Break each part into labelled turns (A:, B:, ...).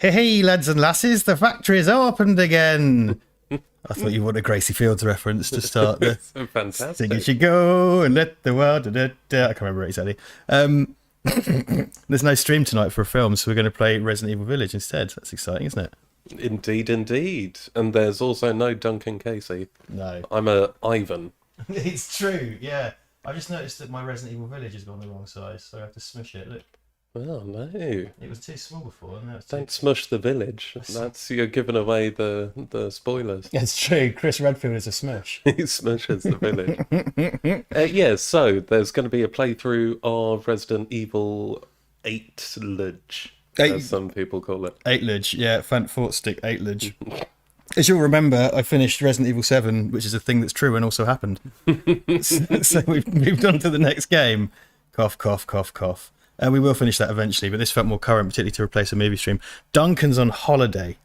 A: Hey, lads and lasses, the factory's opened again. I thought you wanted a Gracie Fields reference to start the
B: So fantastic.
A: Sing as you go and let the world... I can't remember it exactly. There's no stream tonight for a film, so we're going to play Resident Evil Village instead. That's exciting, isn't it?
B: Indeed, indeed. And there's also no Duncan Casey.
A: No.
B: I'm a Ivan.
A: It's true, yeah. I just noticed that my Resident Evil Village has gone the wrong size, so I have to smush it. Look,
B: Oh, no.
A: it was too small before, and now it's too...
B: Don't smush the village. You're giving away the spoilers.
A: It's true, Chris Redfield is a smush.
B: He smushes the village. Yeah, so there's going to be a playthrough of Resident Evil 8 Lodge, as some people call it.
A: 8 Lodge, yeah, Fort Stick 8 Lodge. As you'll remember, I finished Resident Evil 7, which is a thing that's true and also happened. So we've moved on to the next game. Cough, cough, cough, cough. We will finish that eventually, but this felt more current, particularly to replace a movie stream. Duncan's on holiday.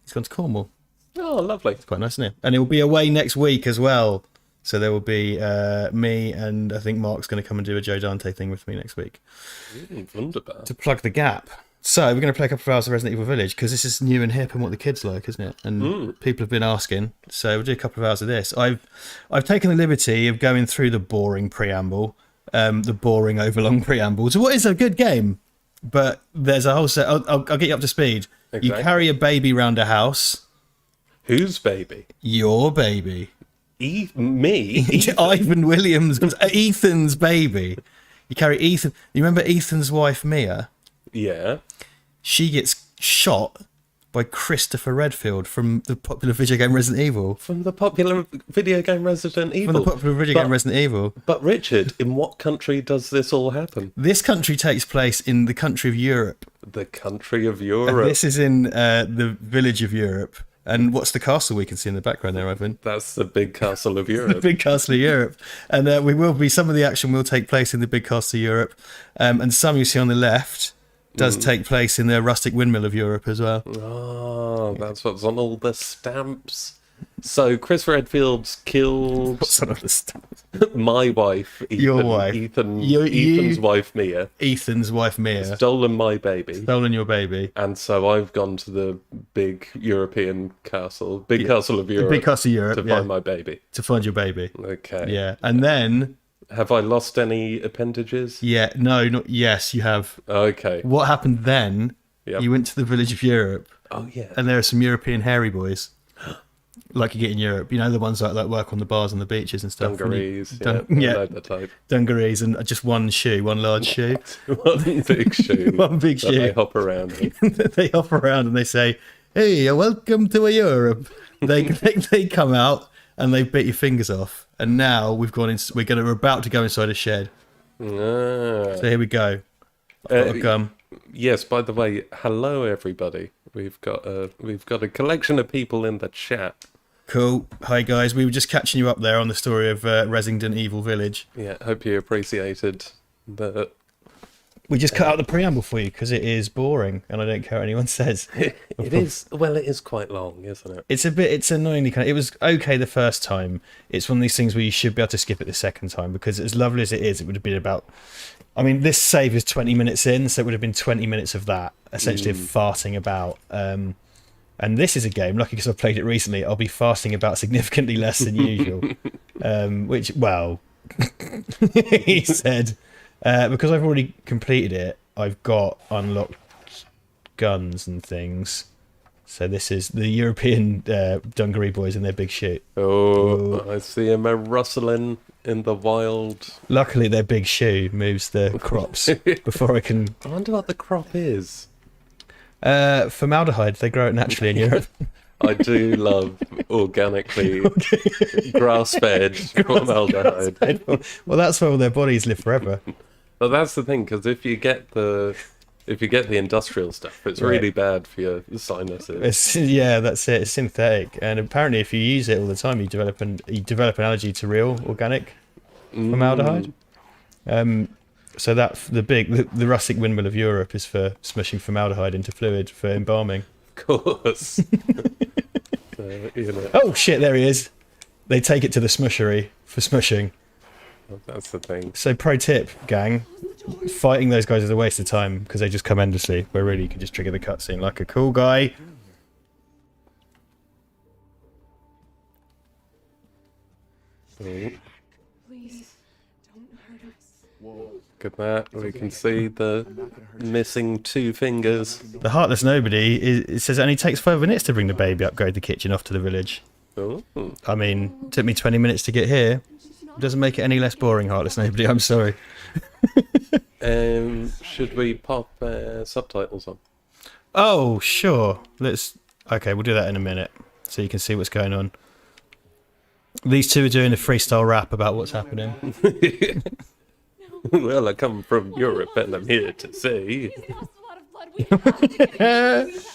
A: He's gone to Cornwall.
B: Oh, lovely.
A: It's quite nice, isn't it? And he'll be away next week as well. So there will be me, and I think Mark's going to come and do a Joe Dante thing with me next week.
B: Wunderbar.
A: To plug the gap. So we're going to play a couple of hours of Resident Evil Village, because this is new and hip and what the kids like, isn't it? And people have been asking. So we'll do a couple of hours of this. I've taken the liberty of going through the boring preamble. The boring overlong preamble to what is a good game, but there's a whole set. I'll get you up to speed.
B: Okay.
A: You carry a baby round a house.
B: Whose baby?
A: Your baby.
B: Me?
A: Ivan Williams, Ethan's baby. You carry Ethan. You remember Ethan's wife Mia?
B: Yeah.
A: She gets shot by Christopher Redfield from the popular video game Resident Evil.
B: From the popular video game Resident Evil.
A: From the popular video game Resident Evil.
B: But Richard, in what country does this all happen?
A: This country takes place in the country of Europe.
B: The country of Europe.
A: This is in the village of Europe. And what's the castle we can see in the background there, Ivan?
B: That's the big castle of Europe.
A: The big castle of Europe. And some of the action will take place in the big castle of Europe. And some you see on the left does take place in the rustic windmill of Europe as well.
B: Oh, that's what's on all the stamps. So Chris Redfield's killed
A: What's on all the stamps?
B: my wife, Ethan,
A: Your wife.
B: Ethan's wife, Mia.
A: Ethan's wife, Mia.
B: Stolen my baby.
A: Stolen your baby.
B: And so I've gone to the big European castle, castle of Europe.
A: The big castle of Europe,
B: to find my baby.
A: To find your baby.
B: Okay.
A: Yeah. And then...
B: Have I lost any appendages?
A: Yeah. No, not... Yes, you have.
B: Okay.
A: What happened then, you went to the village of Europe.
B: Oh, yeah.
A: And there are some European hairy boys. Like you get in Europe. You know, the ones that work on the bars and the beaches and stuff.
B: Dungarees.
A: I
B: know the type.
A: Dungarees and just one large shoe.
B: One big shoe.
A: One big shoe.
B: They hop around in.
A: They hop around and they say, "Hey, welcome to Europe." They come out and they bit your fingers off. And now we're about to go inside a shed. So here we go. I've got a gum.
B: Yes. By the way, hello everybody. We've got a collection of people in the chat.
A: Cool. Hi guys. We were just catching you up there on the story of Resident Evil Village.
B: Yeah. Hope you appreciated the.
A: We just cut out the preamble for you because it is boring, and I don't care what anyone says.
B: It is. Well, it is quite long, isn't it?
A: It's annoyingly kind of. It was okay the first time. It's one of these things where you should be able to skip it the second time, because as lovely as it is, it would have been about. I mean, this save is 20 minutes in, so it would have been 20 minutes of that, essentially of farting about. And this is a game, lucky because I've played it recently, I'll be farting about significantly less than usual. Which, well, he said. Because I've already completed it, I've got unlocked guns and things. So this is the European dungaree boys in their big shoe.
B: Oh, I see him rustling in the wild.
A: Luckily, their big shoe moves the crops before I can...
B: I wonder what the crop is.
A: Formaldehyde, they grow it naturally in Europe.
B: I do love organically grass-fed formaldehyde.
A: Well, that's where all their bodies live forever.
B: Well, that's the thing, because if you get the industrial stuff, it's really bad for your sinuses.
A: That's it. It's synthetic, and apparently, if you use it all the time, you develop an allergy to real organic formaldehyde. So that the rustic windmill of Europe is for smushing formaldehyde into fluid for embalming.
B: Of course.
A: Oh shit! There he is. They take it to the smushery for smushing.
B: Well, that's the thing.
A: So pro tip, gang, fighting those guys is a waste of time because they just come endlessly. Where really you can just trigger the cutscene like a cool guy.
B: Please don't hurt us. Look at that. We can see the missing 2 fingers.
A: The Heartless Nobody, it says it only takes 5 minutes to bring the baby, upgrade the kitchen off to the village.
B: Oh.
A: I mean, it took me 20 minutes to get here. It doesn't make it any less boring, Heartless Nobody, I'm sorry.
B: Should we pop subtitles on?
A: Oh, sure. Okay, we'll do that in a minute so you can see what's going on. These two are doing a freestyle rap about what's happening.
B: Well, I come from Europe and I'm here to say...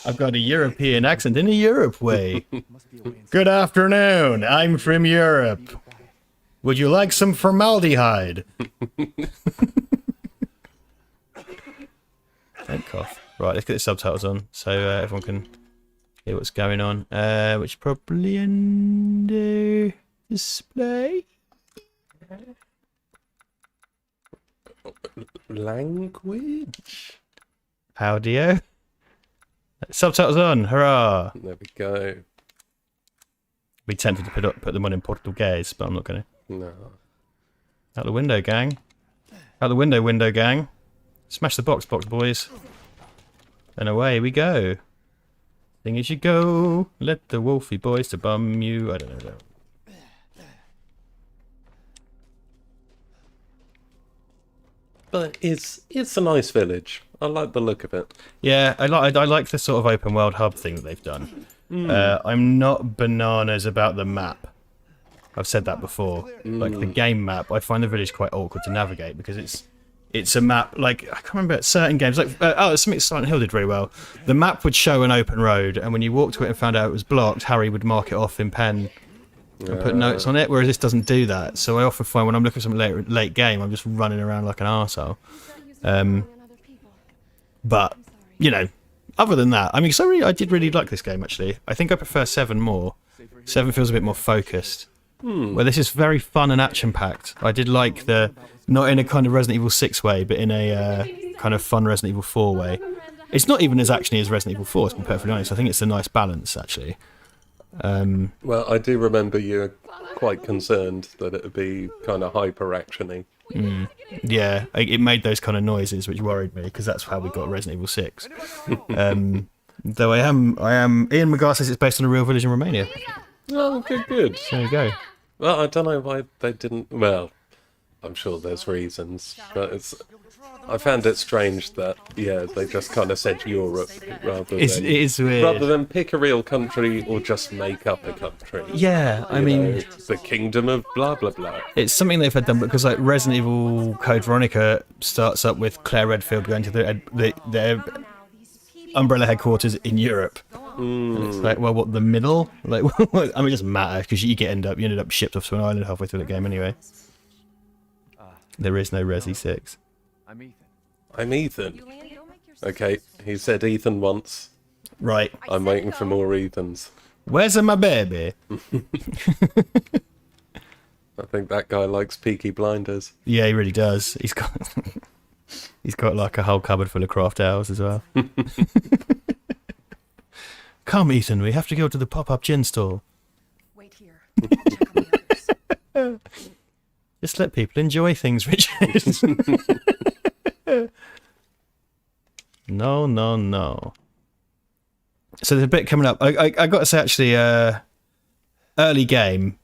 A: I've got a European accent in a Europe way. Good afternoon, I'm from Europe. Would you like some formaldehyde? Don't cough. Right, let's get the subtitles on so everyone can hear what's going on. Which probably under display.
B: Language?
A: Audio. Subtitles on, hurrah!
B: There we go.
A: Be tempted to put them on in Portuguese, but I'm not going to.
B: No.
A: Out the window, gang. Out the window, gang. Smash the box, boys. And away we go. Thing as you go. Let the wolfy boys to bum you. I don't know.
B: But it's a nice village. I like the look of it.
A: Yeah, I like the sort of open world hub thing that they've done. I'm not bananas about the map. I've said that before. Like the game map, I find the village quite awkward to navigate because it's a map like I can't remember certain games like something Silent Hill did very well. The map would show an open road, and when you walked to it and found out it was blocked, Harry would mark it off in pen and put notes on it. Whereas this doesn't do that. So I often find when I'm looking at some late game, I'm just running around like an arsehole. But you know, other than that, I mean, I did really like this game actually. I think I prefer 7 more. 7 feels a bit more focused. Where this is very fun and action-packed. I did like not in a kind of Resident Evil 6 way, but in a kind of fun Resident Evil 4 way. It's not even as actiony as Resident Evil 4, to be perfectly honest. I think it's a nice balance, actually.
B: Well, I do remember you were quite concerned that it would be kind of hyper-actiony.
A: Yeah, it made those kind of noises, which worried me, because that's how we got Resident Evil 6. Though I am... Ian McGrath says it's based on a real village in Romania.
B: Oh, good.
A: There you go.
B: Well, I don't know why they didn't... Well, I'm sure there's reasons, but I found it strange that, they just kind of said Europe rather
A: It is weird.
B: Rather than pick a real country or just make up a country.
A: Yeah, I mean...
B: the kingdom of blah, blah, blah.
A: It's something they've had done because, like, Resident Evil Code Veronica starts up with Claire Redfield going to their Umbrella headquarters in Europe. And it's like, well, what, the middle? Like, I mean, it doesn't matter because you ended up shipped off to an island halfway through the game anyway. There is no Resi 6.
B: I'm Ethan. Okay, he said Ethan once.
A: Right.
B: I'm waiting for more Ethans.
A: Where's my baby?
B: I think that guy likes Peaky Blinders.
A: Yeah, he really does. He's got like a whole cupboard full of craft owls as well. Come, Ethan, we have to go to the pop-up gin stall.
C: Wait here. I'll check on the others.
A: Just let people enjoy things, Richard. No. So there's a bit coming up. I got to say, actually, early game,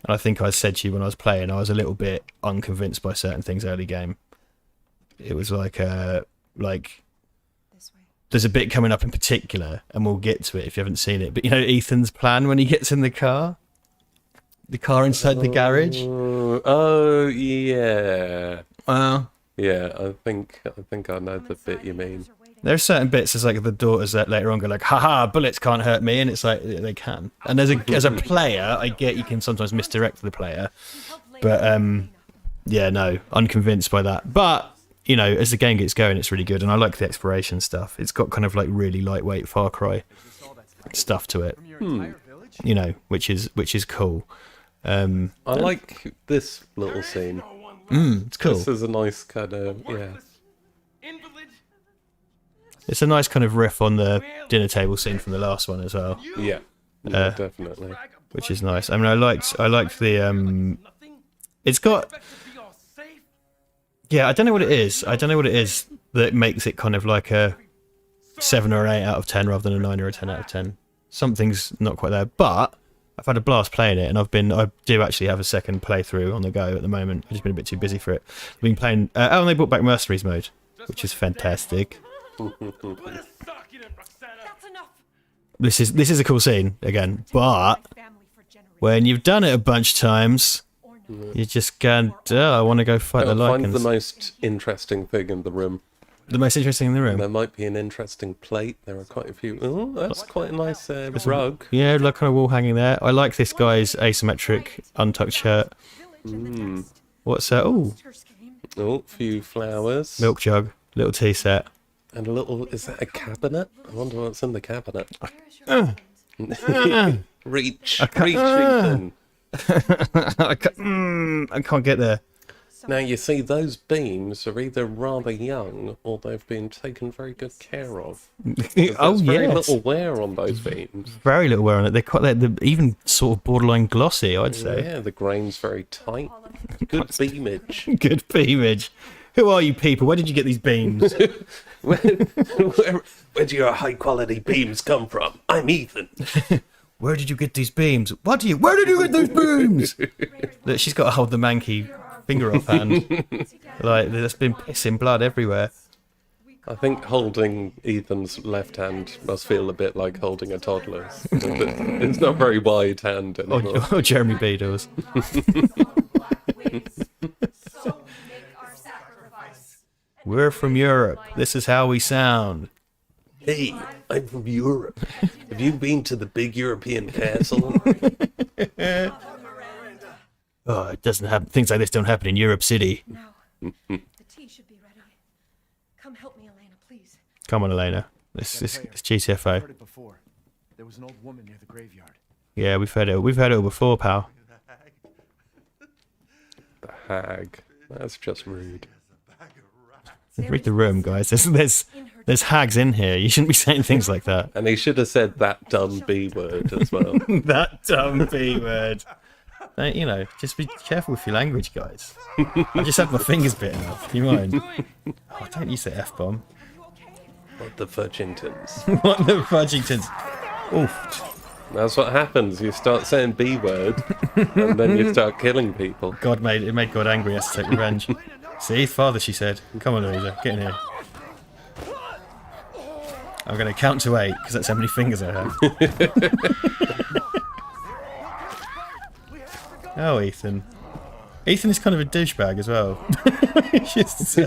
A: and I think I said to you when I was playing, I was a little bit unconvinced by certain things early game. It was like
C: This way.
A: there's a bit coming up in particular, and we'll get to it if you haven't seen it. But you know Ethan's plan when he gets in the car inside the garage.
B: Oh yeah.
A: Well,
B: Yeah, I think I know the bit you mean.
A: there are certain bits as like the daughters that later on go like, haha, bullets can't hurt me, and it's like they can. And as a player, I get you can sometimes misdirect the player, but yeah, no, unconvinced by that. But you know, as the game gets going, it's really good, and I like the exploration stuff. It's got kind of like really lightweight Far Cry stuff to it, you know, which is cool.
B: I like this little scene
A: It's cool.
B: This is a nice kind of
A: It's a nice kind of riff on the dinner table scene from the last one as well,
B: yeah, definitely.
A: which is nice. I mean, I liked the it's got, yeah, I don't know what it is. I don't know what it is that makes it kind of like a 7 or 8 out of 10 rather than a 9 or a 10 out of 10. Something's not quite there, but I've had a blast playing it, and I do actually have a second playthrough on the go at the moment. I've just been a bit too busy for it. I've been playing. And they brought back Mercenaries mode, which is fantastic.
C: That's enough.
A: This is a cool scene again, but
C: Family for generations.
A: when you've done it a bunch of times, you just go, I want to go fight the
B: Find
A: Lycans.
B: the most interesting thing in the room.
A: The most interesting in the room.
B: There might be an interesting plate. There are quite a few. Oh, that's quite a nice rug.
A: Yeah, like kind of wall hanging there. I like this guy's asymmetric untucked shirt. What's that? Oh,
B: Oh, a few flowers.
A: milk jug, little tea set.
B: And a little, is that a cabinet? I wonder what's in the cabinet. Reach, Ethan.
A: I can't get there.
B: Now you see, those beams are either rather young or they've been taken very good care of.
A: Oh
B: There's very
A: yes,
B: little wear on those beams.
A: very little wear on it. They're even sort of borderline glossy, I'd say.
B: Yeah, the grain's very tight. Good beamage.
A: Good beamage. Who are you people? Where did you get these beams?
B: Where do your high quality beams come from? I'm Ethan.
A: Where did you get these beams? Where did you get those beams? Look, she's got to hold the manky finger off hand. Like, there's been pissing blood everywhere.
B: I think holding Ethan's left hand must feel a bit like holding a toddler's. It's not very wide hand anymore.
A: Or Jeremy Beadles. We're from Europe. This is how we sound.
B: Hey, I'm from Europe. Have you been to the big European castle?
A: Oh, it doesn't happen. Things like this don't happen in Europe City.
C: Now, the tea should be ready. Come help me, Elena, please.
A: Come on, Elena. It's GTFO.
D: Heard it before. There was an old woman near the graveyard.
A: Yeah, we've heard it. We've heard it all before, pal.
B: The hag. That's just rude.
A: Read the room, guys. There's hags in here. You shouldn't be saying things like that.
B: And he should have said that dumb B word as well.
A: That dumb B word. You know, just be careful with your language, guys. I just had my fingers bitten off. You mind? Oh, don't use the F-bomb.
B: What the Fudgingtons.
A: What the Fudgingtons? Oof.
B: That's what happens. You start saying B word, and then you start killing people.
A: It made God angry. He has to take revenge. See, father, she said. Come on, Louisa, get in here. I'm going to count to 8 because that's how many fingers I have. Oh, Ethan. Ethan is kind of a douchebag as well. It's just,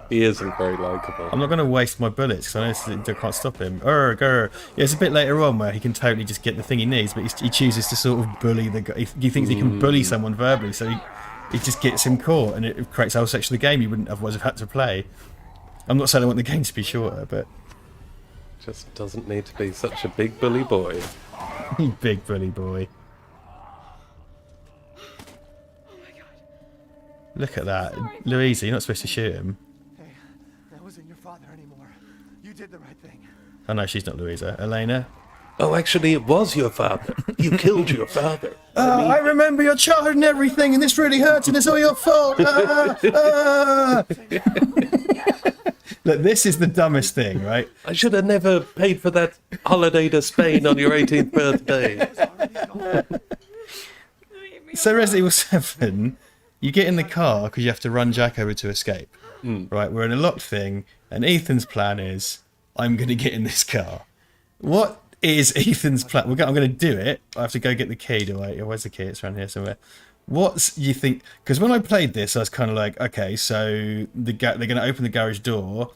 B: He isn't very likable.
A: I'm not going to waste my bullets because I know I can't stop him. Yeah, it's a bit later on where he can totally just get the thing he needs, but he chooses to sort of bully the guy. He thinks he can bully someone verbally, so he just gets him caught, and it creates a whole section of the game you wouldn't otherwise have had to play. I'm not saying I want the game to be shorter, but
B: Just doesn't need to be such a big bully boy.
A: big bully boy. Look at that, Louisa. You're not supposed to shoot him.
D: Hey, that wasn't your father anymore. You did the right thing.
A: Oh no, she's not Louisa. Elena.
B: Oh, actually, it was your father. You killed your father.
A: I remember your childhood and everything, and this really hurts, and it's all your fault. Look, this is the dumbest thing, right?
B: I should have never paid for that holiday to Spain on your 18th birthday.
A: So Resident Evil 7, you get in the car because you have to run Jack over to escape. Right, we're in a locked thing, and Ethan's plan is, I'm going to get in this car. What is Ethan's plan? I'm going to do it. I have to go get the key, do I? Where's the key? It's around here somewhere. What's you think? Because when I played this, I was kind of like, okay, so they're going to open the garage door,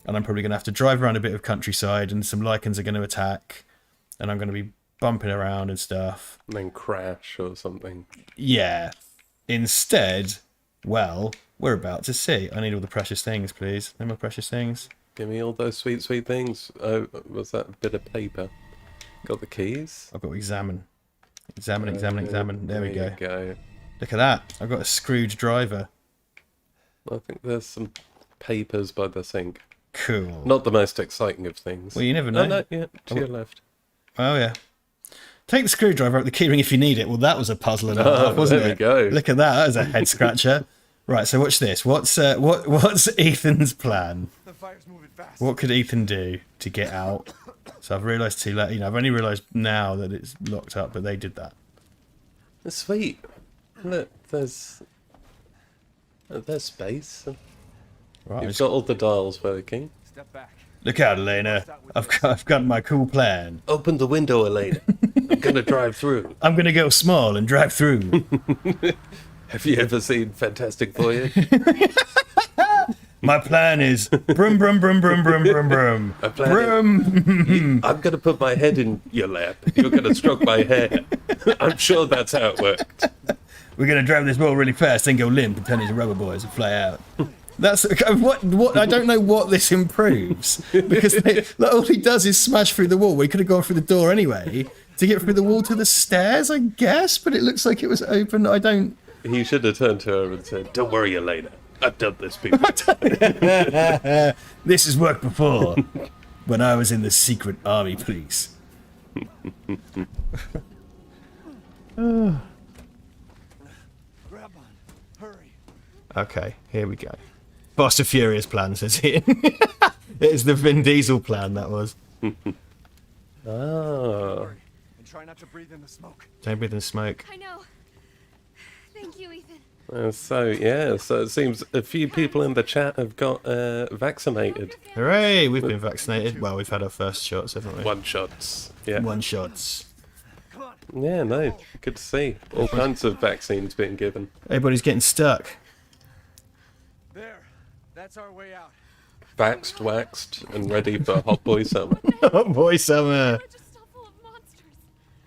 A: and I'm probably going to have to drive around a bit of countryside, and some Lycans are going to attack, and I'm going to be bumping around and stuff.
B: And then crash or something.
A: Yeah. Instead, well, we're about to see. I need all the precious things, please. No more precious things.
B: Give me all those sweet, sweet things. Oh, was that a bit of paper? Got the keys?
A: I've got to examine. Examine. There we
B: you
A: go. Look at that. I've got a Scrooge driver.
B: I think there's some papers by the sink.
A: Cool.
B: Not the most exciting of things.
A: Well, you never know.
B: Oh, no, yeah, to your left.
A: Oh, yeah. Take the screwdriver out the keyring if you need it. Well, that was a puzzle and a half, wasn't
B: there
A: it?
B: we go.
A: Look at that. That was a head scratcher. Right, so watch this. What's Ethan's plan?
D: The fire's moving fast.
A: What could Ethan do to get out? So I've realised too late. I've only realised now that it's locked up, but they did that.
B: It's sweet. Look, there's space.
A: Right,
B: You've got all the dials working.
D: Step back.
A: look out, Elena. I've got my cool plan.
B: Open the window, Elena. I'm going to drive through.
A: I'm going to go small and drive through.
B: Have you ever seen Fantastic Voyage?
A: My plan is brum, brum, brum, brum, brum, brum, brum.
B: My plan
A: Brum.
B: I'm going to put my head in your lap. You're going to stroke my hair. I'm sure that's how it worked.
A: We're going to drive this ball really fast, then go limp, pretend it's a rubber boys and fly out. That's what I don't know what this improves, because all he does is smash through the wall. We could have gone through the door anyway to get through the wall to the stairs, I guess, but it looks like it was open. I don't.
B: He should have turned to her and said, "Don't worry, Elena. I've done this before."
A: This has worked before when I was in the secret army police.
D: Grab on. Hurry.
A: Okay, here we go. Fast and Furious plan, says he. It's the Vin Diesel plan, that was.
B: Oh.
D: Hurry. And try not to breathe in the smoke.
A: Don't breathe in smoke.
C: I know. Thank you, Ethan.
B: So it seems a few people in the chat have got vaccinated.
A: Hooray, we've been vaccinated. Well, we've had our first shots, haven't we?
B: One shots. Yeah.
A: One shots.
D: Come on.
B: Yeah, no. Good to see. All kinds of vaccines being given.
A: Everybody's getting stuck.
D: There. That's our way out.
B: Vaxxed, waxed, and ready for hot boy summer.
A: Oh boy, summer.
C: We're just so full of monsters.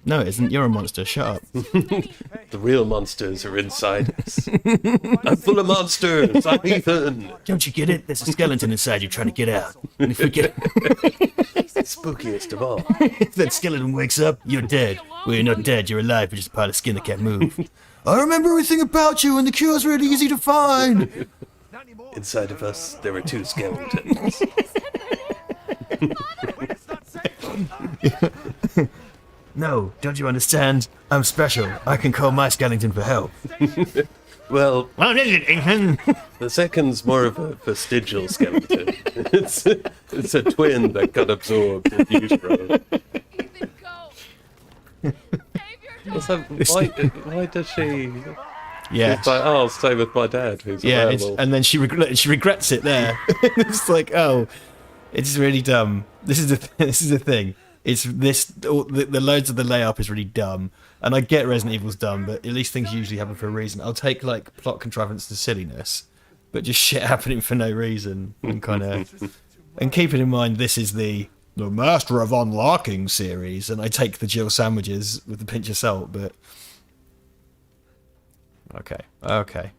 A: No, it isn't. You're a monster. Shut up.
C: Too many.
B: The real monsters are inside us. I'm full of monsters. I'm Ethan.
A: Don't you get it? There's a skeleton inside you trying to get out. And if we get
B: Spookiest of all.
A: if that skeleton wakes up, you're dead. Well, you're not dead. You're alive. You're just a pile of skin that can't move. I remember everything about you, and the cure's really easy to find.
D: Not anymore.
B: Inside of us, there are two skeletons.
D: Wait, it's not safe.
A: No, don't you understand? I'm special. I can call my skeleton for help.
B: Well,
A: What is it, Ethan?
B: the second's more of a vestigial skeleton. It's a twin that got absorbed in utero.
C: Ethan, go. Save your daughter.
B: So why does she?
A: Yeah.
B: It's like, oh, I'll stay with my dad, who's a
A: Yeah,
B: werewolf.
A: and then she regrets it there. It's like, oh, it's really dumb. This is the thing. It's this the loads of the layup is really dumb, and I get Resident Evil's dumb, but at least things usually happen for a reason. I'll take like plot contrivance to silliness, but just shit happening for no reason, and kind of and keeping in mind this is the Master of Unlocking series, and I take the Jill sandwiches with a pinch of salt, but okay,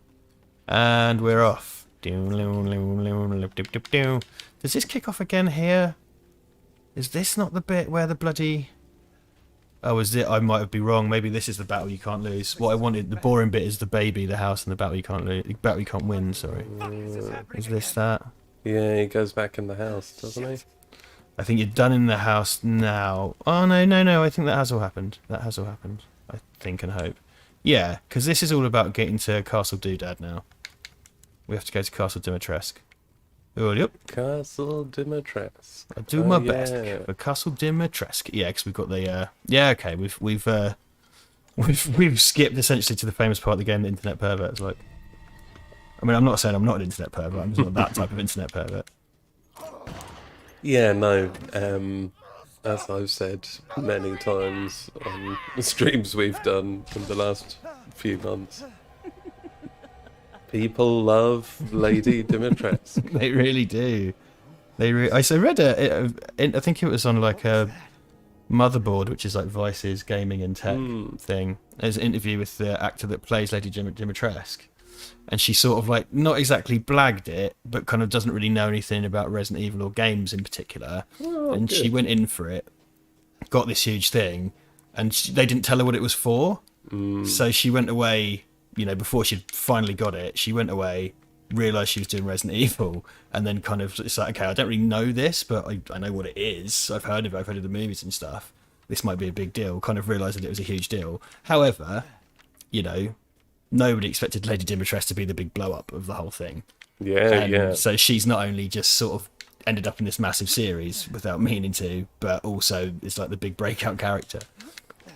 A: and we're off. Does this kick off again here? Is this not the bit where the bloody... Oh, is it? I might be wrong. Maybe this is the battle you can't lose. What I wanted, the boring bit is the baby, the house, and the battle you can't lose. The battle you can't win, sorry. Is this that?
B: Yeah, he goes back in the house, doesn't he?
A: I think you're done in the house now. Oh, no. I think that has all happened. That has all happened. I think and hope. Yeah, because this is all about getting to Castle Doodad now. We have to go to Castle Dimitrescu. Oh, yep.
B: Castle Dimitrescu.
A: I do my best
B: yeah.
A: for Castle Dimitrescu. Yeah, because we've got the yeah. Okay, we've skipped essentially to the famous part of the game that internet perverts like. I mean, I'm not saying I'm not an internet pervert. I'm just not that type of internet pervert.
B: Yeah, no. As I've said many times on the streams we've done in the last few months, people love Lady Dimitrescu.
A: They really do. I read I think it was on like a Motherboard, which is like Vice's gaming and tech thing. There's an interview with the actor that plays Lady Dimitrescu, and she sort of like not exactly blagged it, but kind of doesn't really know anything about Resident Evil or games in particular. And
B: good.
A: she went in for it, got this huge thing, and they didn't tell her what it was for. So she went away. You know, before she'd finally got it, she went away, realised she was doing Resident Evil, and then kind of it's like, okay, I don't really know this, but I know what it is. I've heard of it. I've heard of the movies and stuff. This might be a big deal. Kind of realised that it was a huge deal. However, you know, nobody expected Lady Dimitrescu to be the big blow up of the whole thing.
B: Yeah.
A: So she's not only just sort of ended up in this massive series without meaning to, but also is like the big breakout character.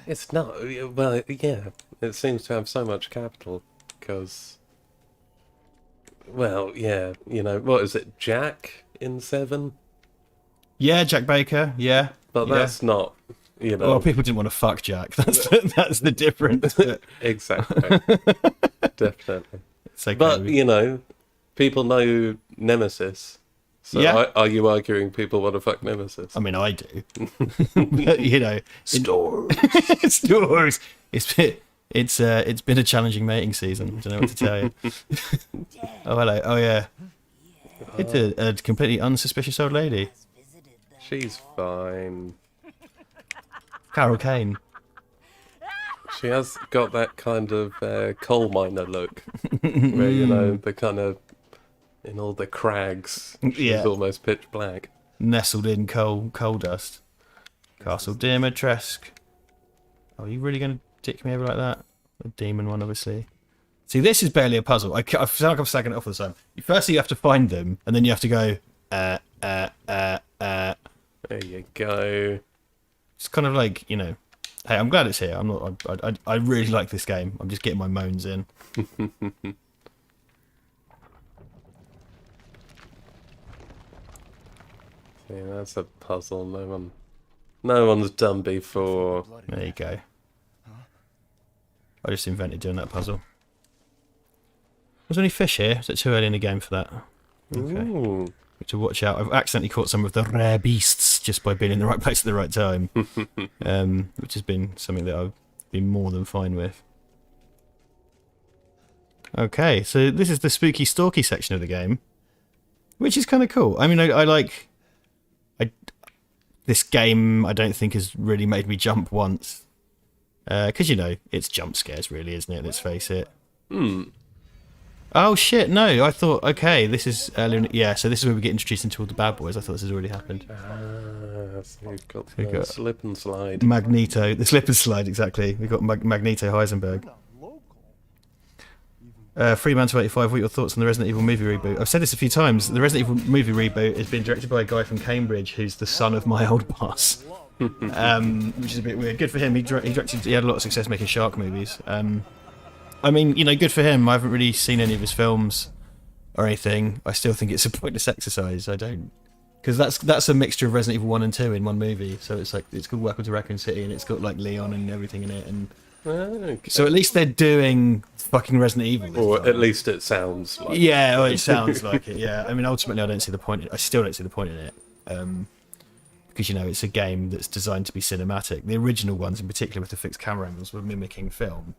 B: It's not. Well, yeah. It seems to have so much capital because. Well, yeah. You know, what is it? Jack in 7?
A: Yeah, Jack Baker. Yeah,
B: But that's not. You know.
A: Well, people didn't want to fuck Jack. That's the difference. But...
B: Exactly. Definitely.
A: It's okay.
B: But you know, people know Nemesis. So
A: Yeah.
B: are you arguing people want to fuck Nemesis?
A: I mean, I do. But, you know,
B: Stores.
A: stores. It's been a challenging mating season. I don't know what to tell you. Oh, hello. Oh, yeah. It's a completely unsuspicious old lady.
B: She's fine.
A: Carol Kane.
B: She has got that kind of coal miner look, where you know the kind of in all the crags. She's
A: Yeah.
B: almost pitch black.
A: Nestled in coal dust. Castle Dimitrescu. Oh, are you really going to dick me over like that? The demon one, obviously. See, this is barely a puzzle. I feel like I'm stacking it off all the time. Firstly, you have to find them, and then you have to go,
B: There you go.
A: It's kind of like, you know, hey, I'm glad it's here. I'm not. I really like this game. I'm just getting my moans in.
B: Yeah, that's a puzzle no one's done before.
A: There you go. I just invented doing that puzzle. Was there any fish here? Is it too early in the game for that? Okay.
B: Ooh.
A: To watch out. I've accidentally caught some of the rare beasts just by being in the right place at the right time, which has been something that I've been more than fine with. Okay, so this is the spooky stalky section of the game, which is kind of cool. I mean, I like this game. I don't think has really made me jump once, because you know it's jump scares, really, isn't it? Let's face it. Oh shit! No, I thought okay, this is earlier. Yeah, so this is where we get introduced into all the bad boys. I thought this has already happened.
B: So you've got
A: We've
B: the
A: got-
B: slip and slide.
A: Magneto, the slip and slide, exactly. We've got Magneto Heisenberg. Freeman285, what are your thoughts on the Resident Evil movie reboot? I've said this a few times. The Resident Evil movie reboot has been directed by a guy from Cambridge who's the son of my old boss, which is a bit weird. Good for him. He had a lot of success making shark movies. I mean, you know, good for him. I haven't really seen any of his films or anything. I still think it's a pointless exercise. I don't... Because that's a mixture of Resident Evil 1 and 2 in one movie. So it's like, it's called Welcome to Raccoon City, and it's got like Leon and everything in it. And
B: Okay.
A: so at least they're doing fucking Resident Evil. this
B: Or
A: time.
B: at least it sounds like.
A: Yeah, well, it sounds like it. Yeah, I mean, ultimately, I don't see the point. I still don't see the point in it, because you know it's a game that's designed to be cinematic. The original ones, in particular, with the fixed camera angles, were mimicking film,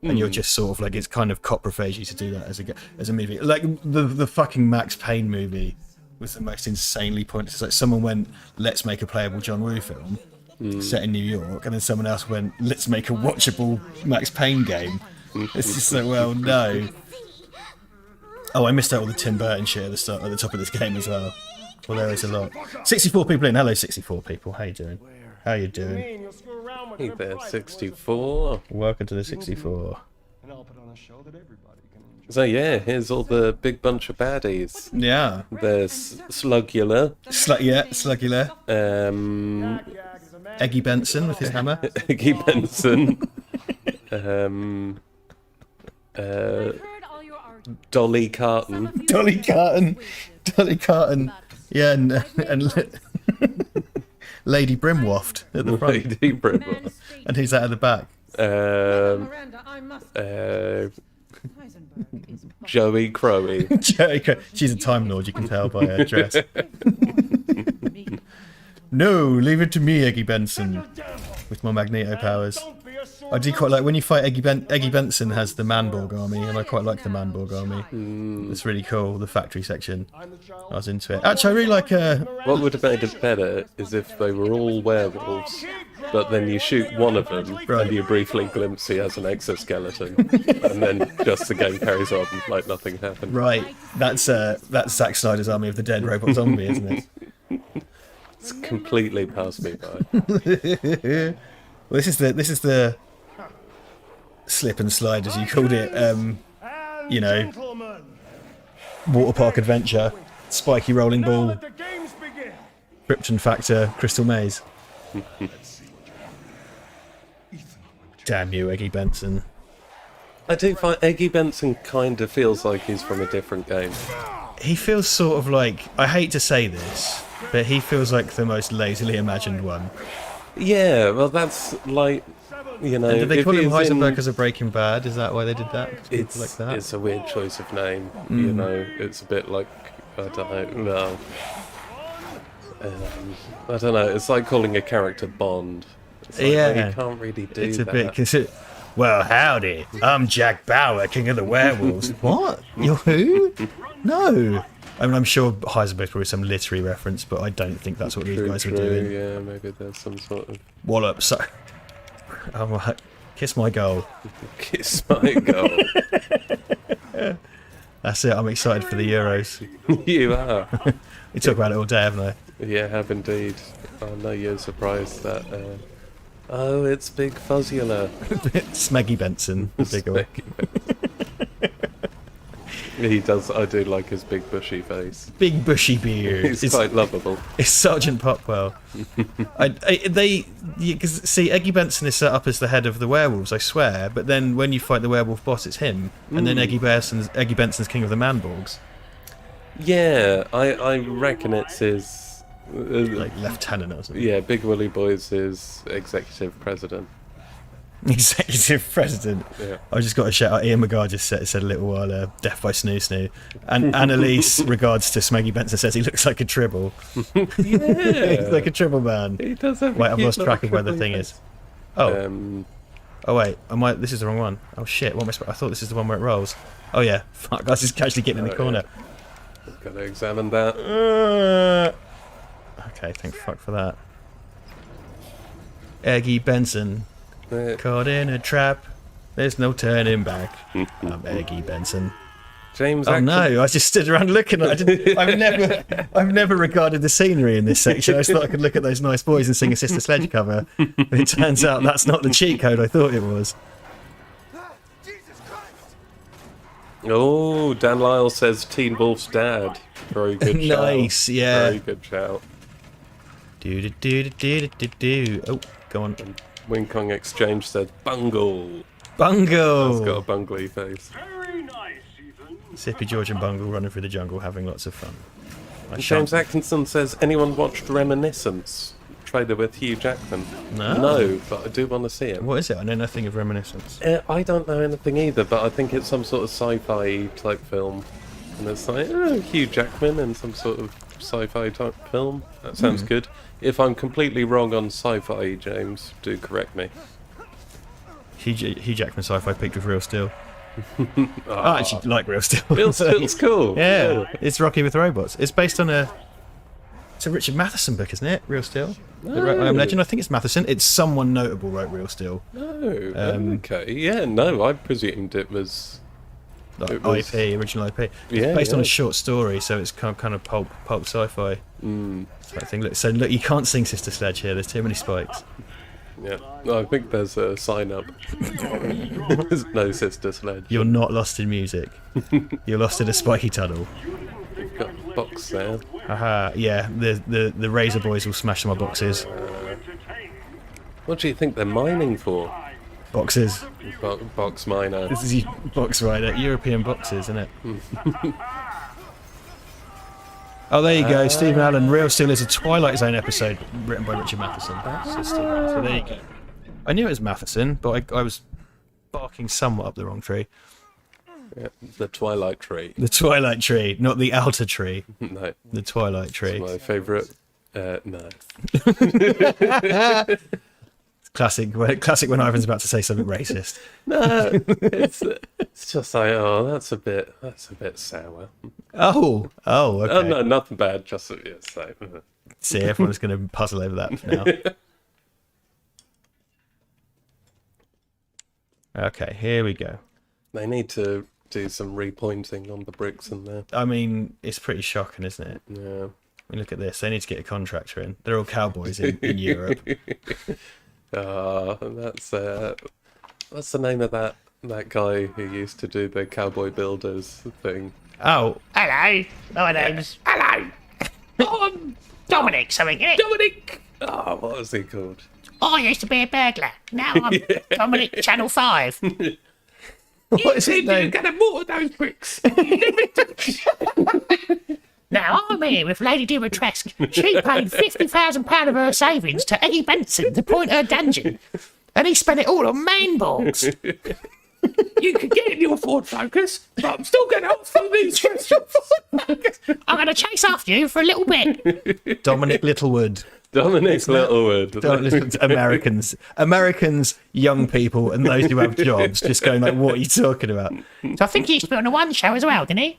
A: and you're just sort of like it's kind of coprophagy to do that as a movie. Like the fucking Max Payne movie was the most insanely pointless. It's like someone went, "Let's make a playable John Woo film." Set in New York, and then someone else went, "Let's make a watchable Max Payne game." It's just like, well, no. Oh, I missed out all the Tim Burton shit at the top of this game as well. Well, there is a lot. 64 people in. Hello, 64 people. How you doing? How you doing?
B: Hey there, 64.
A: Welcome to the 64.
D: And I'll put on a show that everybody can enjoy.
B: So yeah, here's all the big bunch of baddies.
A: Yeah.
B: There's Slugula,
A: Slugula. Eggy Benson with his hammer.
B: Iggy Benson,
C: Heard all your arguments.
B: Dolly Carton,
A: Dolly Carton. Yeah, and Lady Brimwaft at the front.
B: Lady Brimble,
A: And who's that at the back?
C: Miranda, I must.
B: Joey
C: Heisenberg is
B: Crowy.
A: She's a Time Lord, you can tell by her dress. No, leave it to me, Eggy Benson, with my Magneto powers. I do quite like when you fight Eggy Benson has the Manborg army, and I quite like the Manborg army. It's really cool. The factory section, I was into it. Actually, I really like
B: What would have made it better is if they were all werewolves but then you shoot one of them, and you briefly glimpse he has an exoskeleton, and then just the game carries on like nothing happened.
A: Right, that's Zack Snyder's Army of the Dead robot zombie, isn't it?
B: It's completely passed me by.
A: Well, this is the slip and slide, as you called it. You know, water park adventure, spiky rolling ball, Krypton Factor, Crystal Maze. Damn you, Eggy Benson.
B: I do find Eggy Benson kind of feels like he's from a different game.
A: He feels sort of like, I hate to say this, but he feels like the most lazily imagined one.
B: Yeah, well, that's like, you know.
A: And did they call him
B: he is
A: Heisenberg as a Breaking Bad? Is that why they did that?
B: It's
A: like that.
B: It's a weird choice of name. You know, it's a bit like, I don't know. I don't know. It's like calling a character Bond. It's like,
A: Yeah,
B: well, you can't really do
A: It's a
B: that.
A: bit. Well, howdy. I'm Jack Bauer, King of the Werewolves. What? You're who? No. I mean, I'm sure Heisenberg's probably some literary reference, but I don't think that's what these guys were doing.
B: Yeah, maybe there's some sort of
A: Wallop. So, kiss my goal.
B: kiss my goal.
A: That's it. I'm excited for the Euros.
B: You are.
A: We talk about it all day, haven't I?
B: Yeah, have indeed. I know you're surprised that. Oh, it's Big Fuzzula.
A: Smeggy Benson. The bigger one.
B: He does. I do like his big bushy face.
A: Big bushy beard.
B: He's quite lovable.
A: It's Sergeant Popwell. See, Eggy Benson is set up as the head of the werewolves, I swear. But then when you fight the werewolf boss, it's him, and then Eggy Benson's king of the Manborgs.
B: Yeah, I reckon it's his.
A: Like lieutenant or something.
B: Yeah, Big Willy Boy's his executive president.
A: Executive president.
B: Yeah.
A: I just got a shout out. Ian McGar just said a little while, death by snoo snoo. And Annalise regards to Smeggy Benson, says he looks like a tribble.
B: Yeah.
A: He's like a tribble man.
B: He does have.
A: Wait, I've lost track of where the thing is. Oh. Oh wait, this is the wrong one. Oh shit, what am I thought this is the one where it rolls. Oh yeah, fuck, I was just casually getting in the corner.
B: Yeah. Gotta examine that.
A: Okay, thank fuck for that. Eggy Benson, caught in a trap. There's no turning back. I'm Eggy Benson.
B: James.
A: Oh no! I just stood around looking. I've never regarded the scenery in this section. I just thought I could look at those nice boys and sing a Sister Sledge cover. But it turns out that's not the cheat code I thought it was.
D: Jesus Christ!
B: Oh, Dan Lyle says Teen Wolf's dad. Very good shout.
A: Nice, yeah.
B: Very good shout.
A: Do. Oh, go on.
B: Wing Kong Exchange said Bungle.
A: Bungle.
B: He's got a bungly face.
E: Very nice, Ethan.
A: Sippy George and Bungle running through the jungle having lots of fun.
B: James Atkinson says, anyone watched Reminiscence? Trailer with Hugh Jackman? No, but I do want to see it.
A: What is it? I know nothing of Reminiscence.
B: I don't know anything either, but I think it's some sort of sci-fi type film. And it's like, Hugh Jackman in some sort of sci-fi type film. That sounds good. If I'm completely wrong on sci-fi, James, do correct me.
A: Hugh Jackman sci-fi picked with Real Steel. I actually like Real Steel.
B: Real Steel's cool.
A: Yeah, it's Rocky with robots. It's based on it's a Richard Matheson book, isn't it? Real Steel. I Am Legend. I think it's Matheson. It's someone notable wrote Real Steel.
B: No. Okay. Yeah. No. I presumed it was.
A: Like original IP. It's based on a short story, so it's kind of pulp sci-fi. Type thing. Look, you can't sing Sister Sledge here. There's too many spikes.
B: Yeah. I think there's a sign up. There's no Sister Sledge.
A: You're not lost in music. You're lost in a spiky tunnel.
B: You've got a box there.
A: Haha. Yeah. The Razor Boys will smash my boxes.
B: What do you think they're mining for?
A: Boxes.
B: Box miner.
A: This is box rider. European boxes, isn't it? Oh, there you go. Stephen Allen. Real Steel is a Twilight Zone episode written by Richard Matheson. So there you go. I knew it was Matheson, but I was barking somewhat up the wrong tree.
B: Yeah, the Twilight Tree.
A: The Twilight Tree, not the outer tree.
B: No.
A: The Twilight Tree.
B: It's my favourite. No.
A: Classic when Ivan's about to say something racist.
B: No, it's just like, that's a bit sour.
A: Oh, okay.
B: Oh no, nothing bad. Just so.
A: See, everyone's going to puzzle over that for now. Okay, here we go.
B: They need to do some repointing on the bricks in there.
A: I mean, it's pretty shocking, isn't it?
B: Yeah.
A: I mean, look at this. They need to get a contractor in. They're all cowboys in Europe.
B: That's what's the name of that guy who used to do the cowboy builders thing?
A: Oh,
F: Hello, my name's... Hello, I'm Dominic something, innit?
B: Dominic! Oh, what was he called?
F: I used to be a burglar. Now I'm Dominic Channel 5.
A: what is his name?
F: Gonna mortar those bricks. Now I'm here with Lady Dimitrescu. She paid £50,000 of her savings to Eddie Benson to point her dungeon. And he spent it all on mainboards. You can get in your Ford Focus, but I'm still going to answer these questions. I'm going to chase after you for a little bit.
A: Dominic Littlewood.
B: Dominic Littlewood.
A: Americans, young people, and those who have jobs, just going like, "What are you talking about?"
F: So I think he used to be on the One Show as well, didn't he?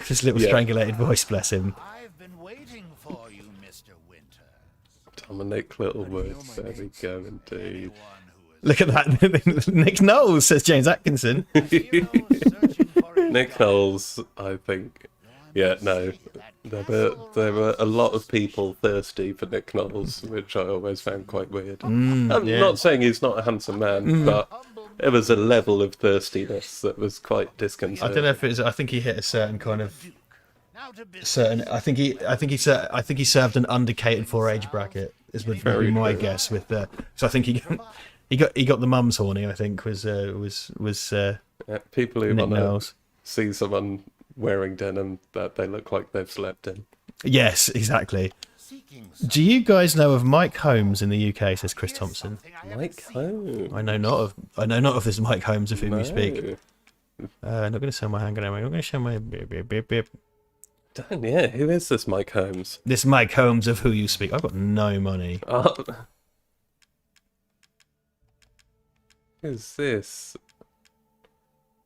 A: His little strangulated voice, bless him.
G: I've been waiting for you, Mr. Winter.
B: Dominic Littlewood. There we go, indeed.
A: Look at that. Nick Knowles, says James Atkinson.
B: Nick Knowles, I think. Yeah, no. There were a lot of people thirsty for Nick Knowles, which I always found quite weird. I'm not saying he's not a handsome man, but there was a level of thirstiness that was quite disconcerting.
A: I don't know if it was. I think he hit a certain kind of certain. I think he served an under-catered for age bracket. Would be my guess with the. So I think he got the mum's horny. I think was
B: people who
A: Nick
B: want to
A: Knowles.
B: see someone wearing denim that they look like they've slept in.
A: Yes, exactly. Do you guys know of Mike Holmes in the UK? Says Chris Thompson.
B: Mike Holmes.
A: I know not of this Mike Holmes of whom you speak. I'm not going to show my hand. I'm not going to show my beep.
B: Damn, yeah, who is this Mike Holmes?
A: This Mike Holmes of who you speak. I've got no money.
B: Who's this?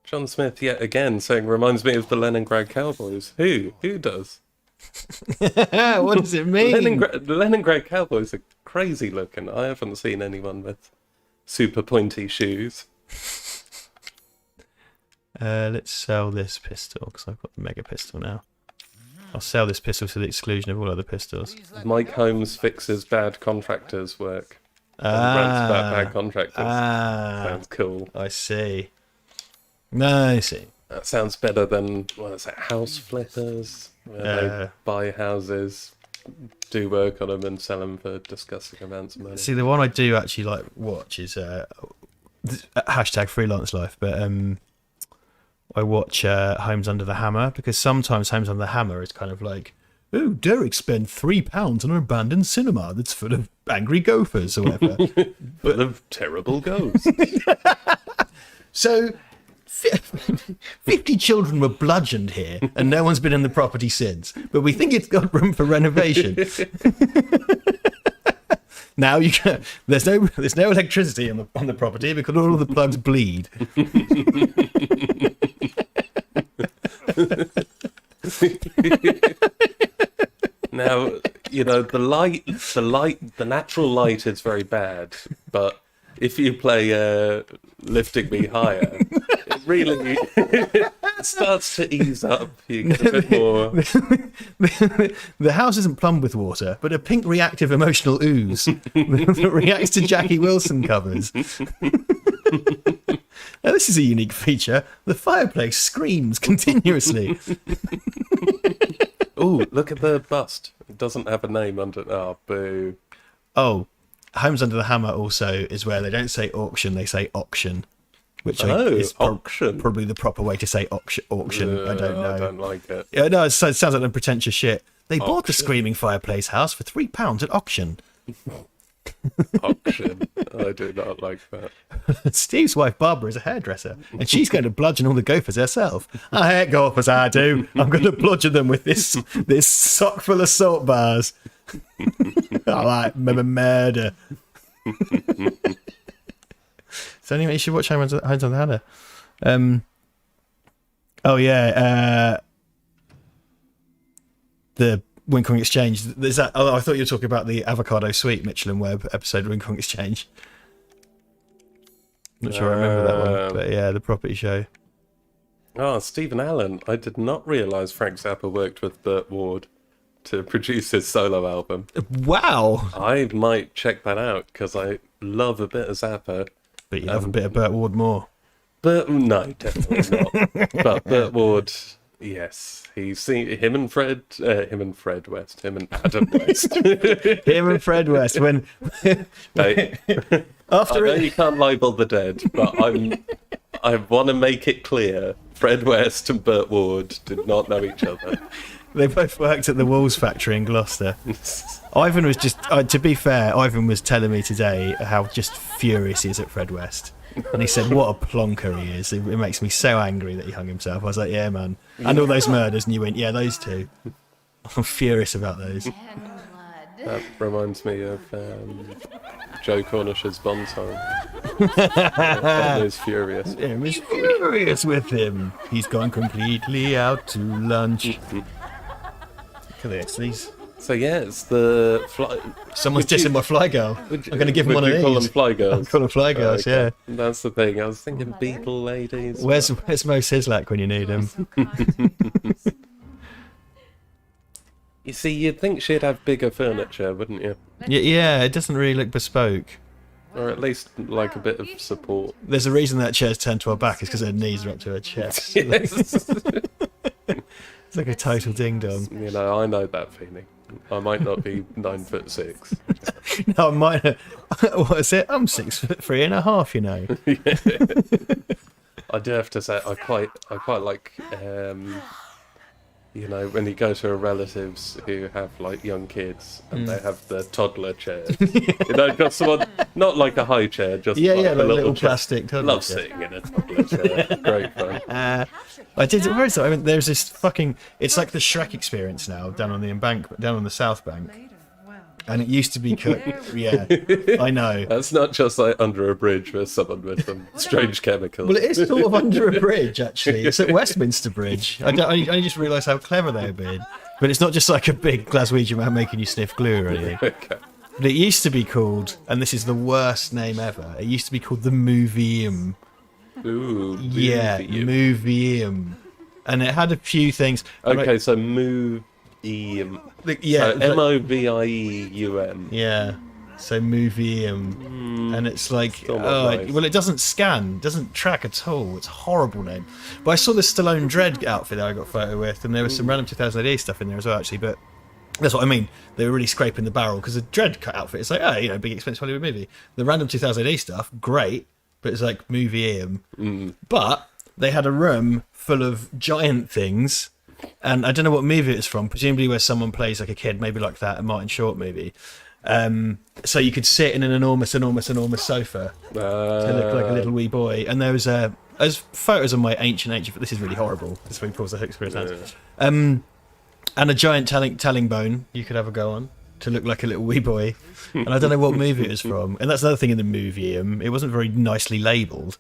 B: John Smith yet again saying reminds me of the Leningrad Cowboys. Who does?
A: What does it mean?
B: The Leningrad Cowboys are crazy looking. I haven't seen anyone with super pointy shoes.
A: Let's sell this pistol because I've got the mega pistol now. I'll sell this pistol to the exclusion of all other pistols.
B: Mike Holmes fixes bad contractors' work. And rants about bad contractors. Sounds cool.
A: I see. No, I see.
B: That sounds better than, what is it, house flippers? Where they buy houses, do work on them and sell them for disgusting amounts of money.
A: See, the one I do actually like watch is hashtag freelance life, but I watch Homes Under the Hammer because sometimes Homes Under the Hammer is kind of like, oh, Derek spent £3 on an abandoned cinema that's full of angry gophers or whatever.
B: Full of terrible ghosts.
A: So 50 children were bludgeoned here and no one's been in the property since, but we think it's got room for renovation. Now there's no electricity on the property because all of the plugs bleed.
B: Now, the natural light is very bad, but if you play Lifting Me Higher, it really starts to ease up. You get a bit more.
A: The house isn't plumbed with water, but a pink reactive emotional ooze that reacts to Jackie Wilson covers. Now, this is a unique feature. The fireplace screams continuously.
B: Oh, look at the bust. It doesn't have a name under. Oh, boo.
A: Oh, Homes Under the Hammer also is where they don't say auction, they say auction. Which is
B: auction.
A: Probably the proper way to say auction. I don't know.
B: I don't like it.
A: Yeah, no, it sounds like them pretentious shit. They bought the screaming fireplace house for £3 at auction.
B: Auction. I do not like that.
A: Steve's wife Barbara is a hairdresser, and she's going to bludgeon all the gophers herself. I hate gophers, I do. I'm going to bludgeon them with this sock full of salt bars. I like murder. So anyway, you should watch Homes on the Hammer. Oh yeah, the Wing Kong Exchange. Is that? Oh, I thought you were talking about the Avocado Sweet Mitchell and Webb episode of Wing Kong Exchange. Not sure I remember that one, but yeah, the property show.
B: Oh, Stephen Allen. I did not realise Frank Zappa worked with Burt Ward to produce his solo album.
A: Wow!
B: I might check that out because I love a bit of Zappa.
A: But you love a bit of Burt Ward more.
B: But no, definitely not. But Burt Ward, yes. He's seen him and Fred West, him and Adam West.
A: Him and Fred West, when...
B: Hey,
A: After
B: I know
A: it...
B: you can't libel the dead, but I want to make it clear. Fred West and Burt Ward did not know each other.
A: They both worked at the Walls factory in Gloucester. Ivan was just... to be fair, Ivan was telling me today how just furious he is at Fred West. And he said, what a plonker he is. It makes me so angry that he hung himself. I was like, yeah, man. And all those murders. And you went, yeah, those two. I'm furious about those.
B: That reminds me of Joe Cornish's Bond song. He was furious.
A: Yeah, he was furious with him. He's gone completely out to lunch. Look at this. These...
B: So yeah, it's the fly.
A: Someone's dissing my fly girl. I'm going to give him one of these.
B: Call them fly girls.
A: I'll call them fly girls, yeah.
B: That's the thing. I was thinking Beatle ladies.
A: Where's Mo Sislak when you need him?
B: You see, you'd think she'd have bigger furniture, wouldn't you?
A: Yeah, it doesn't really look bespoke.
B: Or at least like a bit of support.
A: There's a reason that chair's turned to her back. It's because her knees are up to her chest.
B: Yes.
A: It's like a total ding dong.
B: You know, I know that feeling. I might not be 9'6".
A: No, mine. What is it? I'm 6'3.5". You know.
B: I do have to say, I quite like, you know, when you go to relatives who have like young kids and they have the toddler chair. You know, just someone, not like a high chair, just
A: Yeah,
B: like
A: yeah,
B: a
A: like a little
B: chair.
A: plastic toddler
B: Love
A: chair.
B: sitting in a toddler chair. Great fun.
A: I did. Where is it? I mean, there's this fucking. It's like the Shrek experience now down on the embankment, down on the South Bank, and it used to be. Yeah, I know.
B: That's not just like under a bridge with someone with some strange chemicals.
A: Well, it is sort of under a bridge, actually. It's at Westminster Bridge. I just realised how clever they have been. But it's not just like a big Glaswegian man making you sniff glue or anything.
B: Okay.
A: But it used to be called, and this is the worst name ever, it used to be called the Museum.
B: Ooh.
A: Yeah, Museum. And it had a few things.
B: Okay, so Museum.
A: Yeah.
B: So Movieum.
A: Yeah. So Museum. And it's like,
B: Still not nice.
A: well, it doesn't scan, doesn't track at all. It's a horrible name. But I saw the Stallone Dread outfit that I got a photo with, and there was some random 2000 AD stuff in there as well, actually. But that's what I mean. They were really scraping the barrel because the Dread cut outfit, it's like, oh, you know, big expensive Hollywood movie. The random 2000 AD stuff, great, but it's like Museum. But they had a room full of giant things. And I don't know what movie it's from, presumably where someone plays like a kid, maybe like that, a Martin Short movie. So you could sit in an enormous sofa to look like a little wee boy. And there was there's photos of my ancient. This is really horrible. This is when he pulls the hooks for his hands. And a giant telling bone you could have a go on to look like a little wee boy. And I don't know what movie it was from. And that's another thing in the museum. It wasn't very nicely labelled.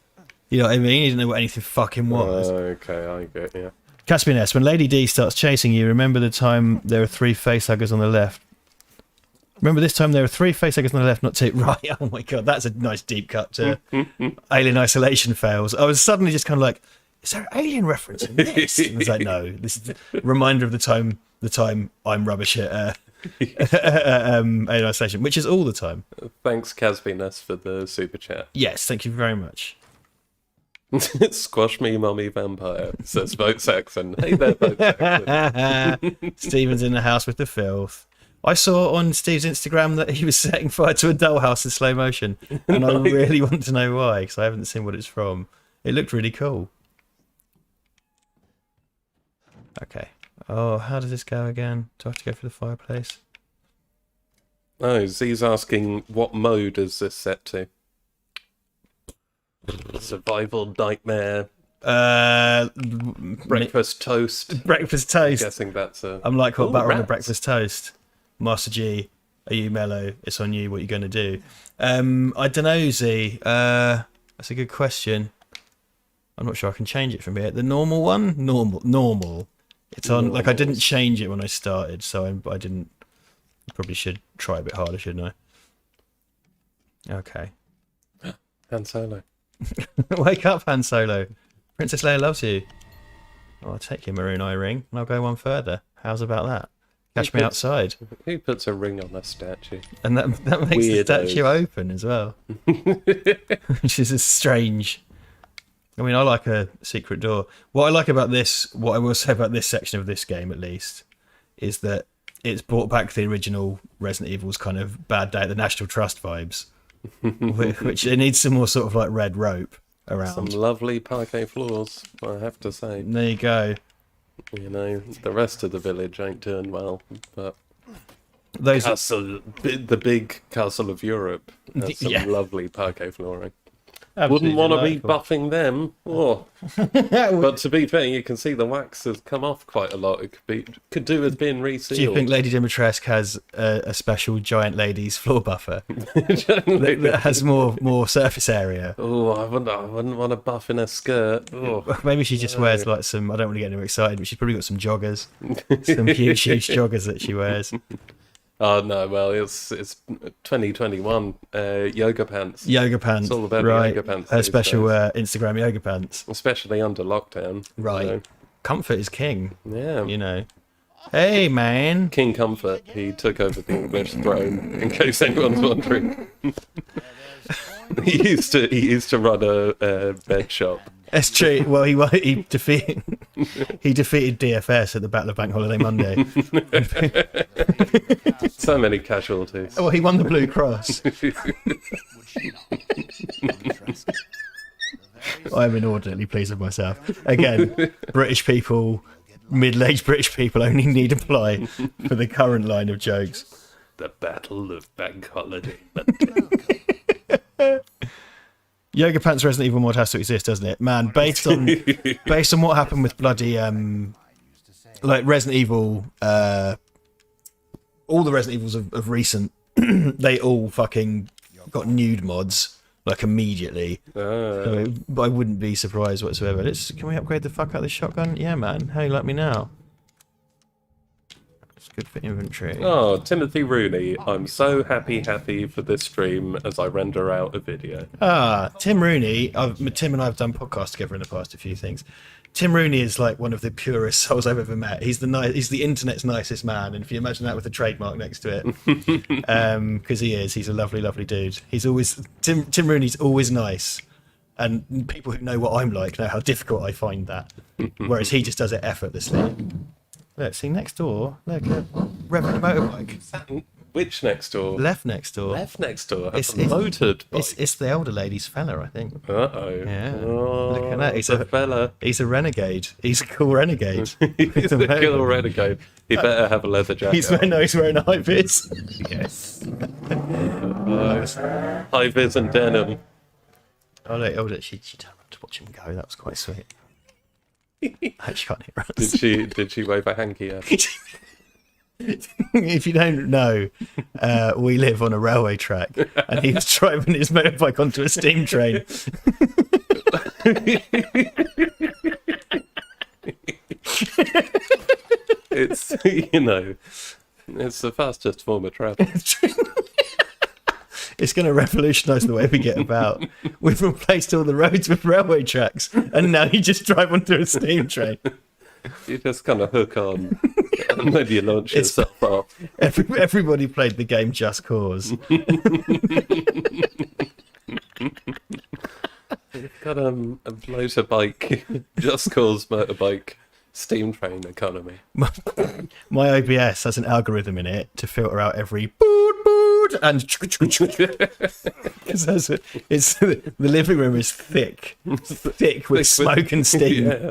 A: You know what I mean? You didn't know what anything fucking was.
B: Okay, I get you.
A: Caspian S, when Lady D starts chasing you, remember the time there are 3 facehuggers on the left. Remember this time there are 3 facehuggers on the left, not 2. Right, oh my god, that's a nice deep cut to Alien Isolation fails. I was suddenly just kind of like, is there an Alien reference in this? And I was like, no, this is a reminder of the time I'm rubbish at Alien Isolation, which is all the time.
B: Thanks, Casvinus, for the super chat.
A: Yes, thank you very much.
B: Squash me, mummy vampire, says Vote Saxon. Hey there, Vote Saxon.
A: Stephen's in the house with the filth. I saw on Steve's Instagram that he was setting fire to a dollhouse in slow motion, and I really want to know why, because I haven't seen what it's from. It looked really cool. Okay. Oh, how does this go again? Do I have to go for the fireplace?
B: Oh, Z's asking, what mode is this set to? Survival nightmare. Breakfast toast.
A: Breakfast toast.
B: I'm guessing that's a.
A: I'm like hot
B: Ooh,
A: butter on the
B: rats.
A: breakfast toast. Master G, are you mellow? It's on you. What you going to do? I don't know, Z. That's a good question. I'm not sure I can change it from here. The normal one, normal. It's on. Like I didn't change it when I started, so I didn't. Probably should try a bit harder, shouldn't I? Okay.
B: Han Solo.
A: Wake up, Han Solo. Princess Leia loves you. Oh, I'll take your maroon eye ring, and I'll go one further. How's about that? Catch me outside.
B: Who puts a ring on a statue?
A: And that makes the
B: Weirdos.
A: statue open as well. Which is a strange... I mean, I like a secret door. What I like about this, what I will say about this section of this game at least, is that it's brought back the original Resident Evil's kind of bad day at the National Trust vibes. Which it needs some more sort of like red rope around.
B: Some lovely parquet floors, I have to say.
A: There you go.
B: You know, the rest of the village ain't doing well, but
A: Those
B: the big castle of Europe has some
A: Yeah.
B: lovely parquet flooring.
A: absolutely
B: Wouldn't want to be
A: delightful.
B: buffing them. Oh. But to be fair, you can see the wax has come off quite a lot. It could do with being resealed.
A: Do you think Lady Dimitrescu has a special giant ladies floor buffer that has more surface area?
B: Oh, I wouldn't want to buff in a skirt. Oh.
A: Maybe she just wears like some. I don't want to get too excited, but she's probably got some joggers, some huge joggers that she wears.
B: Oh no, well it's 2021. Yoga pants,
A: Yoga pants,
B: all about
A: right?
B: yoga pants
A: Her
B: these
A: special
B: days.
A: Instagram yoga pants,
B: especially under lockdown.
A: right?
B: You know.
A: Comfort is king,
B: Yeah.
A: you know. Hey man,
B: King Comfort, he took over the English throne, in case anyone's wondering. he used to run a bed shop.
A: that's true. Well, he defeated DFS at the Battle of Bank Holiday Monday.
B: So many casualties.
A: Well, he won the Blue Cross. I'm inordinately pleased with myself. Again, British people, middle-aged British people only need apply for the current line of jokes.
B: The Battle of Bank Holiday.
A: Yoga Pants Resident Evil mod has to exist, doesn't it? Man, based on what happened with bloody like Resident Evil, all the Resident Evils of recent, they all fucking got nude mods like immediately. So I wouldn't be surprised whatsoever. Can we upgrade the fuck out of this shotgun? Yeah, man. How you like me now? It's good for inventory.
B: Oh, Timothy Rooney, I'm so happy for this stream as I render out a video.
A: Tim Rooney. Tim and I have done podcasts together in the past, a few things. Tim Rooney is like one of the purest souls I've ever met. He's the internet's nicest man, and if you imagine that with a trademark next to it, because he's a lovely, lovely dude. He's always Tim Rooney's always nice, and people who know what I'm like know how difficult I find that. Whereas he just does it effortlessly. Look, see next door. Look, revving a motorbike.
B: Which next door?
A: Left next door.
B: Left next door. Has
A: It's-
B: a motored bike.
A: It's the elder lady's fella, I think.
B: Uh-oh.
A: Yeah.
B: Oh,
A: Look at that. He's
B: the
A: a
B: fella.
A: He's a renegade. He's a cool renegade.
B: He's a cool renegade. He better have a leather jacket.
A: He's wearing a high vis.
B: Yes. High vis and denim.
A: Oh look, she turned up to watch him go. That was quite sweet. I actually can't hear us.
B: Did she wave a hanky at?
A: If you don't know, we live on a railway track, and he was driving his motorbike onto a steam train.
B: It's it's the fastest form of travel.
A: It's going to revolutionise the way we get about. We've replaced all the roads with railway tracks, and now you just drive onto a steam train.
B: You just kind of hook on, and then you launch yourself off.
A: Everybody played the game Just Cause.
B: You've got a motorbike, Just Cause motorbike steam train economy.
A: My OBS has an algorithm in it to filter out every boot and it's the living room is thick with smoke and steam.
B: Yeah.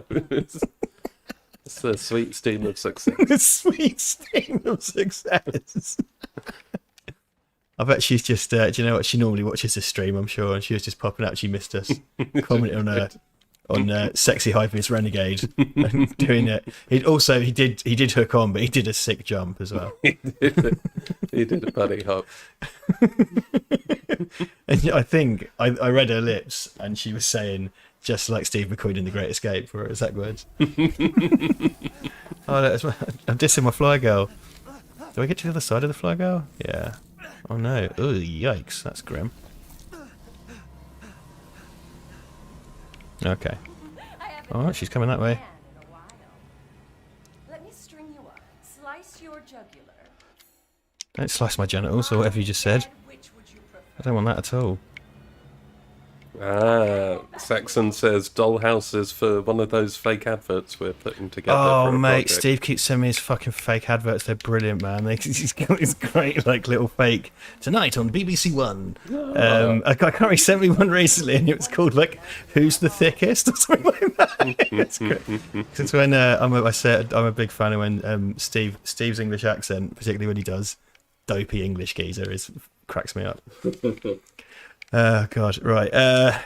B: It's the sweet steam of success.
A: The sweet steam of success. I bet she's just do you know what, she normally watches this stream, I'm sure, and she was just popping out. She missed us commenting on sexy hypebeast renegade and doing it. He did hook on, but he did a sick jump as well.
B: He did a buddy hop.
A: And I think I read her lips, and she was saying, just like Steve McQueen in The Great Escape, or exact words. Oh, look, I'm dissing my fly girl. Do I get to the other side of the fly girl? Yeah. Oh no. Oh, yikes. That's grim. Okay. Oh, she's coming that way.
C: Let me string you up. Slice your jugular.
A: Don't slice my genitals or whatever you just said.
C: Which would you prefer?
A: I don't want that at all.
B: Saxon says dollhouses for one of those fake adverts we're putting together.
A: Oh,
B: for a
A: mate,
B: project.
A: Steve keeps sending me his fucking fake adverts. They're brilliant, man. He's got these great, like, little fake... Tonight on BBC One. I can't remember, he sent me one recently, and it was called, like, Who's the Thickest? Or something like that. It's great. Since when I said I'm a big fan of when Steve's English accent, particularly when he does dopey English geezer, cracks me up. Oh, God. Right. Well,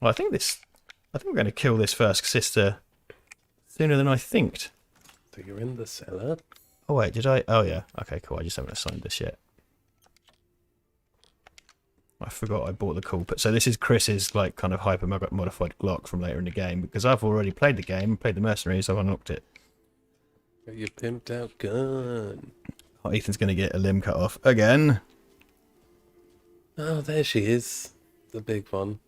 A: I think we're going to kill this first, sister, sooner than I thinked.
B: So you're in the cellar.
A: Oh, wait, did I? Oh, yeah. Okay, cool. I just haven't assigned this yet. I forgot I bought the cool... So this is Chris's, like, kind of hyper-modified Glock from later in the game, because I've already played the game, played the Mercenaries, so I've unlocked it.
B: Got your pimped out gun.
A: Oh, Ethan's going to get a limb cut off again.
B: Oh, there she is. The big one.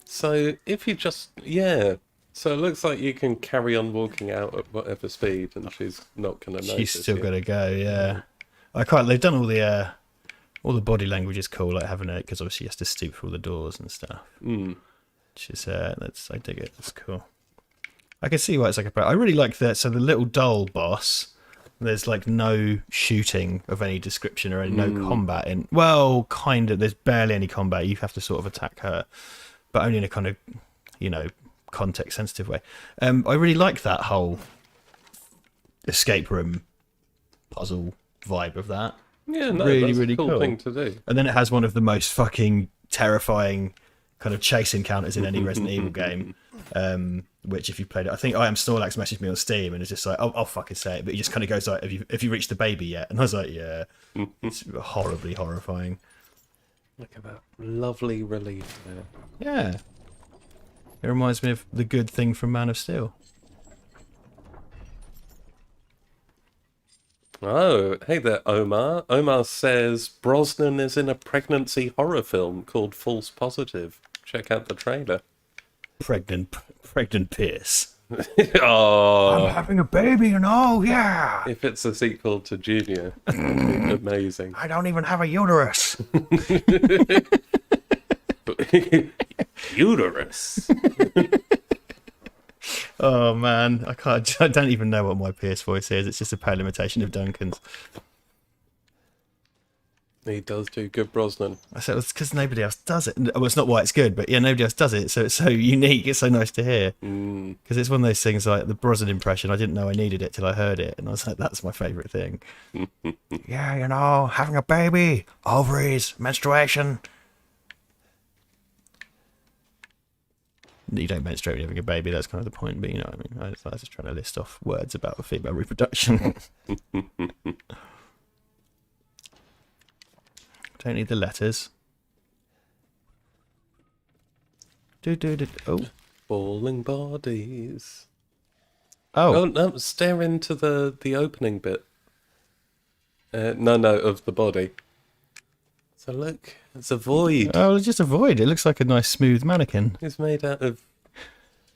B: So, if you just... Yeah. So it looks like you can carry on walking out at whatever speed, and she's not going to notice.
A: She's still got to go, yeah. I can't... They've done all the body language is cool, like having it, because obviously you have to stoop for all the doors and stuff. Which is... I dig it. That's cool. I can see why it's like a... I really like that. So the little doll boss... There's like no shooting of any description or no combat in. Well, kind of. There's barely any combat. You have to sort of attack her, but only in a kind of, context sensitive way. I really like that whole escape room puzzle vibe of that.
B: Yeah, no,
A: really,
B: that's
A: really
B: a cool
A: cool
B: thing to do.
A: And then it has one of the most fucking terrifying kind of chase encounters in any Resident Evil game. Which, if you played it, I think I Am Snorlax messaged me on Steam and it's just like, I'll fucking say it, but he just kind of goes like, have you reached the baby yet? And I was like, yeah. It's horribly horrifying.
B: Look at that lovely relief there.
A: Yeah. It reminds me of the good thing from Man of Steel.
B: Oh, hey there, Omar. Omar says Brosnan is in a pregnancy horror film called False Positive. Check out the trailer.
A: Pregnant Pierce.
B: Oh,
A: I'm having a baby, yeah.
B: if it's a sequel to Junior, it'd be amazing.
A: I don't even have a uterus.
B: Uterus.
A: Oh man, I don't even know what my Pierce voice is. It's just a pale imitation of Duncan's.
B: He does do good Brosnan.
A: I said it's because nobody else does it. Well, it's not why it's good, but yeah, nobody else does it, so it's so unique. It's so nice to hear because it's one of those things like the Brosnan impression. I didn't know I needed it till I heard it, and I was like, "That's my favourite thing." Yeah, having a baby, ovaries, menstruation. You don't menstruate when you're having a baby. That's kind of the point. But you know what I mean. I was just trying to list off words about female reproduction. Don't need the letters. Oh.
B: Falling bodies.
A: Oh.
B: Oh, no, stare into the opening bit. No, of the body. So look, it's a void.
A: Oh, it's just a void. It looks like a nice smooth mannequin.
B: It's made out of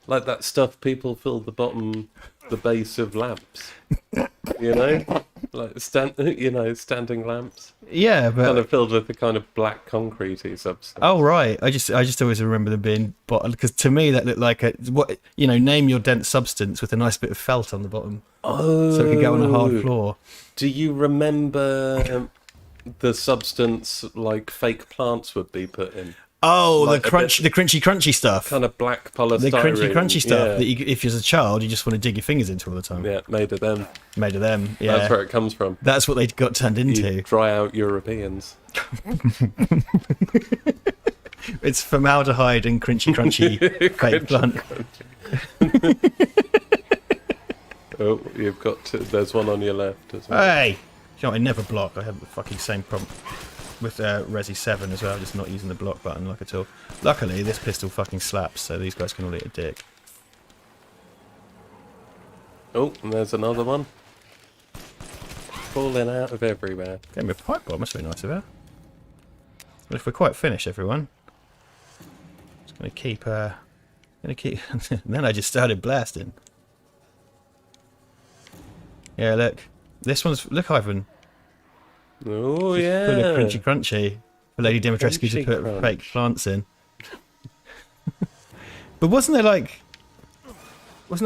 B: like that stuff people fill the base of lamps. Like standing lamps.
A: Yeah, but
B: Kind of filled with the kind of black concretey substance.
A: oh right. I just always remember them being because to me that looked like name your dense substance with a nice bit of felt on the bottom.
B: Oh,
A: So it could go on a hard floor.
B: Do you remember the substance like fake plants would be put in?
A: Oh,
B: Like
A: the crunchy stuff.
B: Kind of black polystyrene.
A: The crunchy stuff
B: yeah.
A: that if you're a child, you just want to dig your fingers into all the time.
B: Yeah, made of them.
A: Made of them. Yeah,
B: That's where it comes from.
A: That's what they got turned
B: You
A: into.
B: dry out Europeans.
A: It's formaldehyde and crunchy fake plant.
B: Oh, you've got there's one on your left as well.
A: Hey! You know, I never block. I have the fucking same problem with Resi 7 as well. I'm just not using the block button like at all. Luckily, this pistol fucking slaps, so these guys can all eat a dick.
B: Oh, and there's another one. Falling out of everywhere.
A: Gave me a pipe bomb. Must be nice of her. Well, if we're quite finished, everyone, let's Gonna keep. And then I just started blasting. Yeah, look. This one's look, Ivan.
B: Oh
A: Just
B: yeah.
A: full of crunchy for Lady Dimitrescu to
B: Crunchy
A: put
B: crunch.
A: fake plants in. But wasn't there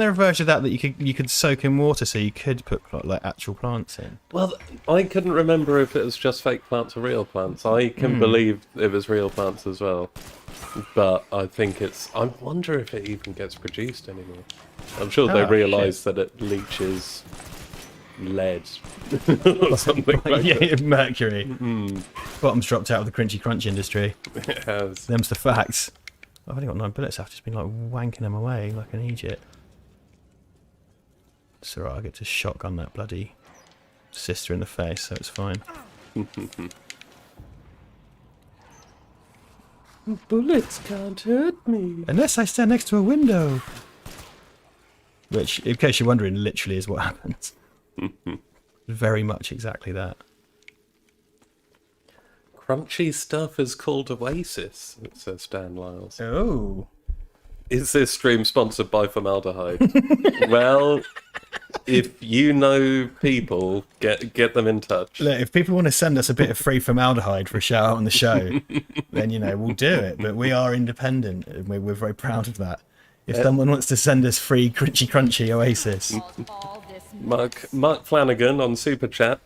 A: a version of that you could soak in water so you could put like actual plants in?
B: Well, I couldn't remember if it was just fake plants or real plants. I can believe it was real plants as well. But I think I wonder if it even gets produced anymore. I'm sure they
A: Oh,
B: realise that it leaches lead or something like
A: Yeah,
B: that.
A: mercury. Bottom's dropped out of the crunchy crunch industry.
B: It has.
A: Them's the facts. I've only got 9 bullets. I've just been like wanking them away like an idiot. It's alright, I get to shotgun that bloody sister in the face, so it's fine.
B: Bullets can't hurt me.
A: Unless I stand next to a window. Which, in case you're wondering, literally is what happens. Very much exactly that.
B: Crunchy stuff is called Oasis, it says Dan Lyles.
A: Oh.
B: Is this stream sponsored by formaldehyde? Well, if you know people, get them in touch.
A: Look, if people want to send us a bit of free formaldehyde for a shout out on the show, then, we'll do it. But we are independent, and we're very proud of that. If someone wants to send us free crunchy Oasis.
B: Mark Flanagan on Super Chat.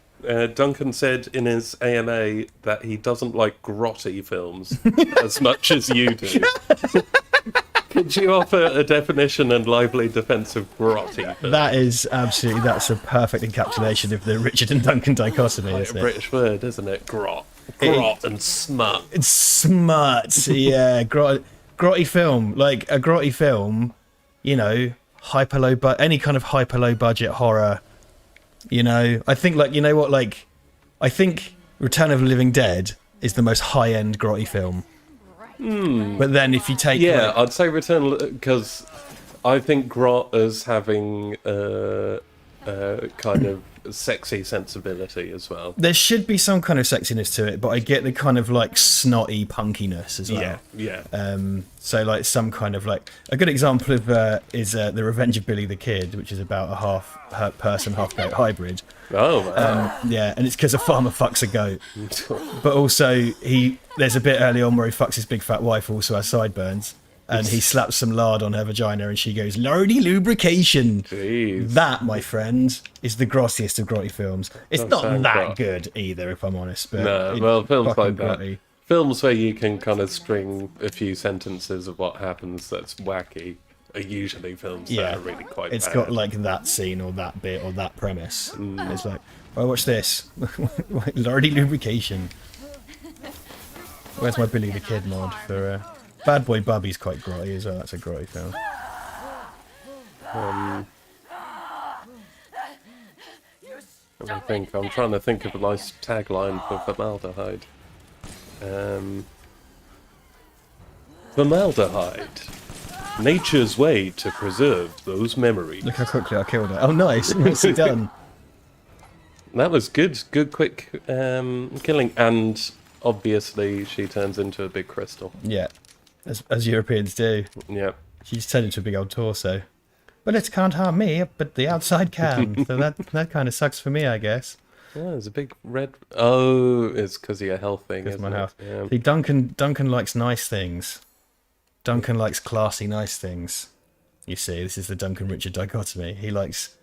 B: Duncan said in his AMA that he doesn't like grotty films as much as you do. Could you offer a definition and lively defense of grotty films?
A: That is that's a perfect encapsulation of the Richard and Duncan dichotomy,
B: Like
A: isn't
B: a
A: it?
B: British word, isn't it? Grot and smut.
A: It's smart, yeah. Grotty film, like a grotty film, hyper low, but any kind of hyper low budget horror. I think I think Return of the Living Dead is the most high end grotty film. But then if you take
B: I'd say Return, because I think grot as having a kind of sexy sensibility as well.
A: there should be some kind of sexiness to it, but I get the kind of like snotty punkiness as well.
B: Yeah.
A: So like some kind of like a good example of is The Revenge of Billy the Kid, which is about a half person, half goat hybrid.
B: Oh, wow.
A: Yeah, and it's because a farmer fucks a goat, but also there's a bit early on where he fucks his big fat wife, who also has sideburns, and he slaps some lard on her vagina, and she goes, "Lordy lubrication."
B: Jeez.
A: That, my friend, is the grossiest of grotty films. It's
B: Does
A: not
B: sound
A: that
B: grot.
A: good either, if I'm honest. But
B: No,
A: it's
B: well, films
A: fucking
B: like that.
A: grotty.
B: Films where you can kind of string a few sentences of what happens that's wacky are usually films that are really quite
A: It's
B: bad.
A: got like that scene or that bit or that premise. It's like, oh, watch this. Lordy lubrication. Where's my Billy the Kid mod for Bad Boy Bubby's quite grotty as well. That's a grotty film.
B: I'm trying to think of a nice tagline for formaldehyde. Formaldehyde. Nature's way to preserve those memories.
A: Look how quickly I killed it. Oh, nice. Nicely done.
B: That was good. Good, quick killing. And obviously she turns into a big crystal.
A: Yeah, as Europeans do.
B: Yeah.
A: She's turned into a big old torso. But it can't harm me, but the outside can. So that kind of sucks for me, I guess.
B: Yeah, there's a big red... Oh, it's because of your health thing,
A: Because
B: isn't
A: my
B: it?
A: house.
B: Yeah.
A: See, Duncan likes nice things. Duncan likes classy, nice things. You see, this is the Duncan Richard dichotomy. He likes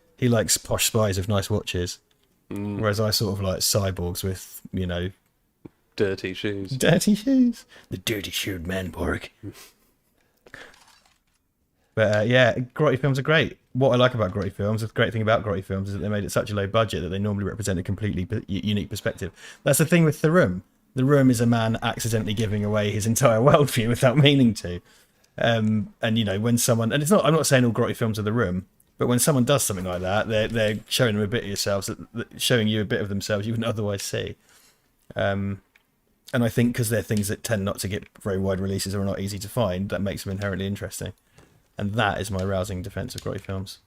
A: posh spies with nice watches, whereas I sort of like cyborgs with
B: Dirty shoes.
A: dirty shoes. The dirty shoed Manborg. But yeah, grotty films are great. What I like about grotty films, the great thing about grotty films, is that they made it such a low budget that they normally represent a completely unique perspective. That's the thing with The Room. The Room is a man accidentally giving away his entire worldview without meaning to. And when someone, and I'm not saying all grotty films are The Room, but when someone does something like that, they're showing them a bit of yourselves, showing you a bit of themselves you wouldn't otherwise see. And I think because they're things that tend not to get very wide releases or are not easy to find, that makes them inherently interesting. And that is my rousing defense of grotty films.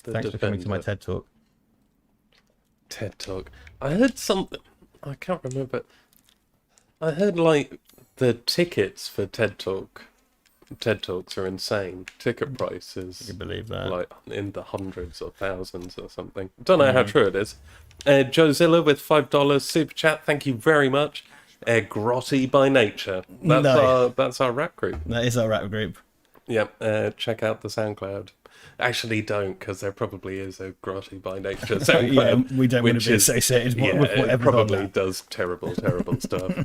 A: Thanks for coming to my TED Talk.
B: TED Talk. I heard something. I can't remember. I heard like the tickets for TED Talk TED Talks are insane. Ticket prices
A: I can believe that.
B: like in the hundreds or thousands or something. Don't know how true it is. Jozilla with $5 super chat. Thank you very much. Grotty by nature. That's our rap group.
A: That is our rap group.
B: Yep. Check out the SoundCloud. Actually, don't, because there probably is a Grotty by nature SoundCloud.
A: Yeah, we don't want to be associated with whatever.
B: It probably does terrible stuff.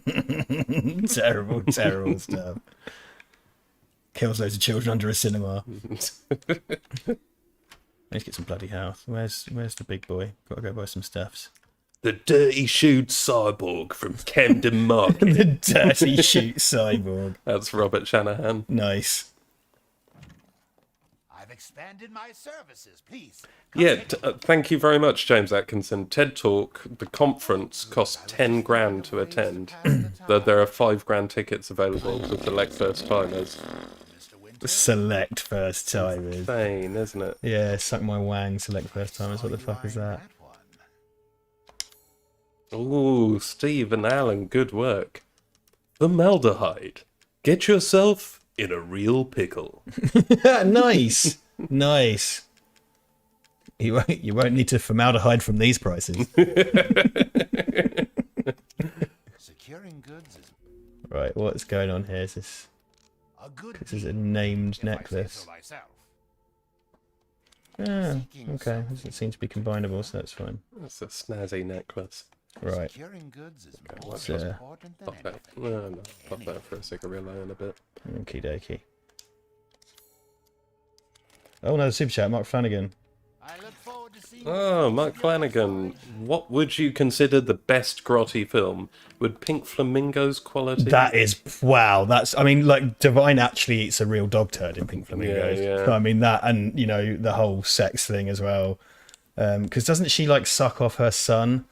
A: terrible stuff. Kills loads of children under a cinema. Let's get some bloody health. Where's the big boy? Got to go buy some stuffs.
B: The dirty shoot cyborg from Camden Market.
A: The dirty shoot cyborg.
B: That's Robert Shanahan.
A: Nice.
G: I've expanded my services. Please.
B: Yeah, thank you very much, James Atkinson. TED Talk, the conference costs 10 grand to attend. There are 5 grand tickets available for select first timers.
A: Select first timers.
B: Insane, isn't it?
A: Yeah, suck my wang. Select first timers. What the fuck is that?
B: Ooh, Steve and Alan, good work. Formaldehyde. Get yourself in a real pickle.
A: Nice. You won't need to formaldehyde from these prices.
G: Securing goods is
A: Right, what's going on here? This is a named necklace. Ah, okay. Doesn't seem to be combinable, so that's fine.
B: That's a snazzy necklace.
A: Right.
G: Securing goods is
A: What's
G: more important than
B: Pop that. No, pop that for a cigarillo in a bit.
A: Okie dokie. Oh no, the super chat, Mark Flanagan.
G: I look forward to seeing
B: Oh, Mark Flanagan. What would you consider the best grotty film? Would Pink Flamingo's quality?
A: That is wow. That's I mean, like Divine actually eats a real dog turd in Pink Flamingos.
B: Yeah.
A: So, I mean that, and you know the whole sex thing as well. Because doesn't she like suck off her son?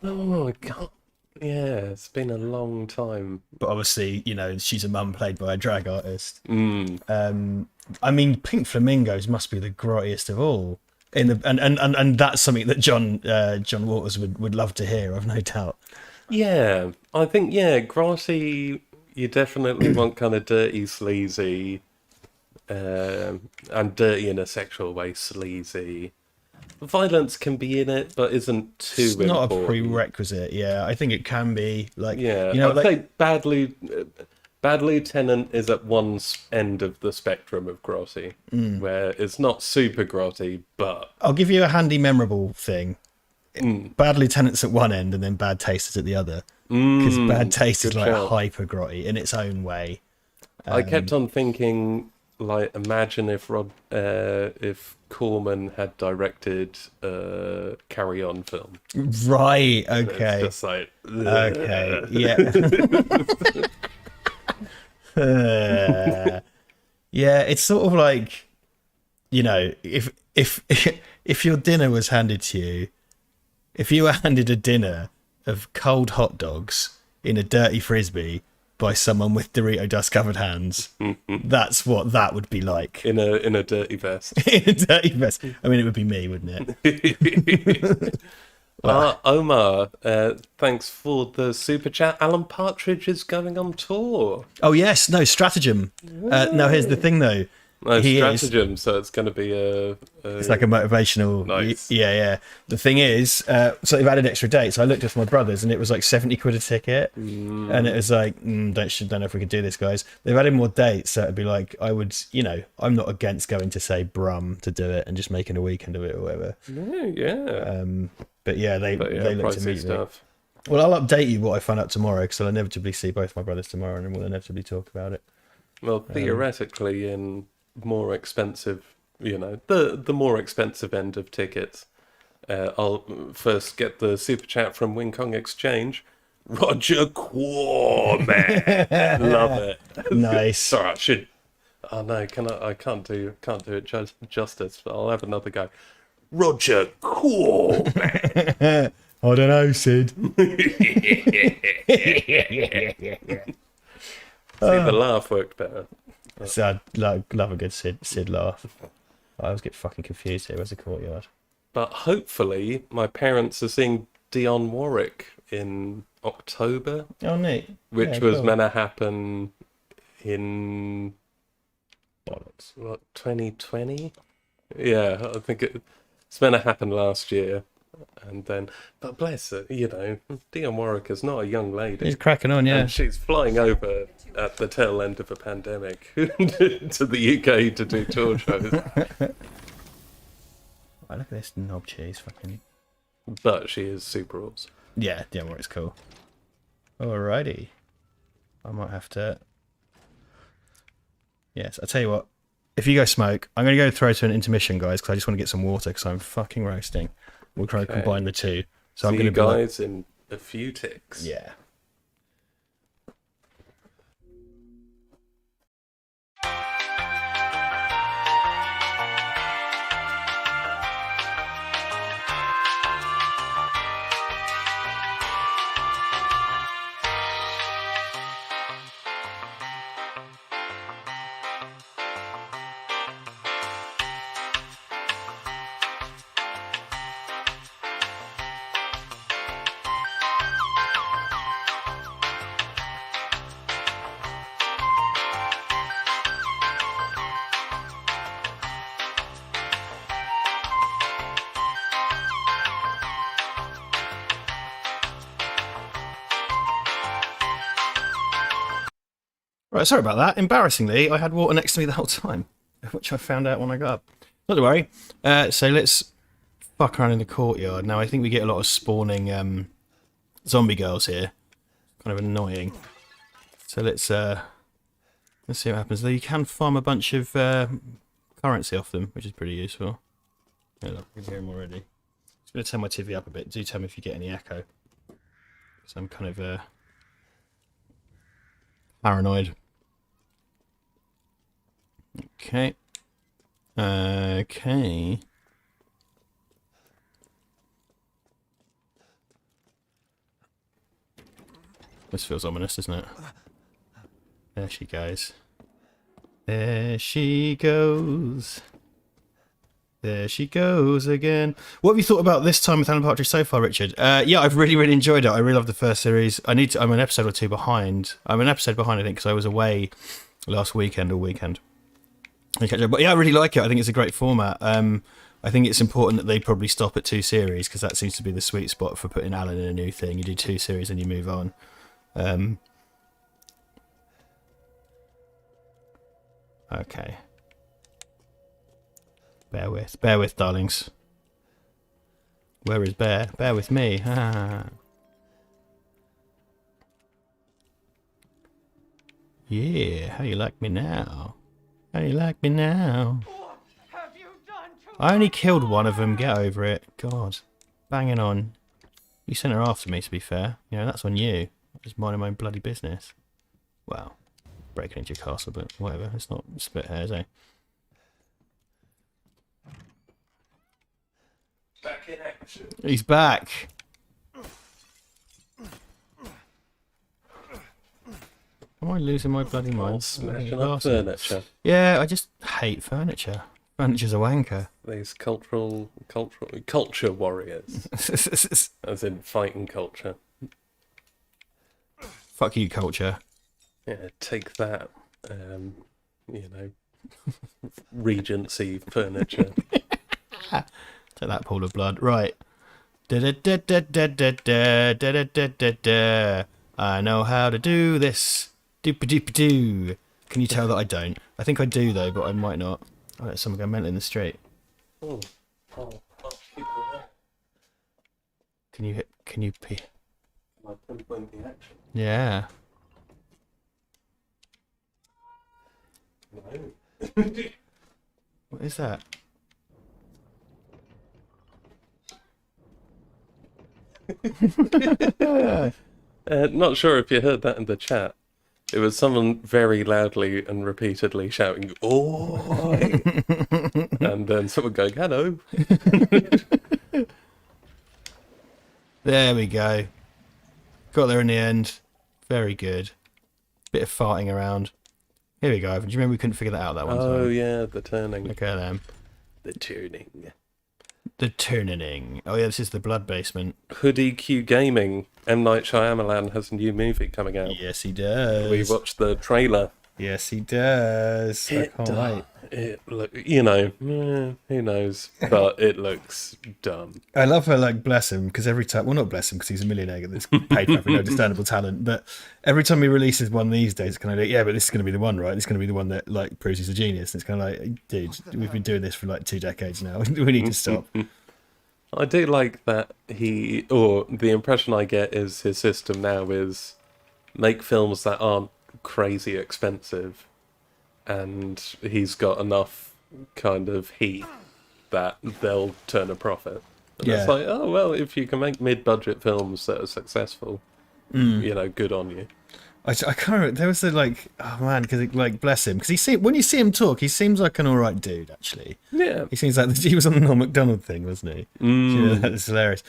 B: Oh, God. Yeah, it's been a long time.
A: But obviously, you know, she's a mum played by a drag artist. I mean, Pink Flamingos must be the grottiest of all. And that's something that John Waters would love to hear, I've no doubt.
B: Yeah, I think, grotty, you definitely want kind of dirty, sleazy, and dirty in a sexual way, sleazy. Violence can be in it, but isn't too
A: It's not
B: important.
A: a prerequisite, yeah. I think it can be, like,
B: Yeah,
A: you know,
B: I'd
A: like,
B: say Bad Lieutenant is at one end of the spectrum of grotty, where it's not super grotty, but...
A: I'll give you a handy, memorable thing. Bad Lieutenant's at one end, and then Bad Taste is at the other. Because Bad Taste is, like,
B: shout.
A: hyper grotty in its own way.
B: I kept on thinking, like, imagine if Corman had directed a Carry On film.
A: Right, okay.
B: It's just like...
A: Okay, yeah. Yeah, it's sort of like, you know, if your dinner was handed to you, if you were handed a dinner of cold hot dogs in a dirty frisbee by someone with Dorito dust covered hands, that's what that would be like.
B: In a dirty vest.
A: In a dirty vest. I mean, it would be me, wouldn't it?
B: Omar, thanks for the super chat. Alan Partridge is going on tour.
A: Oh yes, no, Stratagem. Now here's the thing though.
B: No,
A: He is-
B: Stratagem, so it's going to be
A: It's like a motivational.
B: Nice.
A: Yeah. The thing is, so they've added extra dates. I looked at my brothers, and it was like 70 quid a ticket, and it was like, don't know if we could do this, guys. They've added more dates, so it'd be like, I would, you know, I'm not against going to say Brum to do it and just making a weekend of it or whatever.
B: Yeah.
A: But yeah, they looked
B: pricey
A: immediately.
B: stuff.
A: Well, I'll update you what I find out tomorrow because I'll inevitably see both my brothers tomorrow, and then we'll inevitably talk about it.
B: Well, theoretically, in more expensive, you know, the more expensive end of tickets, I'll first get the super chat from Wing Kong Exchange. Roger Corman, love it.
A: Nice.
B: Sorry, I should. Oh no, I can't do it justice. But I'll have another go. Roger Corman.
A: I don't know, Sid.
B: See, the laugh worked better.
A: So I love a good Sid laugh. I always get fucking confused here. Where's the Courtyard?
B: But hopefully, my parents are seeing Dionne Warwick in October,
A: Oh, neat.
B: which
A: Yeah,
B: was
A: cool.
B: meant to happen in
A: Bollocks.
B: what 2020. Yeah, I think it's meant to happen last year, and then but bless her, you know, Dionne Warwick is not a young lady.
A: He's cracking on, yeah.
B: And she's flying over at the tail end of a pandemic to the UK to do tour shows.
A: Oh, look at this knob cheese, fucking.
B: But she is super awesome.
A: Yeah, well, it's cool. Alrighty. I might have to. Yes, I'll tell you what. If you go smoke, I'm going to go throw to an intermission, guys, because I just want to get some water because I'm fucking roasting. We'll try and combine the two. So I'm
B: See
A: going
B: you
A: to be
B: guys in a few ticks.
A: Yeah. Right, sorry about that. Embarrassingly, I had water next to me the whole time, which I found out when I got up. Not to worry. So let's fuck around in the courtyard. Now, I think we get a lot of spawning zombie girls here. Kind of annoying. So let's see what happens. Though you can farm a bunch of currency off them, which is pretty useful. Yeah, look, I can hear them already. Just going to turn my TV up a bit. Do tell me if you get any echo. Because I'm kind of paranoid. Okay. Okay. This feels ominous, doesn't it? There she goes. There she goes. There she goes again. What have you thought about this time with Alan Partridge so far, Richard? Yeah, I've really enjoyed it. I really love the first series. I'm an episode or two behind. I'm an episode behind, I think, because I was away last weekend all weekend. But yeah, I really like it. I think it's a great format. I think it's important that they probably stop at 2 series because that seems to be the sweet spot for putting Alan in a new thing. You do 2 series and you move on. Okay. Bear with, darlings. Where is Bear? Bear with me. Yeah, how you like me now? How you like me now?
E: What have you done to
A: I only killed one of them, get over it. God. Banging on. You sent her after me, to be fair. You know, that's on you. I'm just minding my own bloody business. Well, breaking into your castle, but whatever. It's not split hairs, eh?
B: Back in action.
A: He's back. Am I losing my bloody mind?
B: Smashing up furniture.
A: Yeah, I just hate furniture. Furniture's a wanker.
B: These culture warriors, as in fighting culture.
A: Fuck you, culture.
B: Yeah, take that. You know, Regency furniture.
A: Take that pool of blood. Right. I know how to do this. Doop-a-doop-a-doo. Can you tell that I don't? I think I do though, but I might not. Oh, there's someone going mental in the street.
B: Oh, people there.
A: Can you pee?
B: My pinpoint the action.
A: Yeah.
B: No.
A: What is that?
B: Not sure if you heard that in the chat. It was someone very loudly and repeatedly shouting, "Oh!" and then someone going, "Hello."
A: There we go. Got there in the end. Very good. Bit of farting around. Here we go, Ivan. Do you remember we couldn't figure that out that one time?
B: Oh yeah, the turning.
A: Look at them.
B: The turning.
A: The turning. Oh yeah, this is the blood basement.
B: Hoodie Q Gaming. M. Night Shyamalan has a new movie coming out.
A: Yes, he does.
B: We watched the trailer
A: Yes, he does. I can't wait.
B: It look, you know, who knows? But it looks dumb.
A: I love her, like, bless him, because every time, well, not bless him, because he's a millionaire that's paid for no understandable talent, but every time he releases one these days, it's kind of like, yeah, but this is going to be the one, right? This is going to be the one that, like, proves he's a genius. And it's kind of like, dude, we've been doing this for, like, 2 decades now. We need to stop.
B: I do like that the impression I get is his system now is make films that aren't crazy expensive, and he's got enough kind of heat that they'll turn a profit. And
A: Yeah.
B: it's like, oh, well, if you can make mid-budget films that are successful, you know, good on you.
A: I can't remember. There was the, like, oh man, because, like, bless him, because when you see him talk, he seems like an alright dude, actually.
B: Yeah.
A: He seems like he was on the Norm Macdonald thing, wasn't he? Yeah, that's hilarious.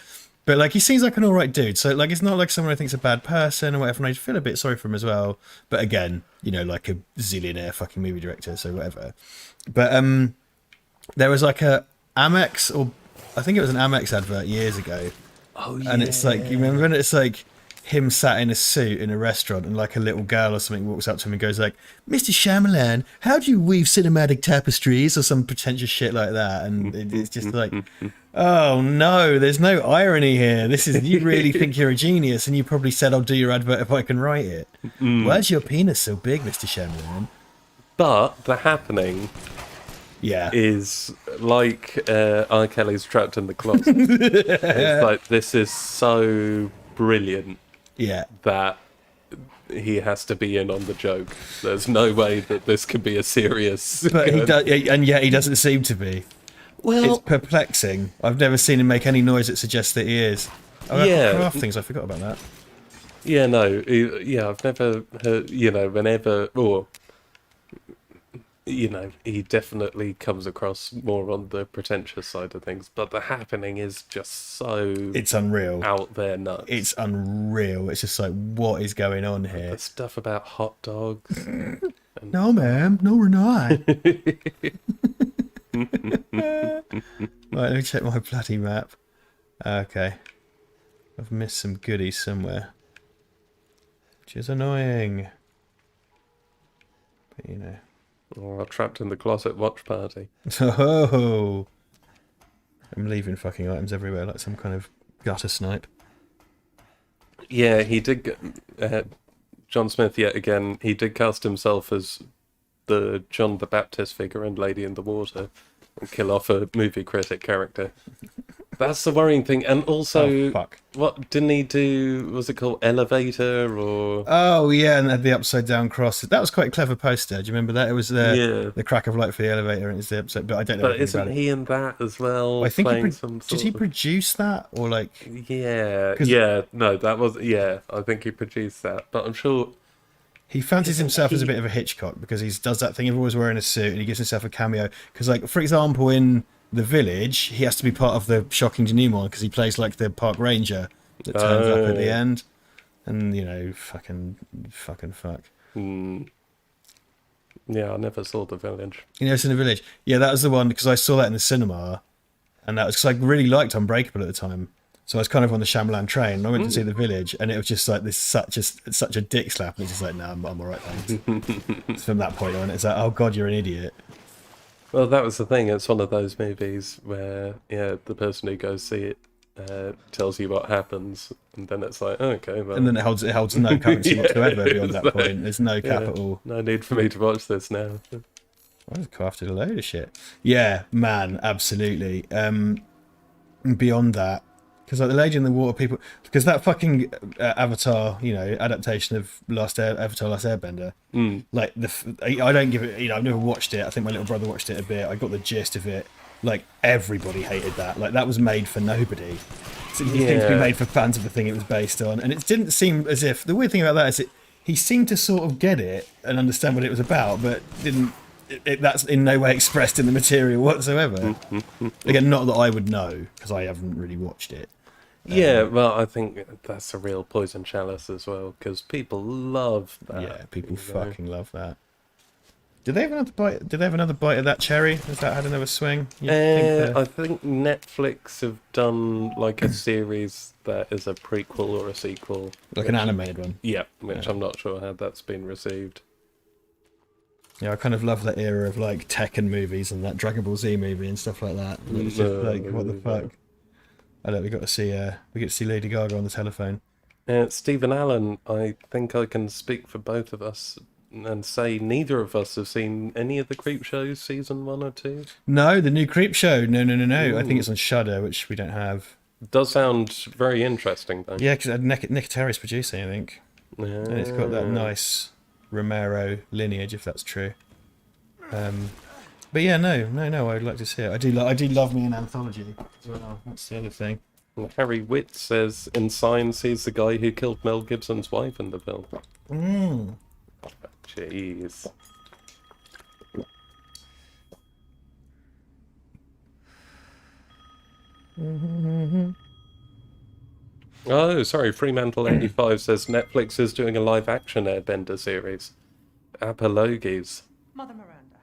A: But, like, he seems like an alright dude. So, like, it's not like someone I think's a bad person or whatever. And I feel a bit sorry for him as well. But again, you know, like a zillionaire fucking movie director, so whatever. But there was like a Amex, or I think it was an Amex advert years ago.
B: Oh, yeah.
A: And it's like, you remember? And it's like him sat in a suit in a restaurant, and like a little girl or something walks up to him and goes like, "Mr. Shyamalan, how do you weave cinematic tapestries?" or some pretentious shit like that. And it's just like, oh no, there's no irony here. This is, you really think you're a genius, and you probably said, "I'll do your advert if I can write it." Why's your penis so big, Mr. Shyamalan?
B: But The Happening
A: Yeah.
B: is like R. Kelly's Trapped in the Closet. It's like, this is so brilliant
A: Yeah.
B: that he has to be in on the joke. There's no way that this could be a serious...
A: But he does, and yet he doesn't seem to be.
B: Well,
A: It's perplexing. I've never seen him make any noise that suggests that he is. Oh,
B: Yeah.
A: craft things. I forgot about that.
B: yeah, no, I've never heard, you know, you know, he definitely comes across more on the pretentious side of things, but The Happening is just so
A: It's unreal.
B: out there nuts.
A: It's unreal. It's just like, what is going on here?
B: The stuff about hot dogs.
A: No, ma'am. No, we're not. Right, let me check my bloody map. Okay. I've missed some goodies somewhere. Which is annoying. But, you know.
B: Or Trapped in the Closet watch party.
A: Oh! I'm leaving fucking items everywhere like some kind of gutter snipe.
B: Yeah, he did. John Smith, yet again, he did cast himself as the John the Baptist figure in Lady in the Water and kill off a movie critic character. That's the worrying thing. And also,
A: Oh, fuck.
B: what didn't he do? Was it called Elevator or?
A: Oh, yeah, and they had the upside down cross. That was quite a clever poster. Do you remember that? It was the crack of light for the elevator, and it's the episode, but I don't know
B: But
A: anything
B: isn't
A: about
B: he in that as well?
A: it. I think
B: playing some
A: did
B: sort
A: he
B: of-
A: produce that? Or like...
B: Yeah,
A: 'Cause-
B: yeah. No, that was I think he produced that, but I'm sure.
A: He fancies
B: Isn't
A: himself as a
B: he-
A: bit of a Hitchcock because he does that thing of always wearing a suit, and he gives himself a cameo. Because, like, for example, in The Village, he has to be part of the shocking denouement because he plays like the park ranger that turns up at the end. And, you know, fucking fuck.
B: Yeah, I never saw The Village.
A: You know, it's in The Village. Yeah, that was the one because I saw that in the cinema, and that was because I really liked Unbreakable at the time. So I was kind of on the Shyamalan train, and I went to see The Village, and it was just like this such a dick slap, and it's just like, nah, I'm alright, thanks. From that point on, it's like, oh god, you're an idiot.
B: Well, that was the thing. It's one of those movies where, the person who goes see it tells you what happens, and then it's like, okay, well,
A: And then it holds no currency whatsoever beyond that point. There's no
B: yeah,
A: capital.
B: no need for me to watch this now.
A: I just crafted a load of shit. Yeah, man, absolutely. Beyond that, because like the Lady in the Water people, because that fucking Avatar, you know, adaptation of Avatar: Last Airbender. Like I don't give it. You know, I've never watched it. I think my little brother watched it a bit. I got the gist of it. Like everybody hated that. Like that was made for nobody. So it seemed to be made for fans of the thing it was based on, and it didn't seem as if. The weird thing about that is he seemed to sort of get it and understand what it was about, but didn't. That's in no way expressed in the material whatsoever. Again, not that I would know because I haven't really watched it.
B: Yeah, well, I think that's a real poison chalice as well, because people love that.
A: Yeah, people
B: you know.
A: fucking love that. Did they have another bite? Did they have another bite of that cherry? Has that had another swing?
B: I think Netflix have done like a series that is a prequel or a sequel.
A: like an animated one?
B: Yeah, which I'm not sure how that's been received.
A: Yeah, I kind of love that era of like Tekken movies and that Dragon Ball Z movie and stuff like that. And it's just like, what the fuck? I don't. We get to see Lady Gaga on the telephone.
B: Stephen Allen, I think I can speak for both of us and say neither of us have seen any of the Creep Shows season 1 or 2.
A: No, the new Creep Show. No. I think it's on Shudder, which we don't have.
B: Does sound very interesting, though.
A: Yeah, because Nicotera's producing, I think. And it's got that nice Romero lineage, if that's true. But yeah, no, I'd like to see it. I do love me an anthology as well. That's the other thing.
B: Harry Witt says in Signs he's the guy who killed Mel Gibson's wife in the film. Jeez. Oh, sorry, Fremantle85 says Netflix is doing a live-action Airbender series. Apologies.
C: Mother Miranda,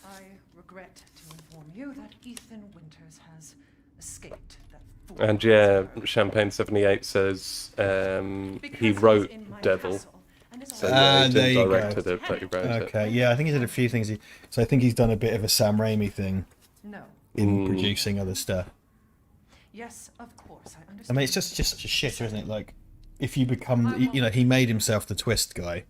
C: I regret to inform you that Ethan Winters has escaped that fool.
B: And yeah, Champagne78 says he wrote Devil. So yeah, he
A: there you
B: directed
A: go.
B: it, but he wrote it.
A: Okay, yeah, I think he did a few things. So I think he's done a bit of a Sam Raimi thing
C: No.
A: in producing other stuff.
C: Yes, of course, I
A: I
C: understand.
A: mean, it's just such a shitter, isn't it? Like, if you become, he made himself the twist guy.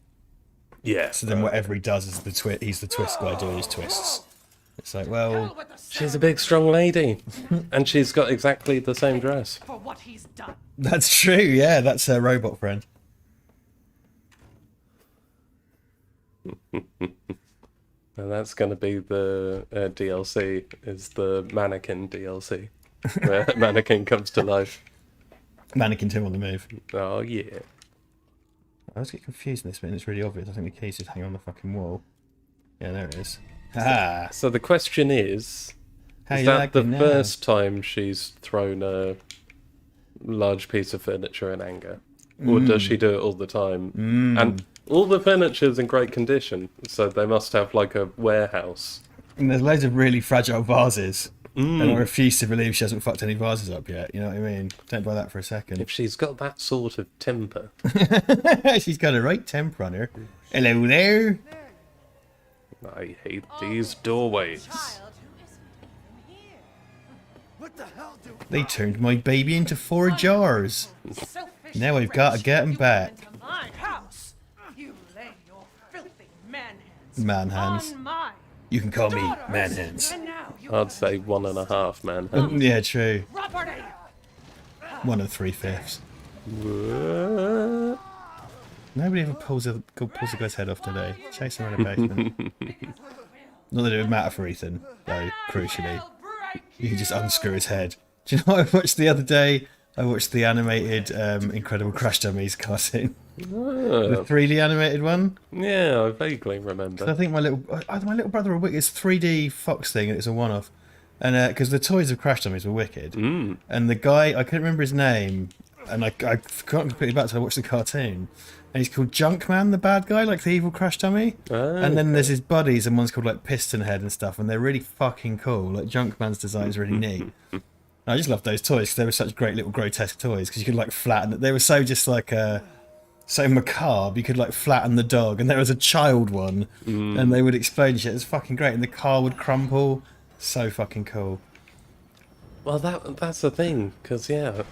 B: Yeah.
A: So then whatever he does is he's the twist guy doing his twists. It's like, well,
B: She's a big, strong lady. And she's got exactly the same dress.
C: For what he's done.
A: that's true. Yeah, that's her robot friend.
B: And that's going to be the DLC, is the Mannequin DLC. Where Mannequin comes to life.
A: Mannequin 2 on the move.
B: Oh, yeah.
A: I always get confused in this bit, and it's really obvious. I think the keys just hang on the fucking wall. Yeah, there it is. Ha!
B: So the question is
A: How you
B: that
A: like
B: the
A: me now?
B: first time she's thrown a large piece of furniture in anger? Or does she do it all the time? And all the furniture's in great condition, so they must have like a warehouse.
A: And there's loads of really fragile vases. And I refuse to believe she hasn't fucked any vases up yet. You know what I mean? Don't buy that for a second.
B: If she's got that sort of temper.
A: She's got a right temper on her. Hello there.
B: I hate these doorways.
D: What the hell do
A: They turned my baby into 4 jars. Now I've got to get him back.
C: My house. You lay your filthy man hands.
A: Man hands.
C: On my
A: You can call me
C: daughters.
A: man hands.
C: And now you
B: I'd say 1.5, man.
A: Yeah, true.
C: property.
A: 1 3/5. Nobody ever pulls a guy's head off today. Chase him around a basement. Not that it would matter for Ethan, though, crucially. You can just unscrew his head. Do you know what I watched the other day? I watched the animated Incredible Crash Dummies cartoon. The 3D animated one.
B: Yeah, I vaguely remember.
A: I think my little brother will wicked. It's 3D Fox thing, and it's a one-off. And because the toys of Crash Dummies were wicked, and the guy I couldn't remember his name, and I forgot completely about till I watched the cartoon. And he's called Junkman, the bad guy, like the evil Crash Dummy. And then there's his buddies, and one's called like Piston Head and stuff, and they're really fucking cool. Like Junkman's design is really neat. And I just loved those toys because they were such great little grotesque toys because you could like flatten. They were so just like so macabre. You could like flatten the dog, and there was a child one, and they would explode shit. It was fucking great, and the car would crumple. So fucking cool.
B: Well, that's the thing, because yeah,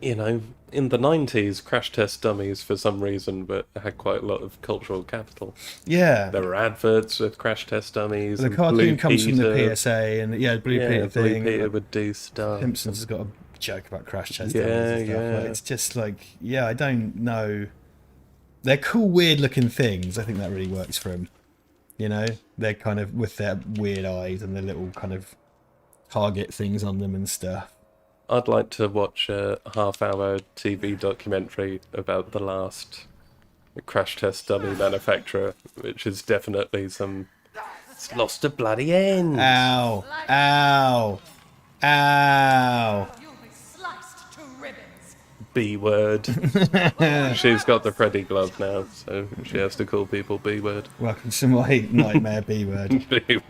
B: in the 90s, Crash Test Dummies for some reason, but had quite a lot of cultural capital.
A: Yeah.
B: There were adverts with Crash Test Dummies.
A: The
B: and
A: cartoon
B: Blue
A: comes from the
B: Peter.
A: PSA, and yeah, Blue Peter
B: Blue
A: thing.
B: Peter would do stuff.
A: Simpsons has got a joke about Crash Test
B: Yeah,
A: Dummies and stuff.
B: yeah.
A: Like, it's just like, yeah, I don't know. They're cool, weird-looking things. I think that really works for them. You know, they're kind of with their weird eyes and their little kind of target things on them and stuff.
B: I'd like to watch a half-hour TV documentary about the last Crash Test Dummy manufacturer, which is definitely some... It's lost a bloody end.
A: Ow! Ow! Ow!
C: You'll be sliced to ribbons.
B: B-word. She's got the Freddy glove now, so she has to call people B-word.
A: Welcome to my nightmare B-word.
B: B-word.
C: You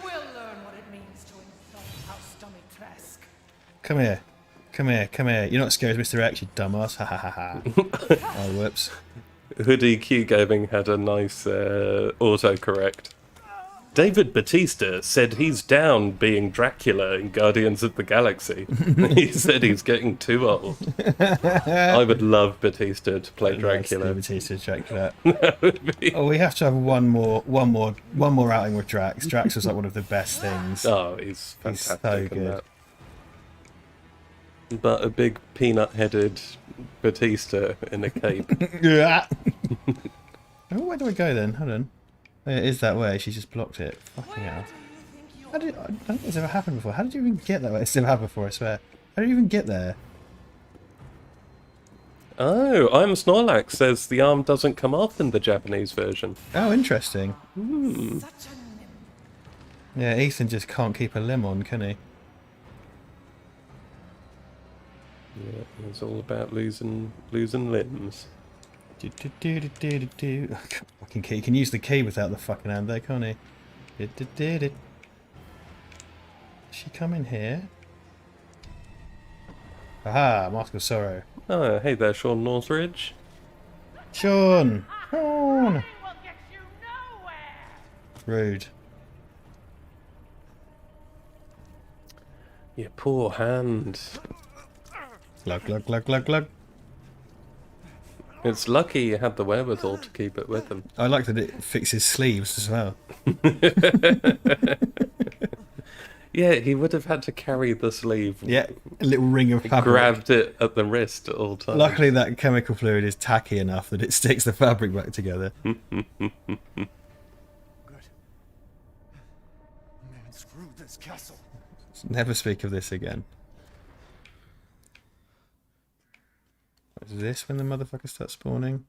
C: will learn what it means to insult House Dimitrescu.
A: Come here. Come here, come here. You're not as scary as Mr. X, you dumbass. Ha ha ha ha. Oh, whoops.
B: Hoodie Q Gaming had a nice autocorrect. David Batista said he's down being Dracula in Guardians of the Galaxy. He said he's getting too old. I would love Batista to play Dracula.
A: Batista Dracula.
B: That would be...
A: Oh, we have to have one more outing with Drax. Drax was like one of the best things.
B: Oh, he's fantastic.
A: so
B: in
A: good.
B: that. But a big peanut-headed Batista in a cape.
A: Yeah. Oh, where do I go then? Hold on. Oh, yeah, it is that way. She just blocked it. Fucking hell. I don't think it's ever happened before. How did you even get that way? It's never happened before, I swear. How did you even get there?
B: Oh, I'm Snorlax says the arm doesn't come off in the Japanese version.
A: Oh, interesting.
C: Such a limb.
A: Yeah, Ethan just can't keep a limb on, can he?
B: Yeah, it's all about losing limbs.
A: Do. Fucking key. You can use the key without the fucking hand there, can't he? Does she come in here? Aha, Mask of Sorrow.
B: Oh, hey there, Sean Northridge.
A: Sean! Sean!
E: Will get you nowhere.
A: Rude.
B: Your poor hand.
A: Glug, glug, glug, glug, glug.
B: It's lucky you had the wherewithal to keep it with him.
A: I like that it fixes sleeves as well.
B: Yeah, he would have had to carry the sleeve.
A: Yeah, a little ring of fabric.
B: Grabbed it at the wrist at all times.
A: Luckily that chemical fluid is tacky enough that it sticks the fabric back together.
D: Good. Man, screw this castle.
A: Never speak of this again. Is this when the motherfuckers start spawning?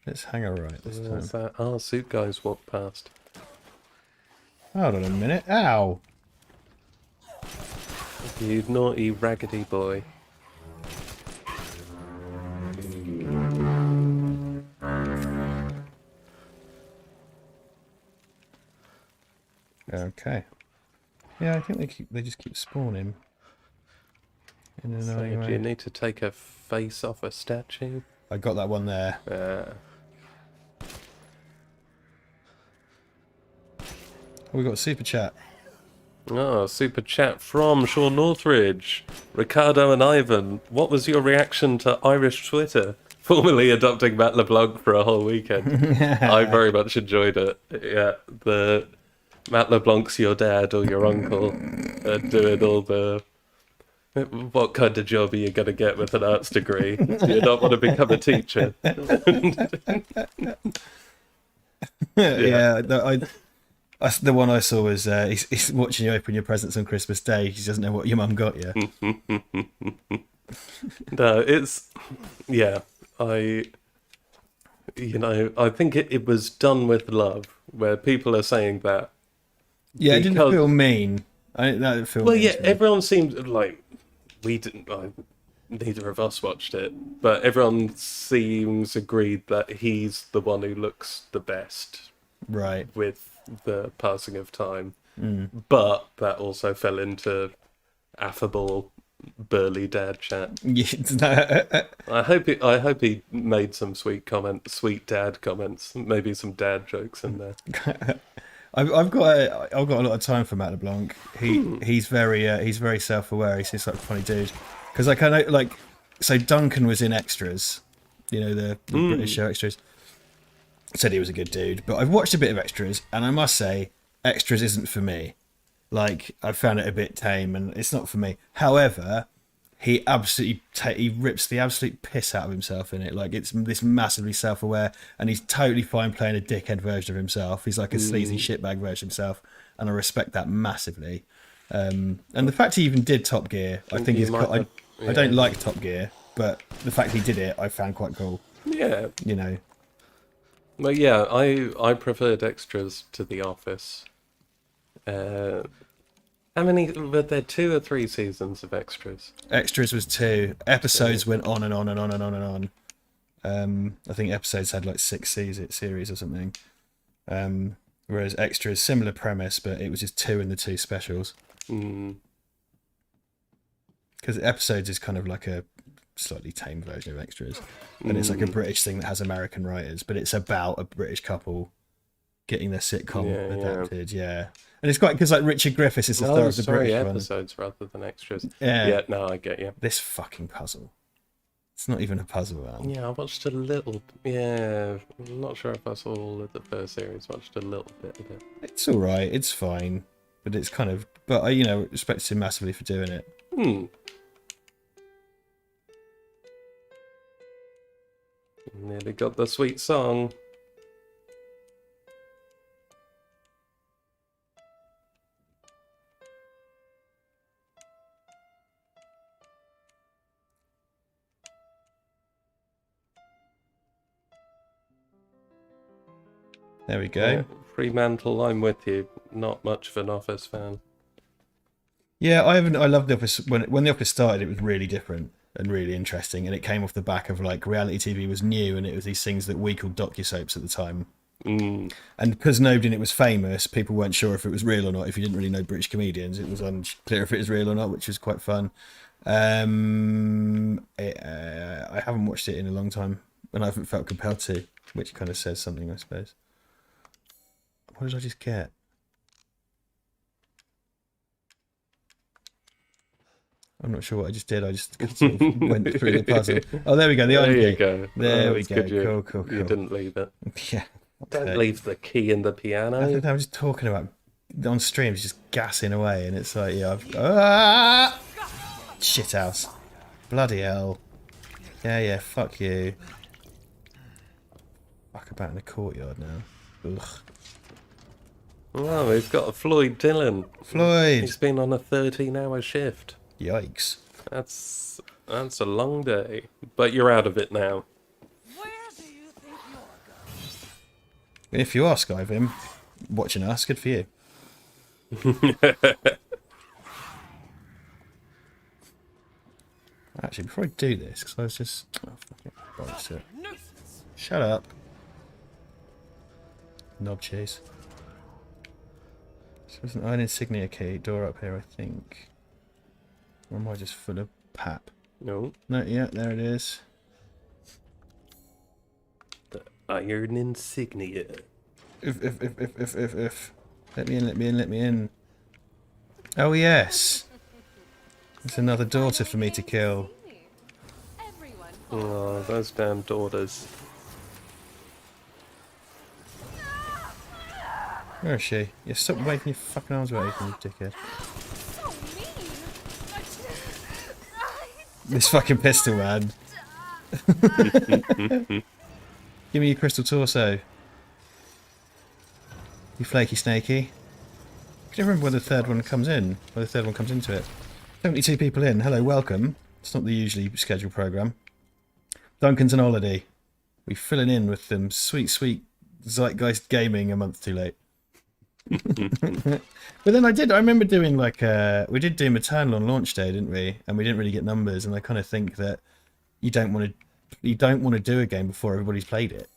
A: Let's hang her right this time.
B: What's that? Oh, suit guys walked past.
A: Hold on a minute. Ow!
B: You naughty raggedy boy.
A: Okay. Yeah, I think they just keep spawning. In an annoying
B: So, do you
A: way.
B: need to take a face off a statue?
A: I got that one there. We got a super chat.
B: Oh, super chat from Sean Northridge. Ricardo and Ivan, what was your reaction to Irish Twitter formally adopting Matt LeBlanc for a whole weekend? I very much enjoyed it. Yeah, the Matt LeBlanc's your dad or your uncle doing all the... What kind of job are you going to get with an arts degree? Do you not want to become a teacher?
A: Yeah, the one I saw was he's watching you open your presents on Christmas Day. He doesn't know what your mum got you.
B: No, it's... Yeah, I think it was done with love, where people are saying that.
A: Yeah, it didn't
B: Because-
A: feel mean. That didn't feel
B: Well,
A: mean
B: yeah,
A: to me.
B: everyone seemed like... We didn't... neither of us watched it, but everyone seems agreed that he's the one who looks the best
A: Right.
B: with the passing of time. But that also fell into affable, burly dad chat. I hope he made some sweet dad comments, maybe some dad jokes in there.
A: I've got a lot of time for Matt LeBlanc. He's very self-aware. He's just like a funny dude. Because like I know, like, so Duncan was in Extras, you know, the British show Extras. Said he was a good dude, but I've watched a bit of Extras, and I must say, Extras isn't for me. Like, I found it a bit tame, and it's not for me. However, he absolutely he rips the absolute piss out of himself in it. Like, it's this massively self-aware, and he's totally fine playing a dickhead version of himself. He's like a sleazy shitbag version of himself, and I respect that massively. And the fact he even did Top Gear, I think is
B: might have-
A: I don't like Top Gear, but the fact he did it, I found quite cool.
B: Yeah.
A: You know.
B: Well, yeah, I preferred Extras to The Office. How many were there? 2 or 3 seasons of Extras?
A: Extras was 2. Episodes went on and on and on and on and on. I think episodes had like 6 series or something. Whereas Extras, similar premise, but it was just 2 in the 2 specials. Because episodes is kind of like a slightly tame version of Extras, and it's like a British thing that has American writers, but it's about a British couple getting their sitcom adapted. Yeah, and it's quite because like Richard Griffiths is the star of the British
B: episodes rather than extras.
A: Yeah.
B: Yeah, no, I get you.
A: This fucking puzzle. It's not even a puzzle, man.
B: Yeah, I watched a little. Yeah, I'm not sure if I saw all of the first series. Watched a little bit of it.
A: It's all right. It's fine, but it's kind of. But I, respect him massively for doing it.
B: Nearly got the sweet song.
A: There we go.
B: Yeah, Fremantle, I'm with you. Not much of an Office fan.
A: Yeah, I love The Office. When The Office started, it was really different and really interesting, and it came off the back of like reality TV was new, and it was these things that we called docusoaps at the time. And because nobody in it was famous, people weren't sure if it was real or not. If you didn't really know British comedians, it was unclear if it was real or not, which was quite fun. I haven't watched it in a long time, and I haven't felt compelled to, which kind of says something, I suppose. What did I just get? I'm not sure what I just did. I just sort of went through the puzzle. Oh, there we go. The
B: There
A: iron
B: you
A: key.
B: go.
A: There we
B: That's
A: go.
B: good
A: Cool.
B: You didn't leave it.
A: Yeah.
B: Don't leave the key in the
A: I
B: piano.
A: was just talking about on streams, just gassing away, and it's like, shit house. Bloody hell. Yeah. Fuck you. Fuck about in the courtyard now. Ugh.
B: Oh, we've got a Floyd Dillon.
A: Floyd.
B: He's been on a 13-hour shift.
A: Yikes.
B: That's a long day. But you're out of it now.
C: Where do you think you're going?
A: If you are Skyvim watching us, good for you. Actually, before I do this, because I was just... Oh, fuck it. Bollocks to it. Shut up. Knob chase. So there's an iron insignia key door up here, I think. Or am I just full of pap?
B: No.
A: No, yeah, there it is.
B: The iron insignia.
A: If. Let me in. Oh, yes. It's another daughter for me to kill.
B: Oh, those damn daughters.
A: Where is she? Yeah, stop waving your fucking arms away, you dickhead. This fucking pistol, man. Give me your crystal torso. You flaky snaky. Can you remember when the third one comes in? When the third one comes into it? 72 people in. Hello, welcome. It's not the usually scheduled programme. Duncan's on holiday. We're filling in with them sweet Zeitgeist Gaming a month too late. But then I remember doing like we did do Maternal on launch day, didn't we? And we didn't really get numbers, and I kind of think that you don't want to do a game before everybody's played it.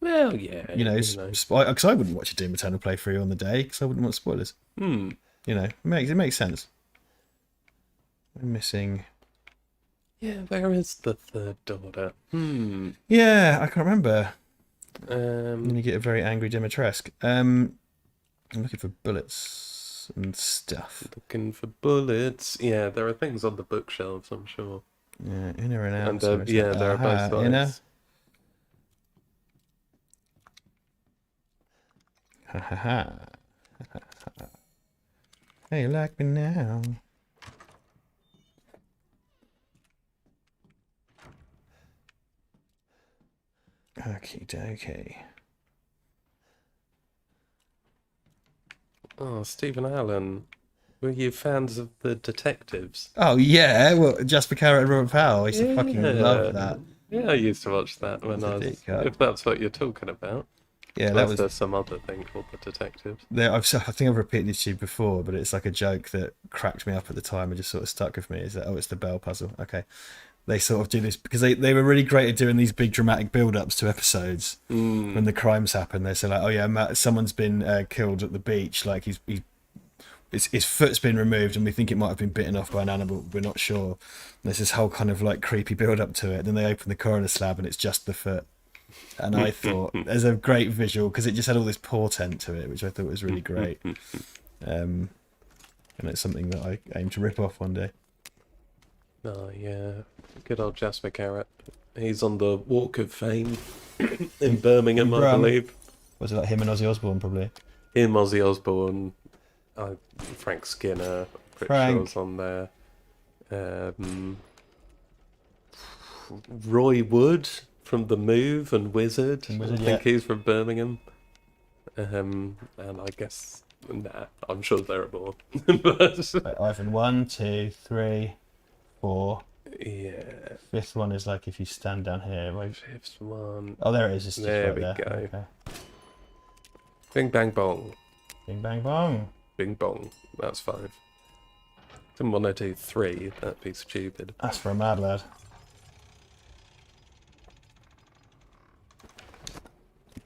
B: Well, yeah.
A: Because I wouldn't watch a Doom Eternal playthrough on the day because I wouldn't want spoilers. You know, it makes sense. We're missing.
B: Yeah, where is the third daughter?
A: Yeah, I can't remember.
B: Um,
A: And you get a very angry Dimitrescu. I'm looking for bullets and stuff.
B: Looking for bullets. Yeah, there are things on the bookshelves, I'm sure.
A: Yeah, inner and out.
B: And
A: so it's
B: yeah,
A: like,
B: there are both sides.
A: Inner. Ha ha ha. Hey, you like me now? Okie dokie.
B: Oh, Stephen Allen. Were you fans of the detectives?
A: Oh yeah, well, Jasper Carrot and Robert Powell. I used to fucking love that.
B: Yeah, I used to watch that when I was.
A: Dick cut.
B: If that's what you're talking about.
A: Yeah, that
B: Unless
A: was.
B: there's some other thing called the detectives.
A: I think I've repeated this to you before, but it's like a joke that cracked me up at the time and just sort of stuck with me. Is that it's the Bell puzzle? Okay, they sort of do this because they were really great at doing these big dramatic build-ups to episodes when the crimes happen. They say like, oh yeah, someone's been killed at the beach. Like he's his foot's been removed, and we think it might have been bitten off by an animal. We're not sure. There's this whole kind of like creepy build up to it. Then they open the coroner slab, and it's just the foot. And I thought there's a great visual because it just had all this portent to it, which I thought was really great. And it's something that I aim to rip off one day.
B: Oh yeah, good old Jasper Carrot. He's on the Walk of Fame in Birmingham, I believe.
A: Was it like him and Ozzy Osbourne, probably?
B: Him, Ozzy Osbourne, Frank Skinner, pretty sure was on there. Roy Wood from The Move and Wizard. I think he's from Birmingham. And I guess, I'm sure there are more. But,
A: Right, Ivan, 1, 2, 3, 4.
B: Yeah.
A: Fifth one is like if you stand down here. Right?
B: Fifth one.
A: Oh, there it is. It's just
B: There
A: right
B: we
A: there.
B: go.
A: Okay.
B: Bing bang bong.
A: Bing bang bong.
B: Bing bong. That's 5. Didn't want to do 3. That'd be stupid.
A: That's for a mad lad.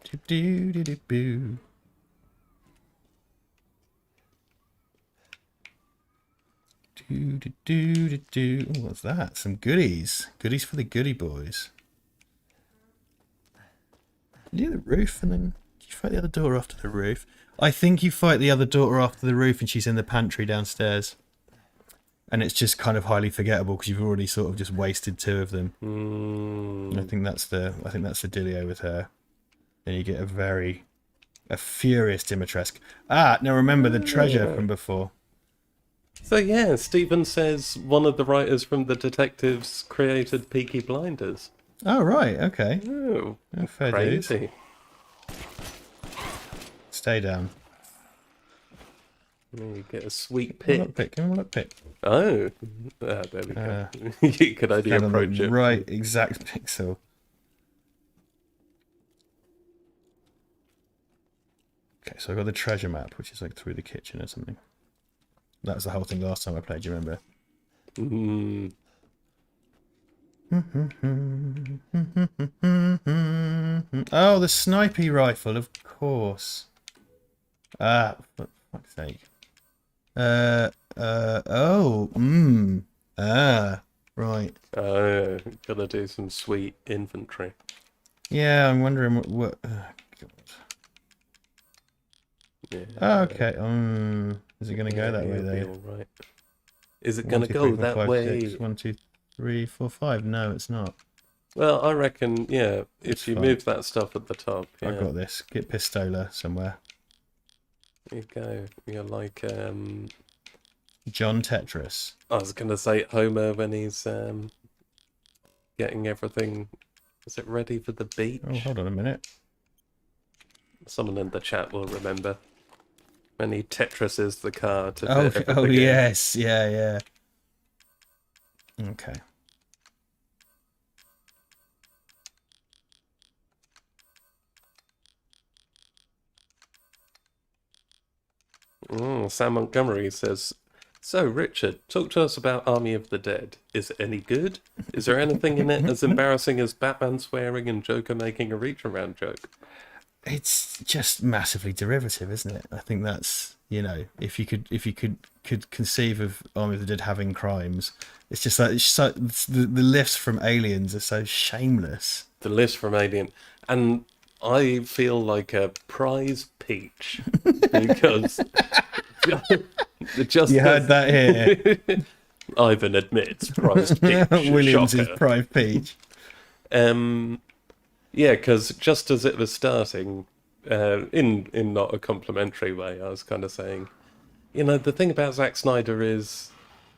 A: Do do do boo. Do do do do do. Oh, what's that? Some goodies. Goodies for the goody boys. Did you do the roof and then did you fight the other daughter after the roof? I think you fight the other daughter after the roof and she's in the pantry downstairs. And it's just kind of highly forgettable because you've already sort of just wasted 2 of them. I think that's the dealio with her. Then you get a furious Dimitrescu. Ah, now remember the treasure from before.
B: So yeah, Stephen says one of the writers from The Detectives created Peaky Blinders.
A: Oh right, okay.
B: Oh,
A: Fair
B: crazy.
A: dues. Stay down.
B: You get a sweet
A: Give me a
B: pick.
A: lockpick. Give me a lockpick.
B: Oh, there we go. You could only
A: Stand on
B: approach
A: the
B: it.
A: right exact pixel. Okay, so I got the treasure map, which is like through the kitchen or something. That was the whole thing last time I played, do you remember? Oh, the snipey rifle, of course. Ah, for fuck's sake. Right.
B: Gotta do some sweet infantry.
A: Yeah, I'm wondering what God.
B: Yeah.
A: Oh, okay. Is it going to go that way,
B: you'll be
A: though?
B: all right. Is it
A: 1,
B: going to
A: 2,
B: go
A: 3, 4,
B: that
A: 5,
B: way?
A: 6. 1, 2, 3, 4, 5. No, it's not.
B: Well, I reckon, yeah, if
A: It's
B: you
A: fine.
B: move that stuff at the top, yeah.
A: I got this. Get Pistola somewhere.
B: There you go. You're like,
A: John Tetris.
B: I was going to say Homer when he's getting everything, is it ready for the beach?
A: Oh, hold on a minute.
B: Someone in the chat will remember. When he Tetrises the car to
A: Oh,
B: fit everything in.
A: yes. Yeah. Okay.
B: Sam Montgomery says, so Richard, talk to us about Army of the Dead. Is it any good? Is there anything in it as embarrassing as Batman swearing and Joker making a reach around joke?
A: It's just massively derivative, isn't it? I think that's, you know, if you could conceive of Army of the Dead having crimes, it's just like the lifts from Aliens are so shameless.
B: The list from Alien, and I feel like a prize peach because just
A: You heard that here.
B: Ivan admits prize peach.
A: Williams is
B: Shocker.
A: Pride Peach.
B: Yeah, because just as it was starting, in not a complimentary way, I was kind of saying, you know, the thing about Zack Snyder is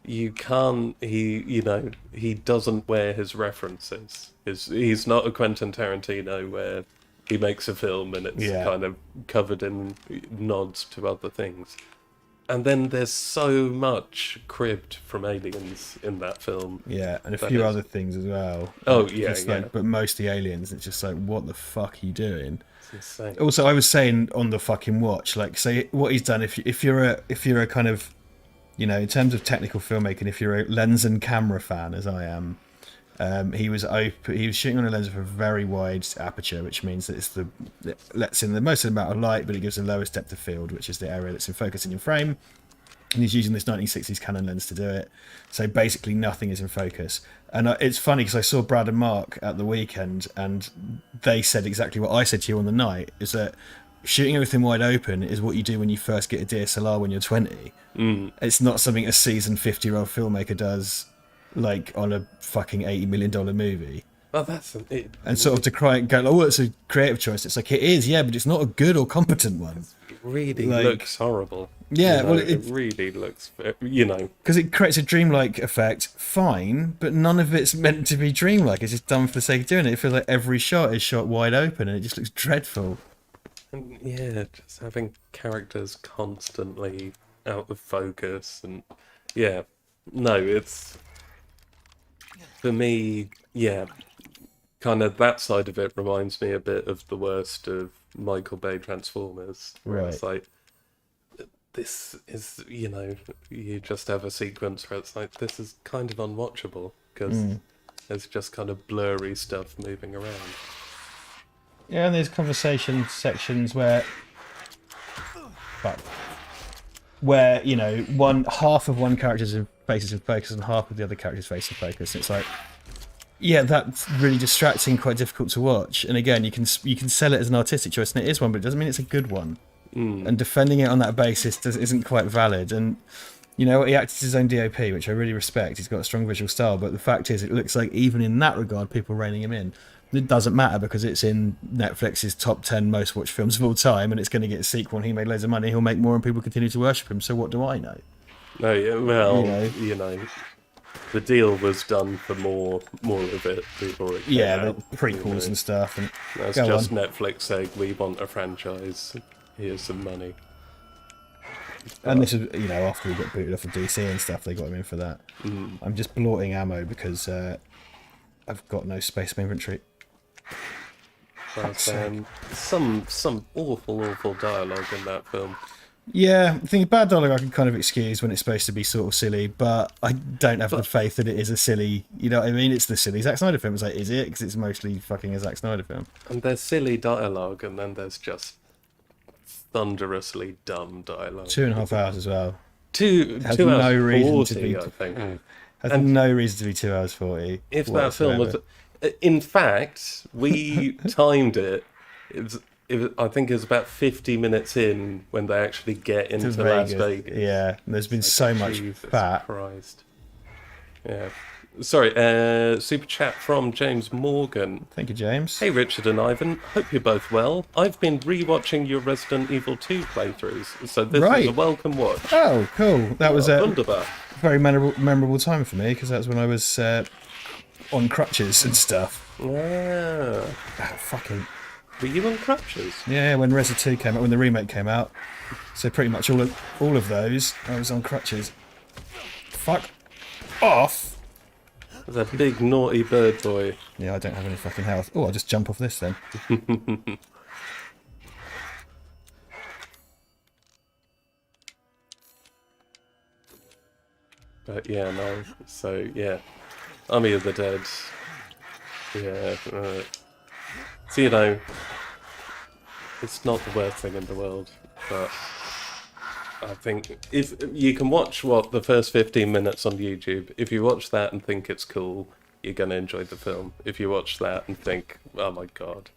B: he doesn't wear his references. He's not a Quentin Tarantino where he makes a film and it's kind of covered in nods to other things. And then there's so much cribbed from Aliens in that film.
A: Yeah, and a few other things as well.
B: Oh,
A: Like,
B: yeah,
A: just
B: yeah.
A: like, but mostly Aliens. It's just like, what the fuck are you doing?
B: It's insane.
A: Also, I was saying on the fucking watch, like, say what he's done. If you're a kind of, you know, in terms of technical filmmaking, if you're a lens and camera fan, as I am, he was shooting on a lens with a very wide aperture, which means that it lets in the most amount of light, but it gives the lowest depth of field, which is the area that's in focus in your frame. and he's using this 1960s Canon lens to do it. So basically nothing is in focus. And it's funny because I saw Brad and Mark at the weekend, and they said exactly what I said to you on the night, is that shooting everything wide open is what you do when you first get a DSLR when you're 20. It's not something a seasoned 50-year-old filmmaker does, like on a fucking $80 million movie.
B: Well, that's it.
A: And sort of to cry and go, oh, it's a creative choice. It's like, it is, yeah, but it's not a good or competent one.
B: It really
A: Like-
B: looks horrible.
A: Yeah,
B: You know,
A: well,
B: it really looks, you know.
A: Because it creates a dreamlike effect, fine, but none of it's meant to be dreamlike. It's just done for the sake of doing it. It feels like every shot is shot wide open, and it just looks dreadful.
B: And yeah, just having characters constantly out of focus, and yeah, no, it's for me, yeah, kind of that side of it reminds me a bit of the worst of Michael Bay Transformers, where it's like, this is, you know, you just have a sequence where it's like, this is kind of unwatchable because there's just kind of blurry stuff moving around.
A: Yeah, and there's conversation sections where, you know, half of one character's face is in focus and half of the other character's face in focus. And it's like, yeah, that's really distracting, quite difficult to watch. And again, you can sell it as an artistic choice, and it is one, but it doesn't mean it's a good one. And defending it on that basis isn't quite valid. And you know, he acted as his own DOP, which I really respect. He's got a strong visual style, but the fact is, it looks like even in that regard, people are reining him in. It doesn't matter because it's in Netflix's top 10 most watched films of all time, and it's going to get a sequel, and he made loads of money. He'll make more, and people continue to worship him. So what do I know?
B: No, yeah, well, you know, the deal was done for more of it before it came
A: Yeah,
B: out,
A: the prequels
B: you know.
A: and stuff. And
B: That's
A: go
B: just
A: on.
B: Netflix saying, we want a franchise, here's some money.
A: And this is, you know, after we got booted off of DC and stuff, they got him in for that. I'm just blotting ammo because I've got no space in my inventory.
B: But, some awful dialogue in that film.
A: Yeah, I think bad dialogue I can kind of excuse when it's supposed to be sort of silly, but I don't have the faith that it is a silly, you know what I mean? It's the silly Zack Snyder film. It's like, is it? Because it's mostly fucking a Zack Snyder film.
B: And there's silly dialogue, and then there's just thunderously dumb dialogue.
A: 2.5 hours as well.
B: Has
A: Has no reason
B: 40,
A: to be.
B: I think.
A: Has no reason to be 2 hours 40.
B: If that film was, in fact, we timed it. I think it was about 50 minutes in when they actually get into Las Vegas.
A: Yeah, and there's been so much
B: Jesus
A: fat.
B: Christ. Yeah. Sorry, super chat from James Morgan.
A: Thank you, James.
B: Hey Richard and Ivan, hope you're both well. I've been rewatching your Resident Evil 2 playthroughs, so this is a welcome watch.
A: Oh, cool. That was a
B: Wunderbar.
A: very memorable time for me because that's when I was on crutches and stuff.
B: Yeah.
A: Fucking.
B: Were you on crutches?
A: Yeah, when Resi 2 came out, when the remake came out. So pretty much all of those, I was on crutches. Fuck off.
B: There's a big naughty bird boy.
A: Yeah, I don't have any fucking health. Oh, I'll just jump off this then.
B: But yeah, no. So yeah, Army of the Dead. Yeah. So you know, it's not the worst thing in the world, but I think if you can watch the first 15 minutes on YouTube, if you watch that and think it's cool, you're gonna enjoy the film. If you watch that and think, oh my god,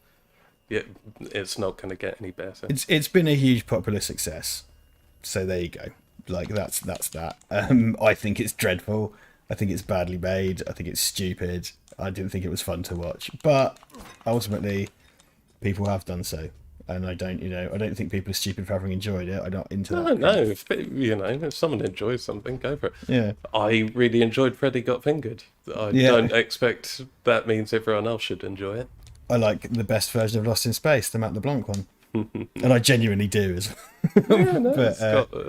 B: yeah, it's not gonna get any better.
A: It's been a huge popular success. So there you go. Like that's that. I think it's dreadful. I think it's badly made. I think it's stupid. I didn't think it was fun to watch, but ultimately, people have done so, and I don't think people are stupid for having enjoyed it. I'm not into that.
B: No. If someone enjoys something, go for it.
A: Yeah.
B: I really enjoyed Freddy Got Fingered. I don't expect that means everyone else should enjoy it.
A: I like the best version of Lost in Space, the Matt LeBlanc one, and I genuinely do as well.
B: Yeah, no,
A: But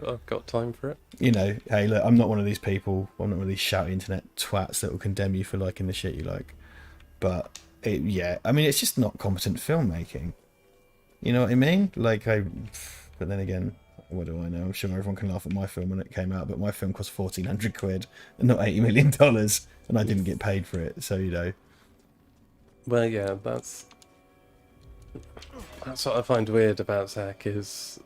B: I've got time for it.
A: you know, hey, look, I'm not one of these people. I'm not one of these shouty internet twats that will condemn you for liking the shit you like. But I mean, it's just not competent filmmaking. You know what I mean? But then again, what do I know? I'm sure everyone can laugh at my film when it came out, but my film cost £1,400 and not $80 million, and I didn't get paid for it. So you know.
B: Well, yeah, that's what I find weird about Zach is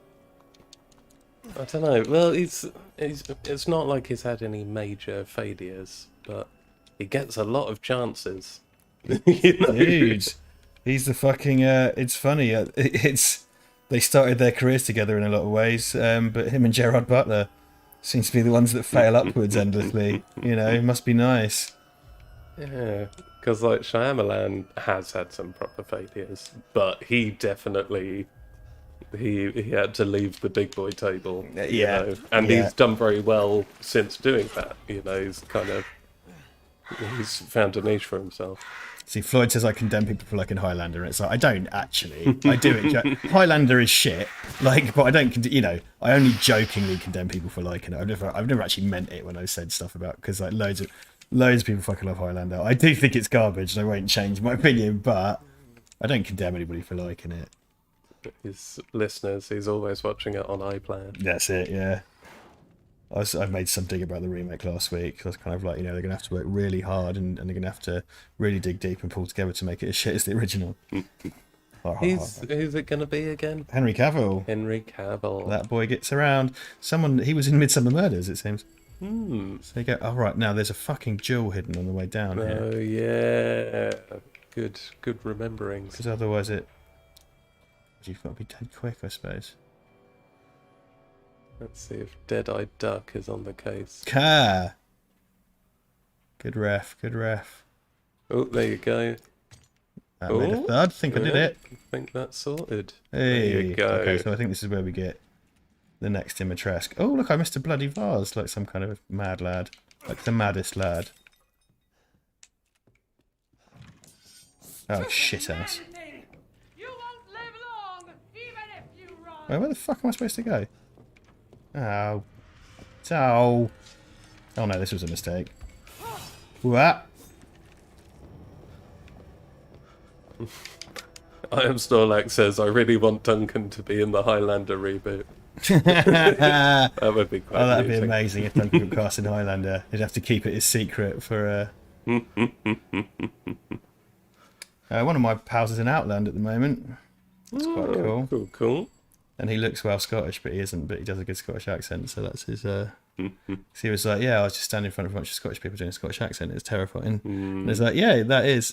B: I don't know. Well, it's not like he's had any major failures, but he gets a lot of chances. You know?
A: Dude, he's the fucking. It's funny. They started their careers together in a lot of ways, but him and Gerard Butler seems to be the ones that fail upwards endlessly. You know, it must be nice.
B: Yeah, because like Shyamalan has had some proper failures, but he definitely he had to leave the big boy table. You know, and he's done very well since doing that. You know, he's found a niche for himself.
A: See, Floyd says I condemn people for liking Highlander, and it's like I don't actually. I do it. Highlander is shit, like, but I don't. You know, I only jokingly condemn people for liking it. I've never actually meant it when I said stuff about, because like loads of people fucking love Highlander. I do think it's garbage, and I won't change my opinion, but I don't condemn anybody for liking it.
B: His listeners, he's always watching it on iPlayer.
A: That's it, yeah. I made some dig about the remake last week. I was kind of like, you know, they're going to have to work really hard and they're going to have to really dig deep and pull together to make it as shit as the original.
B: Who's it going to be again?
A: Henry Cavill.
B: Henry Cavill.
A: That boy gets around. He was in Midsummer Murders, it seems. So you go, oh, right, now there's a fucking jewel hidden on the way down here.
B: Oh, yeah. Good rememberings.
A: Because otherwise you've got to be dead quick, I suppose.
B: Let's see if Dead-Eyed Duck is on the case.
A: Car. Good ref.
B: Oh, there you go.
A: That made a thud. Think I did it.
B: I think that's sorted.
A: Hey.
B: There you go.
A: Okay, so I think this is where we get the next Dimitrescu. Oh, look, I missed a bloody vase, like some kind of mad lad. Like the maddest lad. Oh, shit ass.
E: You won't live long, even if you run.
A: Wait, where the fuck am I supposed to go? Oh. Oh no, this was a mistake. What?
B: I am Snorlax says, I really want Duncan to be in the Highlander reboot. That would be quite
A: that'd be
B: amusing.
A: amazing if Duncan got cast in Highlander. He'd have to keep it his secret for... one of my pals is in Outland at the moment. It's quite cool.
B: Cool.
A: And he looks well Scottish, but he isn't. But he does a good Scottish accent, so that's his. So he was like, "Yeah, I was just standing in front of a bunch of Scottish people doing a Scottish accent. It's terrifying." And it's like, "Yeah, that is."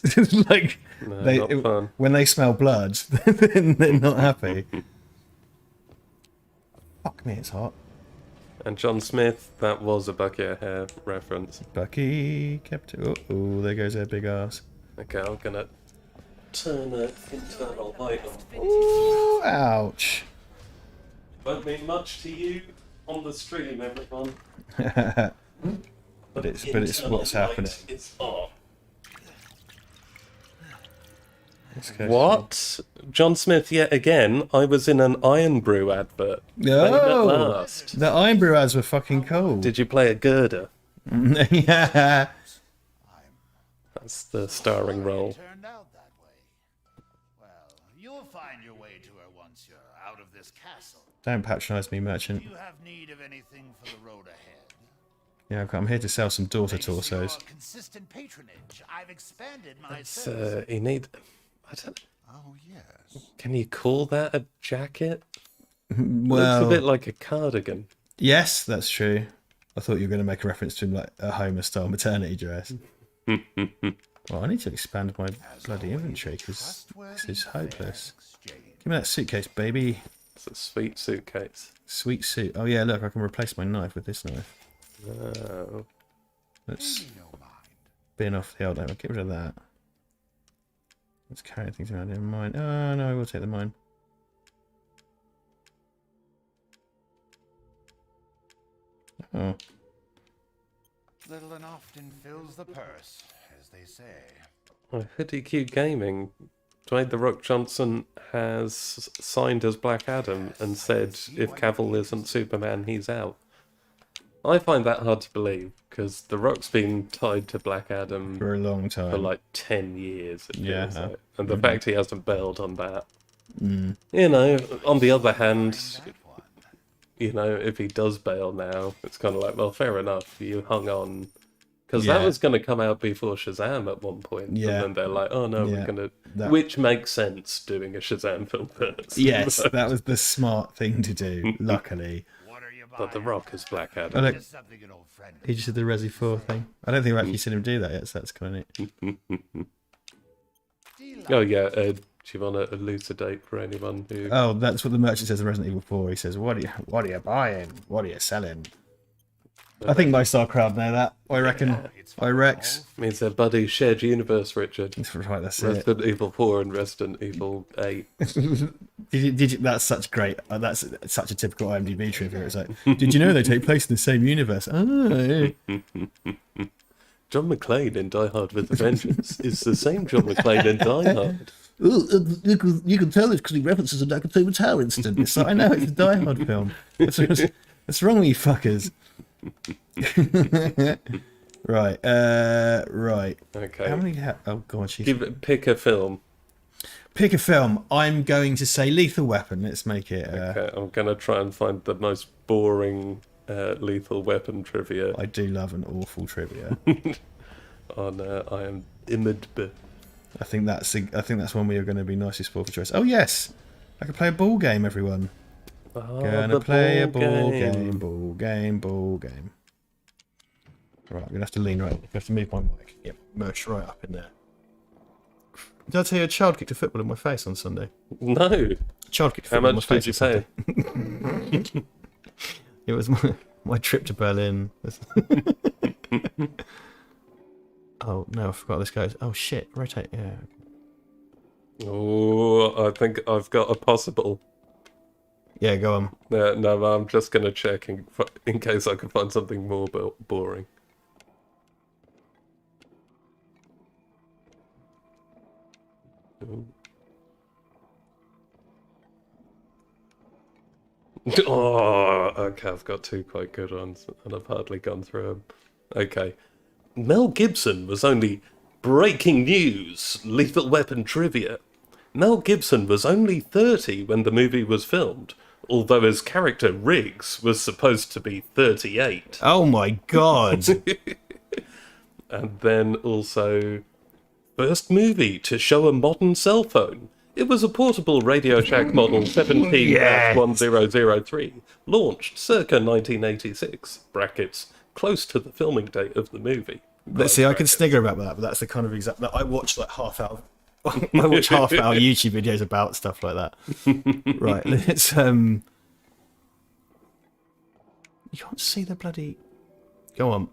A: Like,
B: not fun.
A: When they smell blood, then they're not happy. Fuck me, it's hot.
B: And John Smith, that was a Bucky O'Hare reference.
A: Bucky kept it. Oh, there goes their big ass.
B: Okay, I'm gonna turn an internal light on.
A: Ooh, ouch.
B: Won't mean much to you on the stream, everyone.
A: but it's what's happening.
B: It's on.
A: What?
B: John Smith, yet again, I was in an Iron Brew advert.
A: No!
B: Last.
A: The Iron Brew ads were fucking cool.
B: Did you play a girder?
A: Yeah.
B: That's the starring role.
G: Turned out that way. Well, you'll find your way to her once you're out of this castle.
A: Don't patronise me, merchant.
G: Do you have need of anything for the road ahead?
A: Yeah, I'm here to sell some daughter
G: Thanks to
A: torsos.
G: your consistent patronage, I've expanded my
B: It's,
G: services.
B: you need... I don't...
G: Oh, yes.
B: Can you call that a jacket?
A: Well,
B: Looks a bit like a cardigan.
A: yes, that's true. I thought you were going to make a reference to like a Homer-style maternity dress. Well, I need to expand my bloody inventory because this is hopeless. Give me that suitcase, baby.
B: It's a sweet suitcase.
A: Sweet suit. Oh yeah, look, I can replace my knife with this knife.
B: Oh.
A: Let's bin off the old one. Get rid of that. Let's carry things around in mine. Oh no, I will take the mine. Oh.
G: Little and often fills the purse, as they say.
B: Hoodie Q Gaming. Dwayne The Rock Johnson has signed as Black Adam and said if Cavill isn't Superman, he's out. I find that hard to believe because The Rock's been tied to Black Adam
A: For a long time.
B: for like 10 years. It
A: Yeah.
B: feels like. And the fact he hasn't bailed on that. You know, on the other hand, you know, if he does bail now, it's kind of like, well, fair enough, you hung on. Because that
A: Yeah.
B: was going to come out before Shazam at one point.
A: Yeah.
B: And then they're like, oh no,
A: Yeah.
B: we're going to...
A: That-
B: Which makes sense, doing a Shazam film first.
A: Yes, that was the smart thing to do, luckily.
G: What are
B: But The Rock is Black
A: I
B: Adam.
A: don't,
G: Just something an old friend.
A: he just did the Resi 4 thing. I don't think I've actually seen him do that yet, so that's kind of neat.
B: Oh yeah, do you want to elucidate for anyone who...
A: Oh, that's what the merchant says in Resident Evil 4. He says, what are you buying? What are you selling? I think most of our crowd know that. I reckon. I Rex.
B: Means they're buddies, shared universe, Richard.
A: That's right, that's it.
B: Resident Evil 4 and Resident Evil 8.
A: That's such great. That's such a typical IMDb trivia. It's like, did you know they take place in the same universe? Oh,
B: John McClane in Die Hard with a Vengeance is the same John McClane in Die Hard.
A: you can tell this because he references a Nakatomi Tower incident. It's like, I know, it's a Die Hard film. What's wrong with you fuckers? Right. Right.
B: Okay.
A: How many? Oh god, she's...
B: Pick a film.
A: Pick a film. I'm going to say Lethal Weapon. Let's make it.
B: Okay, I'm going to try and find the most boring Lethal Weapon trivia
A: I do love an awful trivia.
B: on IMDb.
A: I think that's one where you're going to be nicely spoiled for choice. Oh yes, I can play a ball game, everyone. Gonna play a ball game, ball game. Right, I'm gonna have to lean right. I have to move my mic. Yep, merch right up in there. Did I tell you a child kicked a football in my face on Sunday?
B: No.
A: A child kicked a
B: How
A: football in my
B: much
A: face
B: did you
A: on
B: pay?
A: Sunday. It was my trip to Berlin. Oh no, I forgot this goes. Oh shit, rotate. Yeah.
B: Oh, I think I've got a possible.
A: Yeah, go on.
B: No, I'm just going to check in case I can find something more boring. Ooh. Oh, okay, I've got two quite good ones, and I've hardly gone through them. Okay. Mel Gibson was only... Breaking news! Lethal Weapon trivia. Mel Gibson was only 30 when the movie was filmed, although his character Riggs was supposed to be 38.
A: Oh my god!
B: And then also, first movie to show a modern cell phone. It was a portable Radio Shack model 17-1003, launched circa 1986, brackets, close to the filming date of the movie.
A: Let's see, I can snigger about that, but that's the kind of exact... I watch like half-hour YouTube videos about stuff like that. Right, let's... You can't see the bloody... Go on.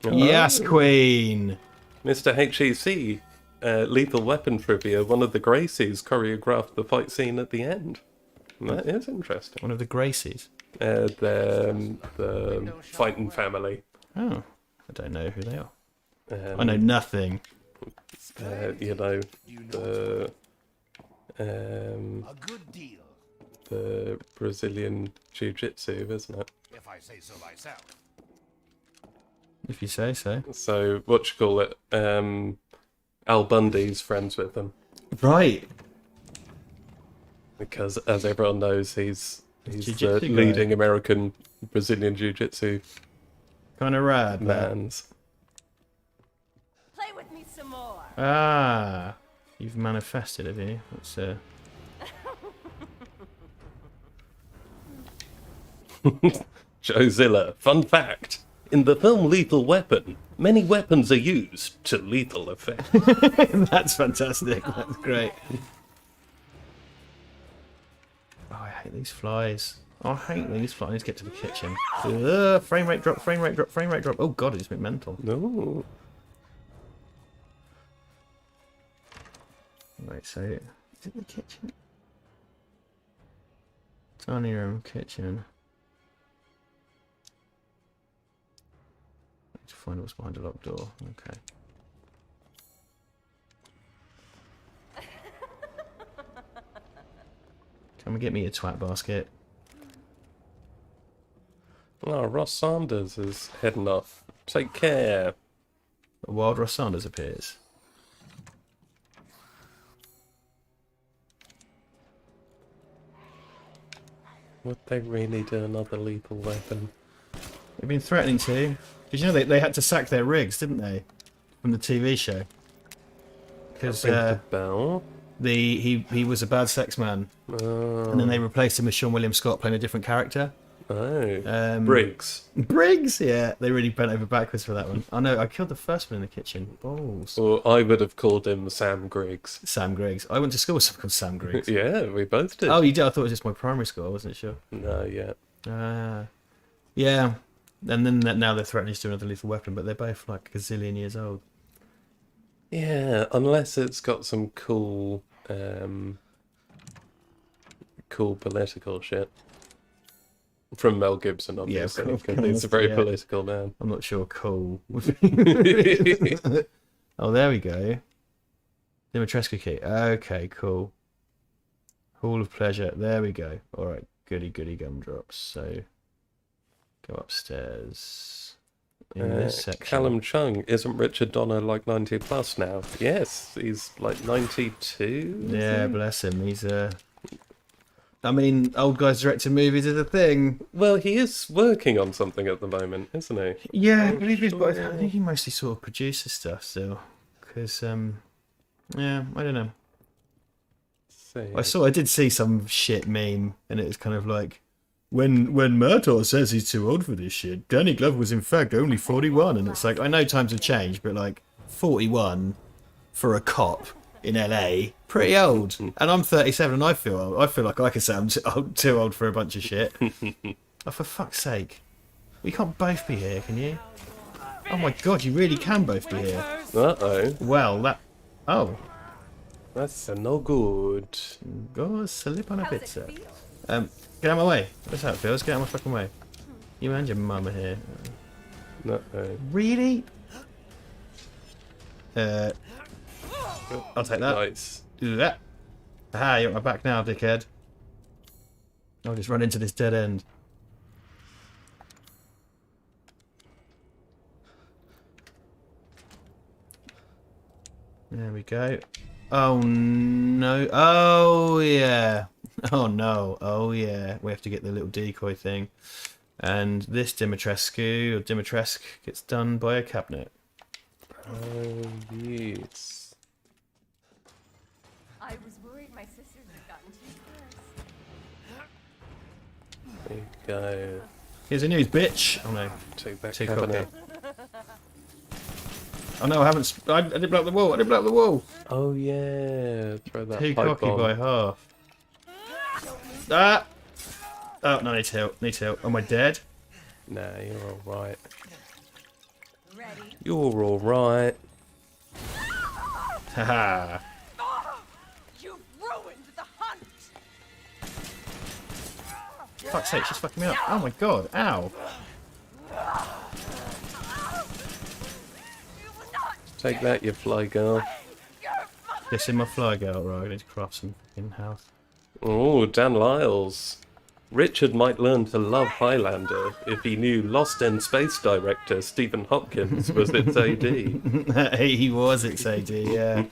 B: Oh.
A: Yes, Queen!
B: Mr. HEC, Lethal Weapon trivia, one of the Gracies choreographed the fight scene at the end. That is interesting.
A: One of the Gracies.
B: The fighting family.
A: Oh, I don't know who they are.
B: Um,
A: I know nothing.
B: The
G: A good deal,
B: the Brazilian Jiu-Jitsu, isn't it?
G: if I say so myself.
A: If you say so.
B: So what you call it? Al Bundy's friends with them
A: Right.
B: because, as everyone knows, he's the
A: Jiu-jitsu guy.
B: leading American Brazilian Jiu-Jitsu
A: Kind of rad, that.
B: mans.
E: Play with me some more.
A: Ah, you've manifested, have you? That's
B: Joezilla, fun fact. In the film Lethal Weapon, many weapons are used to lethal effect.
A: That's fantastic. That's great. Oh, I hate these flies. Oh, I hate these flies. I need to get to the kitchen. Frame rate drop, frame rate drop, frame rate drop. Oh god, it's been mental.
B: No.
A: Right, so is it the kitchen? Tiny room, kitchen. I need to find what's behind a locked door. Okay. Can we get me a twat basket?
B: Oh, Ross Sanders is heading off. Take care.
A: A wild Ross Sanders appears.
B: Would they really do another Lethal Weapon?
A: They've been threatening to. Did you know they had to sack their rigs, didn't they? From the TV show. Because
B: Rings a bell.
A: He was a bad sex man, and then they replaced him with Sean William Scott playing a different character.
B: Oh, Briggs.
A: Briggs, yeah, they really bent over backwards for that one. I know, I killed the first one in the kitchen. Balls.
B: Or I would have called him Sam Griggs.
A: Sam Griggs. I went to school with someone called Sam Griggs.
B: Yeah, we both did.
A: Oh, you did? I thought it was just my primary school. I wasn't sure.
B: No, yeah.
A: Yeah. And then now they're threatening to do another lethal weapon, but they're both like a gazillion years old.
B: Yeah, unless it's got some cool political shit. From Mel Gibson, obviously.
A: Yeah,
B: because he's a very political man.
A: I'm not sure cool. Oh, there we go. Dimitrescu key. Okay, cool. Hall of Pleasure. There we go. Alright, goody gumdrops. So, go upstairs. In this section.
B: Callum Chung, isn't Richard Donner like 90 plus now? Yes, he's like 92.
A: Yeah, bless him. He's I mean, old guys directing movies is a thing.
B: Well, he is working on something at the moment, isn't he?
A: Yeah, I believe he's. But I think he mostly sort of produces stuff still, because yeah, I don't know. I did see some shit meme, and it was kind of like, when Murtaugh says he's too old for this shit, Danny Glover was in fact only 41, and it's like, I know times have changed, but like 41 for a cop in LA, pretty old. And I'm 37 and I feel old. I feel like I can say I'm too old for a bunch of shit. Oh, for fuck's sake. We can't both be here, can you? Oh my god, you really can both be here.
B: Uh-oh.
A: Well, that... Oh.
B: That's no good.
A: Go slip on a pizza. Get out of my way. That's how it feels. Get out of my fucking way. You and your mum are here.
B: Uh-oh.
A: Really? I'll take that.
B: Nice.
A: Do that. Aha, you're at my back now, dickhead. I'll just run into this dead end. There we go. Oh no. Oh yeah. Oh no. Oh yeah. We have to get the little decoy thing. And this Dimitrescu, or Dimitrescu, gets done by a cabinet.
B: Oh, yes.
H: I was worried my sisters had gotten too close.
B: There you go.
A: Here's a news, bitch. Oh no.
B: Take that
A: Too
B: cabinet.
A: cocky. Oh no, I haven't. I didn't blow up the wall. I didn't blow up the wall.
B: Oh yeah. Throw that
A: Too
B: pipe
A: cocky
B: bomb.
A: by half. Ah! Oh no, need help. Need help. Am I dead?
B: Nah, you're alright.
H: Ready?
B: You're alright.
A: Haha.
H: You've ruined the hunt!
A: Fuck's sake, she's fucking me up. Oh my god, ow.
B: Take that, you fly girl.
A: This in my fly girl, right? I need to craft some fucking house.
B: Oh, Dan Lyles. Richard might learn to love Highlander if he knew Lost End Space director Stephen Hopkins was its AD.
A: He was its AD, yeah.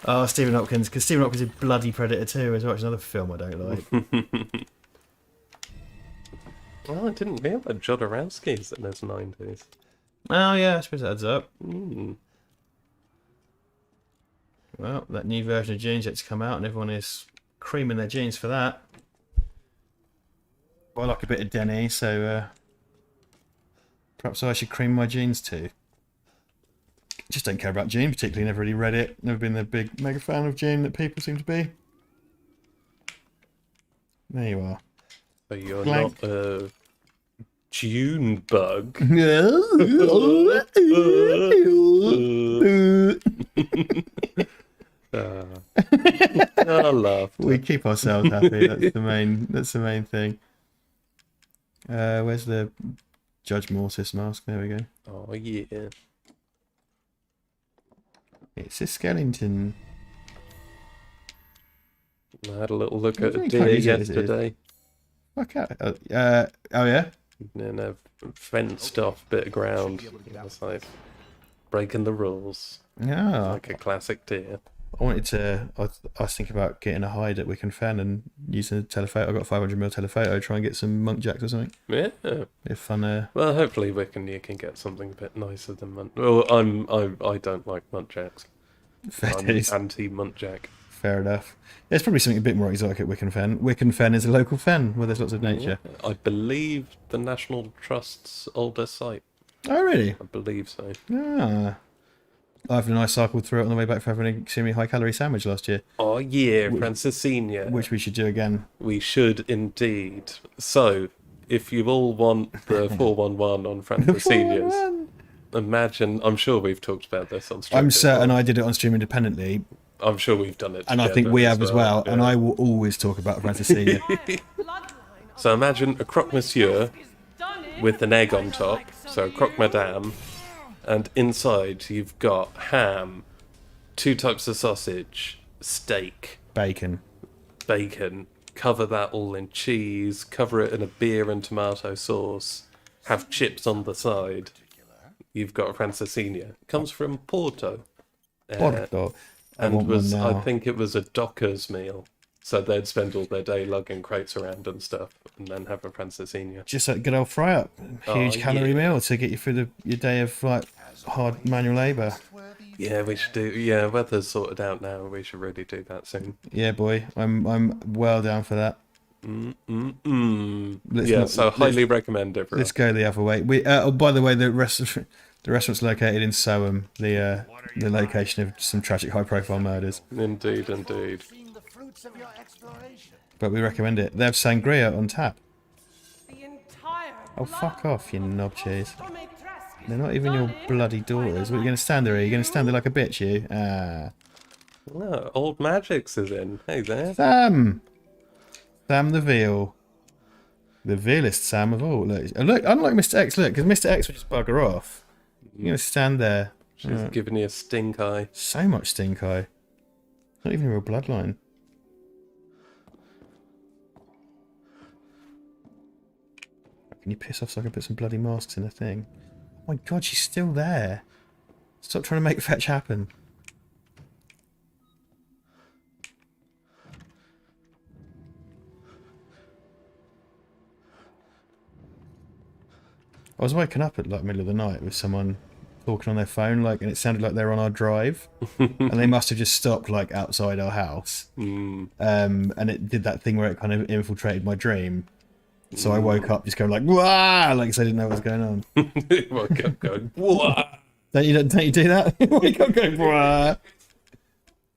A: Oh, Stephen Hopkins, because Stephen Hopkins is bloody Predator 2 as well, which is another film I don't like.
B: Well, I didn't realise Jodorowsky's in his 90s.
A: Oh yeah, I suppose that adds up.
B: Mm.
A: Well, that new version of jeans yet to come out, and everyone is creaming their jeans for that. Well, I like a bit of Denny, so perhaps I should cream my jeans too. Just don't care about Gene particularly, never really read it. Never been the big mega fan of Gene that people seem to be. There you are.
B: So you're
A: Blank.
B: not a June bug. I laughed.
A: We keep ourselves happy. That's the main thing. Where's the Judge Mortis mask? There we go.
B: Oh yeah.
A: It's a skeleton.
B: I had a little look at a
A: Very
B: deer
A: crazy, is it?
B: yesterday.
A: Fuck out. Oh yeah.
B: In a fenced off bit of ground. It's like breaking the rules.
A: Yeah.
B: Like a classic deer.
A: I was thinking about getting a hide at Wicken Fen and using a telephoto. I got 500mm telephoto. Try and get some munkjacks or something.
B: Yeah.
A: If fun.
B: Well, hopefully Wicken you can get something a bit nicer than Well, I don't like muntjacks.
A: Fair
B: I'm
A: dues.
B: anti-muntjack.
A: Fair enough. There's probably something a bit more exotic at Wicken Fen. Wicken Fen is a local fen where there's lots of nature.
B: I believe the National Trust's oldest site.
A: Oh, really?
B: I believe so.
A: Ah. Ivan and I cycled through it on the way back for having an extremely high-calorie sandwich last year.
B: Oh yeah, Francisina.
A: Which we should do again.
B: We should indeed. So, if you all want the 411 on Francisina's, imagine, I'm sure we've talked about this on stream.
A: I'm certain I did it on stream independently.
B: I'm sure we've done it
A: And I think we have as well.
B: Yeah.
A: And I will always talk about Francisina.
B: So imagine a croque monsieur with an egg on top, so croque madame, and inside you've got ham, 2 types of sausage, steak,
A: Bacon.
B: bacon, cover that all in cheese, cover it in a beer and tomato sauce, have chips on the side. You've got a Francisina. Comes from Porto.
A: Porto.
B: And was, I think it was a docker's meal. So they'd spend all their day lugging crates around and stuff, and then have a Francisina.
A: Just a good old fry up. Huge calorie meal to get you through your day of like hard manual labour.
B: Yeah, we should do. Yeah, weather's sorted out now. We should really do that soon.
A: Yeah, boy, I'm well down for that.
B: So highly recommend it.
A: Let's go the other way. Oh, by the way, the restaurant's located in Soham, the location of some tragic high-profile murders.
B: Indeed.
G: Seeing the fruits of your exploration.
A: But we recommend it. They have sangria on tap.
E: The entire
A: Oh, fuck off, you knob cheese.
E: Dimitrescu
A: They're not even your bloody daughters. What, are you going to stand there? Are you going to stand there like a bitch, you?
B: No, Old Magic's is in. Hey there.
A: Sam the Veal. The vealest Sam of all. Look, unlike Mr. X, look, because Mr. X would just bugger off. You're going to stand there.
B: She's giving you a stink eye.
A: So much stink eye. Not even a real bloodline. Can you piss off so I can put some bloody masks in the thing? Oh my god, she's still there. Stop trying to make fetch happen. I was waking up at like middle of the night with someone talking on their phone, like, and it sounded like they were on our drive, and they must have just stopped like outside our house. And it did that thing where it kind of infiltrated my dream. So I woke up just going like "Wah!" like, so I didn't know what was going on.
B: Woke up going, "Wah!"
A: Don't you do that? Wake up going "Wah!"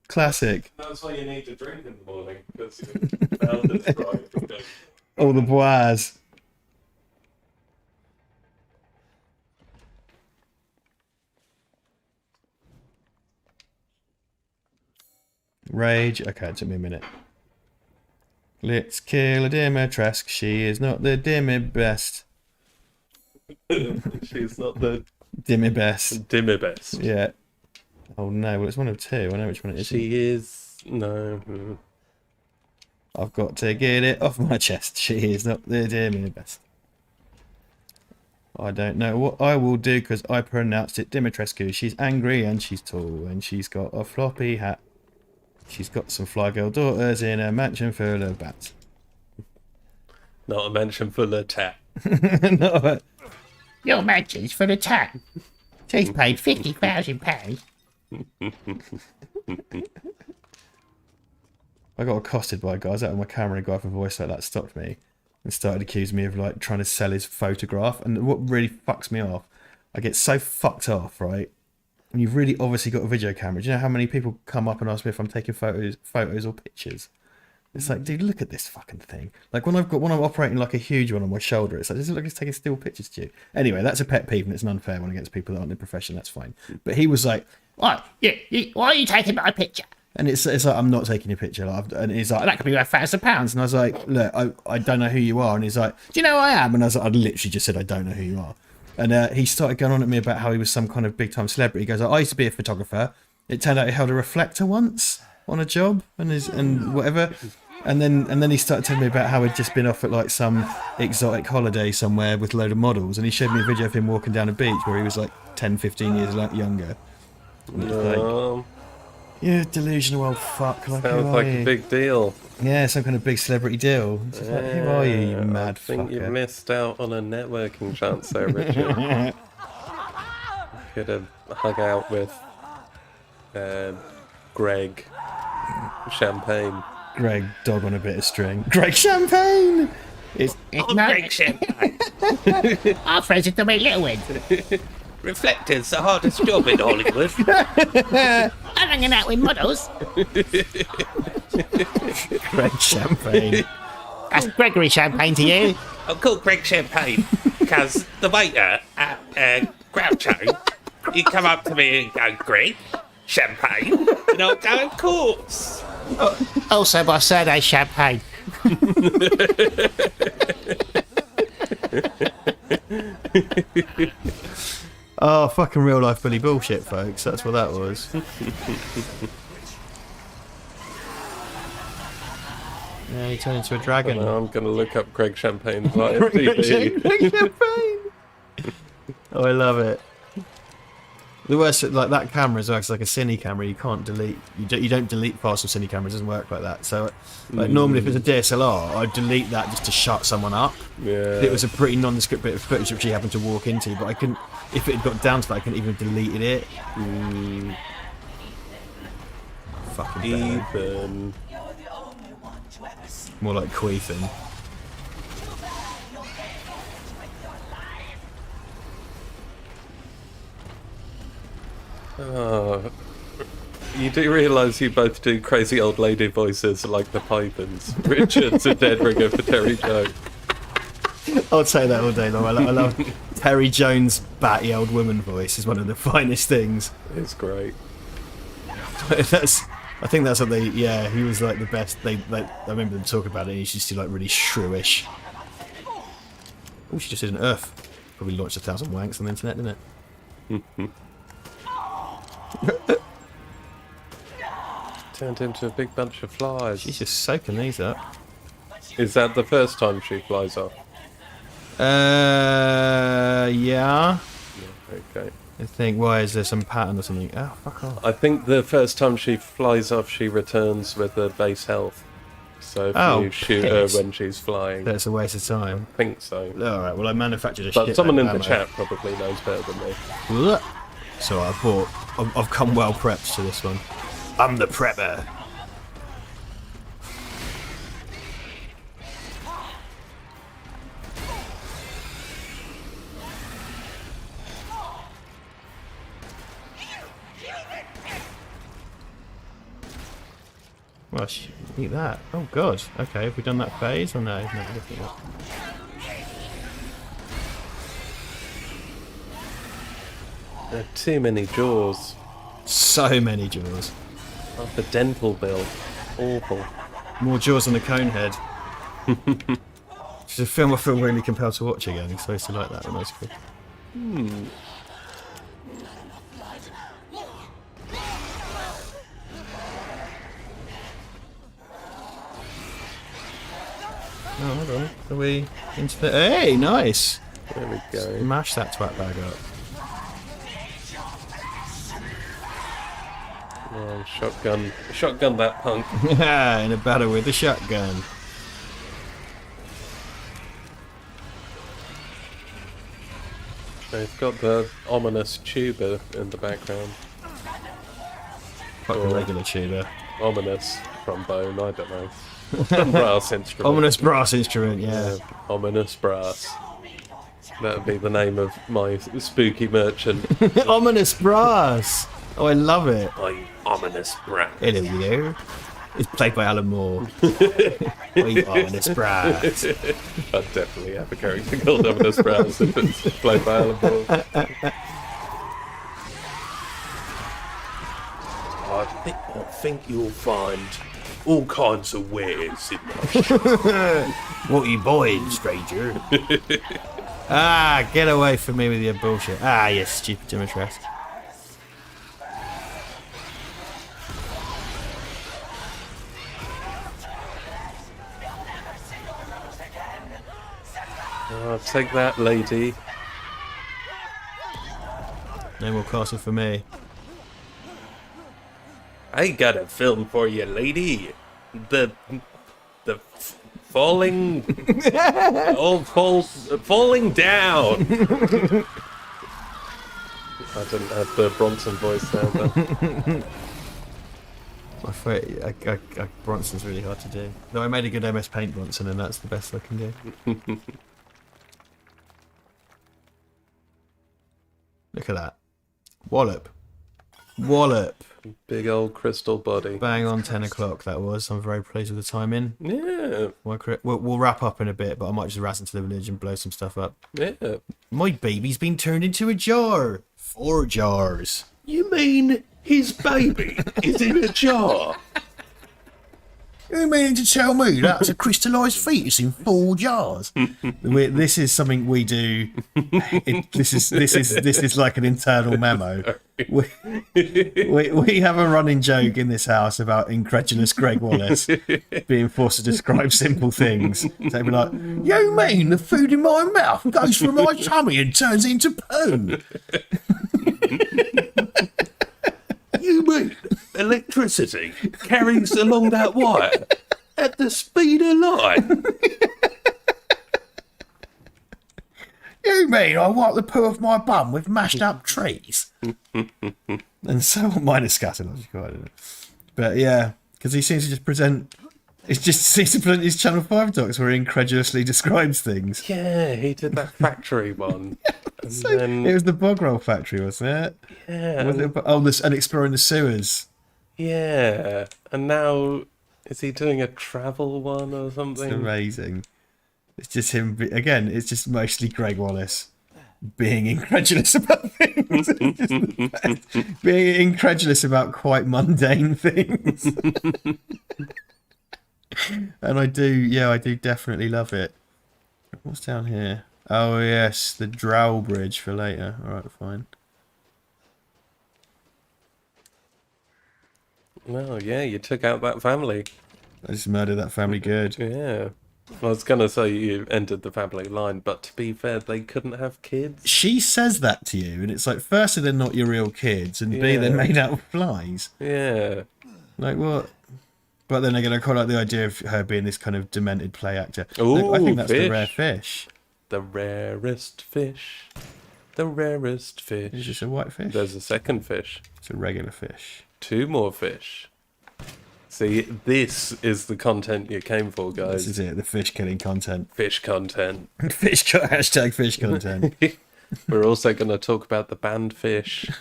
A: Classic.
B: That's why you need to drink in the morning, because you found it right.
A: All the bois. Rage. Okay, it took me a minute. Let's kill a Dimitrescu. She is not the Dimmy best.
B: She's not the
A: Dimmy best.
B: dimmy best.
A: Yeah. Oh no, well it's one of two. I know which one it is.
B: She is no.
A: I've got to get it off my chest. She is not the Dimmy best. I don't know what I will do because I pronounced it Dimitrescu. She's angry and she's tall and she's got a floppy hat. She's got some fly girl daughters in a mansion full of bats.
B: Not a mansion full of tat.
A: No,
F: Your mansion's full of tat. She's paid £50,000.
A: I got accosted by a guy. I was out on my camera and a guy with a voice like that stopped me and started accusing me of like trying to sell his photograph. And what really fucks me off, I get so fucked off, right? And you've really obviously got a video camera. Do you know how many people come up and ask me if I'm taking photos or pictures? It's like, dude, look at this fucking thing. Like when I'm operating like a huge one on my shoulder, it's like, does it look like it's taking still pictures to you? Anyway, that's a pet peeve and it's an unfair one against people that aren't in the profession. That's fine. But he was like,
F: What? Why are you taking my picture?
A: and it's like, I'm not taking your picture. Like, and he's like, that could be worth £1,000. And I was like, look, I don't know who you are. And he's like, do you know who I am? And I was like, I literally just said, I don't know who you are. And he started going on at me about how he was some kind of big time celebrity. He goes, I used to be a photographer. It turned out he held a reflector once on a job and whatever. And then he started telling me about how he'd just been off at like some exotic holiday somewhere with a load of models. And he showed me a video of him walking down a beach where he was like 10, 15 years younger. And it's like, you delusional old fuck. Like,
B: Sounds like a big deal.
A: Yeah, some kind of big celebrity deal. It's just like, who are you, you mad
B: I think you
A: fucker?
B: missed out on a networking chance there, Richard. Could have hung out with Greg champagne.
A: Greg, dog on a bit of string. Greg Champagne! It's
F: Greg Champagne. Our friends are the way little ones.
B: Reflectors, the hardest job in Hollywood.
F: I'm hanging out with models.
A: Greg Champagne.
F: That's Gregory Champagne to you.
B: I'm called Greg Champagne because the waiter at Groucho, he'd come up to me and go, Greg, Champagne? And I'll go, of course.
F: Also, my surname's Champagne.
A: Oh, fucking real life bully bullshit, folks. That's what that was. Yeah, he turned into a dragon.
B: I'm going to look up Greg Champagne's
A: Greg
B: IMDb.
A: Champagne! Oh, I love it. The worst, like that camera as well, it's like a cine camera. You can't delete. You don't delete files from cine cameras. It doesn't work like that. So, like normally, if it's a DSLR, I'd delete that just to shut someone up.
B: Yeah.
A: It was a pretty nondescript bit of footage which he happened to walk into, but I couldn't. If it had got down to that, I couldn't even deleted it. Fucking better.
B: Ethan.
A: More like Queefin.
B: Oh, you do realise you both do crazy old lady voices like the Pythons. Richard's a dead ringer for Terry Jones.
A: I'll say that all day long. I love Terry Jones' batty old woman voice. Is one of the finest things.
B: It's great.
A: I think that's what they. Yeah, he was like the best. I remember them talking about it. He used to do like really shrewish. Oh, she just did an earth. Probably launched 1,000 wanks on the internet, didn't it?
B: Turned into a big bunch of flies.
A: She's just soaking these up.
B: Is that the first time she flies off?
A: Yeah.
B: Okay.
A: I think. Why is there some pattern or something? Oh, fuck off.
B: I think the first time she flies off, she returns with her base health. So if you shoot her when she's flying,
A: That's a waste of time.
B: I think so.
A: All right. Well, I manufactured a
B: But
A: shit
B: someone
A: load
B: in
A: of
B: the
A: ammo.
B: chat probably knows better than me.
A: So I've come well prepped to this one. I'm the prepper. Well, eat that. Oh god. Okay, have we done that phase or no? No, definitely not.
B: There are too many jaws.
A: So many jaws.
B: Oh, the dental bill. Awful.
A: More jaws on the cone head. It's a film I feel really compelled to watch again. I used to like that when I was a kid. Oh, hold on. Are we into the... Hey, nice!
B: There we go.
A: Mash that twat bag up.
B: Oh, shotgun that punk.
A: In a battle with a shotgun.
B: They've got the ominous tuba in the background.
A: Fuck the regular tuba.
B: Ominous trombone, I don't know. Some brass instrument.
A: Ominous brass instrument, yeah.
B: Ominous brass. That would be the name of my spooky merchant.
A: Ominous brass! Oh, I love it.
B: I'm ominous brass.
A: Hello there. It's played by Alan Moore. We ominous brass.
B: I'd definitely have a character called Ominous Brass if it's played by Alan Moore. I think you'll find all kinds of wares in my
A: What are you buying, stranger? Ah, get away from me with your bullshit. Ah, you stupid Dimitrescu.
B: Oh, take that, lady.
A: No more castle for me.
B: I got a film for you, lady. The falling, falling down. I didn't have the Bronson voice there, but
A: Bronson's really hard to do. No, I made a good MS Paint Bronson, and that's the best I can do. Look at that. Wallop.
B: Big old crystal body.
A: Bang on 10 o'clock that was. I'm very pleased with the timing.
B: Yeah.
A: We'll wrap up in a bit, but I might just razz into the village and blow some stuff up.
B: Yeah.
A: My baby's been turned into a jar. 4 jars.
B: You mean his baby is in a jar?
A: You meaning to tell me that's a crystallised fetus in 4 jars? This is something we do. This is like an internal memo. We have a running joke in this house about incredulous Greg Wallace being forced to describe simple things. So they'd be like, "You mean the food in my mouth goes through my tummy and turns into poo?"
B: You mean electricity carries along that wire at the speed of light?
A: You mean I wipe the poo off my bum with mashed up trees? And so on. Mine is scatological, I don't know. But yeah, because he seems to just present. It's just seems to present his Channel 5 docs where he incredulously describes things.
B: Yeah, he did that factory one.
A: It was the bog roll factory, wasn't it?
B: Yeah.
A: Was it? And exploring the sewers.
B: Yeah. And now, is he doing a travel one or something?
A: It's amazing. It's just him, again, it's just mostly Greg Wallace being incredulous about things. It's just the best. Being incredulous about quite mundane things. And I do definitely love it. What's down here? Oh yes, the Drow Bridge for later. Alright, fine.
B: Well, yeah, you took out that family.
A: I just murdered that family good.
B: Yeah. I was going to say you ended the family line, but to be fair, they couldn't have kids.
A: She says that to you, and it's like, firstly, they're not your real kids, and B, they're made out of flies.
B: Yeah.
A: Like, what? But then again, I quite like the idea of her being this kind of demented play actor.
B: Ooh,
A: Look, I think that's
B: fish.
A: the rare fish.
B: The rarest fish. The rarest fish.
A: Is this a white fish?
B: There's a second fish.
A: It's a regular fish.
B: 2 more fish. See, this is the content you came for, guys.
A: This is it, the fish killing content.
B: Fish content.
A: Hashtag fish content.
B: We're also going to talk about the band Fish.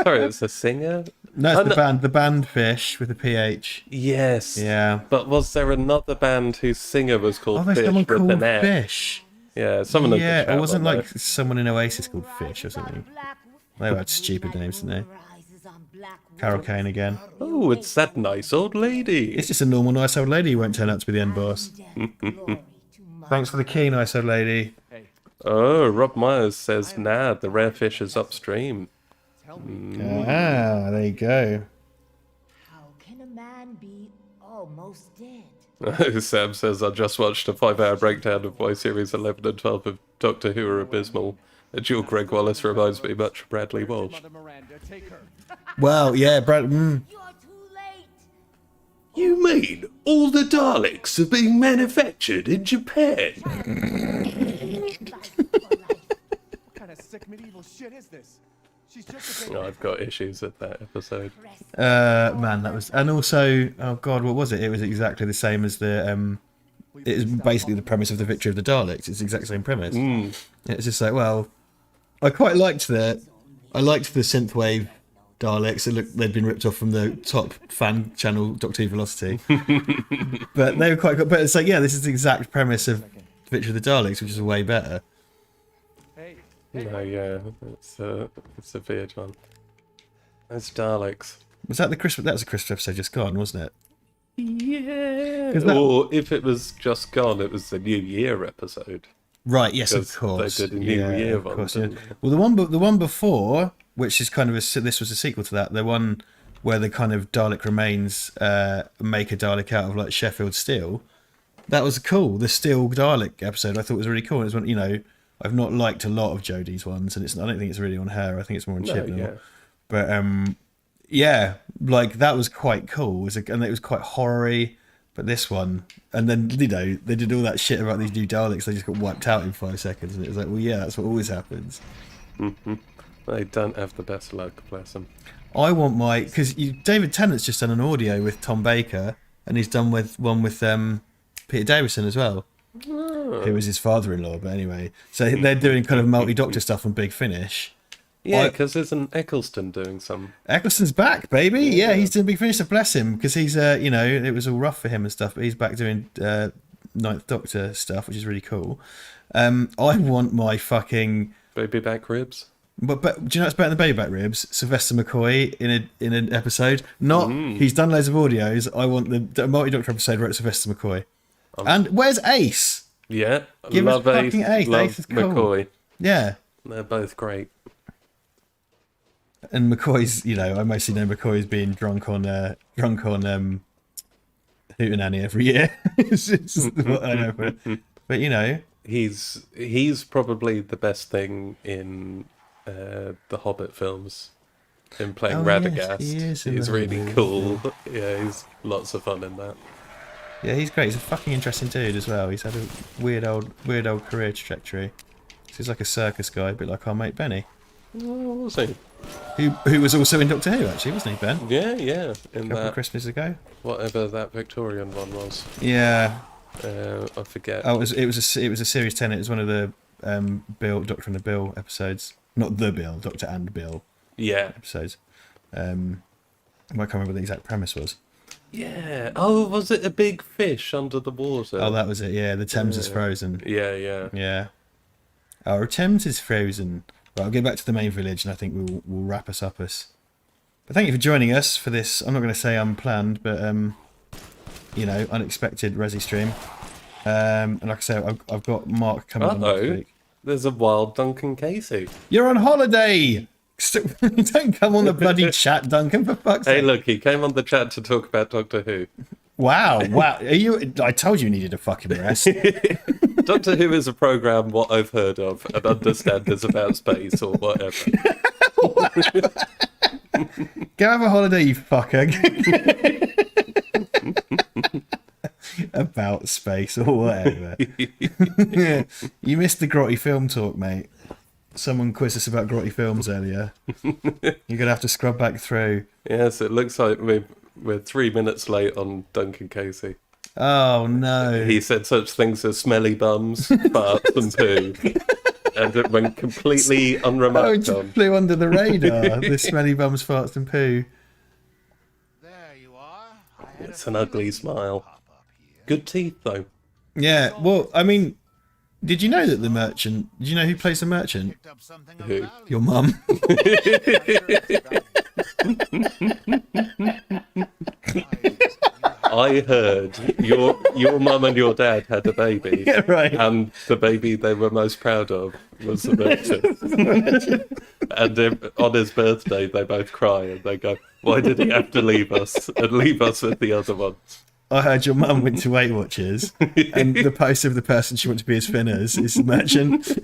B: Sorry, it's a singer?
A: No, it's the band Fish with a PH.
B: Yes.
A: Yeah.
B: But was there another band whose singer was called
A: there's
B: Fish
A: someone
B: with
A: called
B: an F?
A: Fish.
B: Yeah, someone in the
A: Yeah,
B: chat
A: it wasn't
B: on
A: like someone in Oasis called Fish or something. They had stupid names, didn't they? Carol Kane again.
B: Oh, it's that nice old lady.
A: It's just a normal nice old lady who won't turn out to be the end boss. Thanks for the key, nice old lady.
B: Oh, Rob Myers says, nah, the rare fish is upstream.
A: Ah, there you go.
H: How can a man be almost dead?
B: Sam says, I just watched a 5-hour breakdown of why series 11 and 12 of Doctor Who are abysmal. A dual Greg Wallace reminds me much of Bradley Walsh.
D: Mother Miranda, take her.
A: Well, yeah, Brad.
H: You're too late.
B: You mean all the Daleks are being manufactured in Japan?
D: What kind of sick medieval shit is this? She's just a
B: No, I've got issues with that episode.
A: Man, that was, and also, oh god, what was it? It was exactly the same as the. It was basically the premise of the Victory of the Daleks. It's the exact same premise. It's just like, well, I quite liked that. I liked the synthwave Daleks. It looked, they'd been ripped off from the top fan channel Doctor Who Velocity, but they were quite good. But it's like, yeah, this is the exact premise of Victory of the Daleks, which is way better.
B: No, yeah, it's a weird one. It's Daleks.
A: Was that the Christmas? That was a Christmas episode just gone, wasn't it?
B: Yeah.
A: That...
B: Or if it was just gone, it was the New Year episode.
A: Right. Yes, of
B: Because
A: course.
B: they did a New Year one.
A: Course, yeah.
B: didn't they?
A: Well, the one before, which is kind of this was a sequel to that. The one where the kind of Dalek remains make a Dalek out of like Sheffield steel. That was cool. The Steel Dalek episode I thought was really cool. It was one, you know, I've not liked a lot of Jodie's ones, and I don't think it's really on her. I think it's more on Chibnall.
B: Yeah.
A: But yeah, like that was quite cool. And it was quite horror-y. But this one, and then, you know, they did all that shit about these new Daleks. They just got wiped out in 5 seconds, and it was like, well, yeah, that's what always happens.
B: They don't have the best luck, bless them.
A: I want my because David Tennant's just done an audio with Tom Baker, and he's done one with Peter Davison as well, who was his father-in-law. But anyway, so they're doing kind of multi-Doctor stuff on Big Finish.
B: Yeah, because isn't Eccleston doing some?
A: Eccleston's back, baby. Yeah, he's doing Big Finish. So bless him, because he's it was all rough for him and stuff, but he's back doing Ninth Doctor stuff, which is really cool. I want my fucking
B: Baby back ribs.
A: But do you know what's better than baby back ribs? Sylvester McCoy in an episode. Not he's done loads of audios. I want the multi-Doctor episode where it's Sylvester McCoy. And where's Ace?
B: Yeah,
A: Give
B: love
A: us fucking Ace.
B: Love
A: Ace is cool.
B: McCoy.
A: Yeah.
B: They're both great.
A: And McCoy's, I mostly know McCoy as being drunk on Hootenanny every year. It's just what I know, but
B: he's probably the best thing in the Hobbit films. In playing Radagast,
A: yes,
B: he's really cool. Yeah, he's lots of fun in that.
A: Yeah, he's great. He's a fucking interesting dude as well. He's had a weird old career trajectory. He's like a circus guy, a bit like our mate Benny.
B: Oh, was he?
A: Who was also in Doctor Who, actually, wasn't he, Ben?
B: Yeah.
A: A couple of Christmases ago.
B: Whatever that Victorian one was.
A: Yeah.
B: I forget.
A: Oh, it was a series 10. It was one of the Doctor and the Bill episodes. Not the Bill, Doctor and Bill.
B: Yeah.
A: Episodes. I can't remember what the exact premise was.
B: Yeah. Oh, was it a big fish under the water?
A: Oh, that was it. Yeah, the Thames is frozen.
B: Yeah.
A: Our Thames is frozen. Right, I'll get back to the main village, and I think we'll wrap us up. But thank you for joining us for this. I'm not going to say unplanned, but unexpected Resi stream. And like I say, I've got Mark coming on next week.
B: There's a wild Duncan Casey.
A: You're on holiday. Don't come on the bloody chat, Duncan, for fuck's sake.
B: Hey, look, he came on the chat to talk about Doctor Who.
A: Wow. I told you needed a fucking rest.
B: Doctor Who is a program what I've heard of and understand is about space or whatever.
A: Go have a holiday, you fucker. About space or whatever. You missed the grotty film talk, mate. Someone quizzed us about grotty films earlier. You're gonna have to scrub back through.
B: Yes, it looks like we're 3 minutes late on Duncan Casey.
A: Oh no.
B: He said such things as smelly bums, farts and poo. And it went completely unremarked on.
A: Flew under the radar. The smelly bums, farts and poo.
G: There you are.
B: It's an ugly smile. Good teeth though.
A: Yeah, well, I mean, did you know that the merchant... Did you know who plays the merchant?
B: Who?
A: Your mum.
B: I heard your mum and your dad had a baby.
A: Yeah, right.
B: And the baby they were most proud of was the merchant. And on his birthday, they both cry and they go, "Why did he have to leave us and leave us with the other ones?"
A: I heard your mum went to Weight Watchers, and the poster of the person she wanted to be as thin as is the merchant.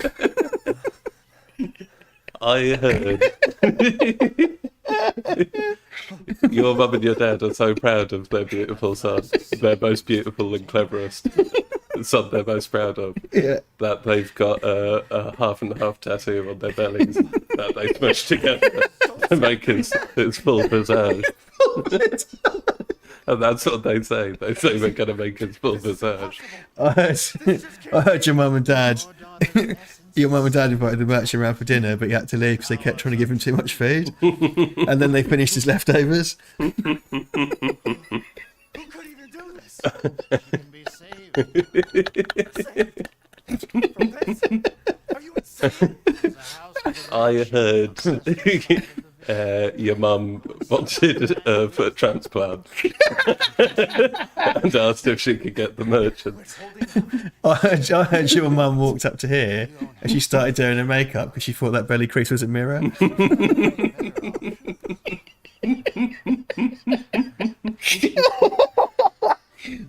B: I heard your mum and your dad are so proud of their beautiful son, their most beautiful and cleverest son they're most proud of, that they've got a half and half tattoo on their bellies that they smashed together to make his full visage. And that's what they say. They say we're going to make his full visage.
A: I heard your mum and dad... Your mum and dad invited the merchant around for dinner, but he had to leave because they kept trying to give him too much food. And then they finished his leftovers.
G: Who could even do this? Can be saved. Are you insane?
B: I heard your mum wanted a foot transplant and asked if she could get the merchant.
A: I heard your mum walked up to here and she started doing her makeup because she thought that belly crease was a mirror.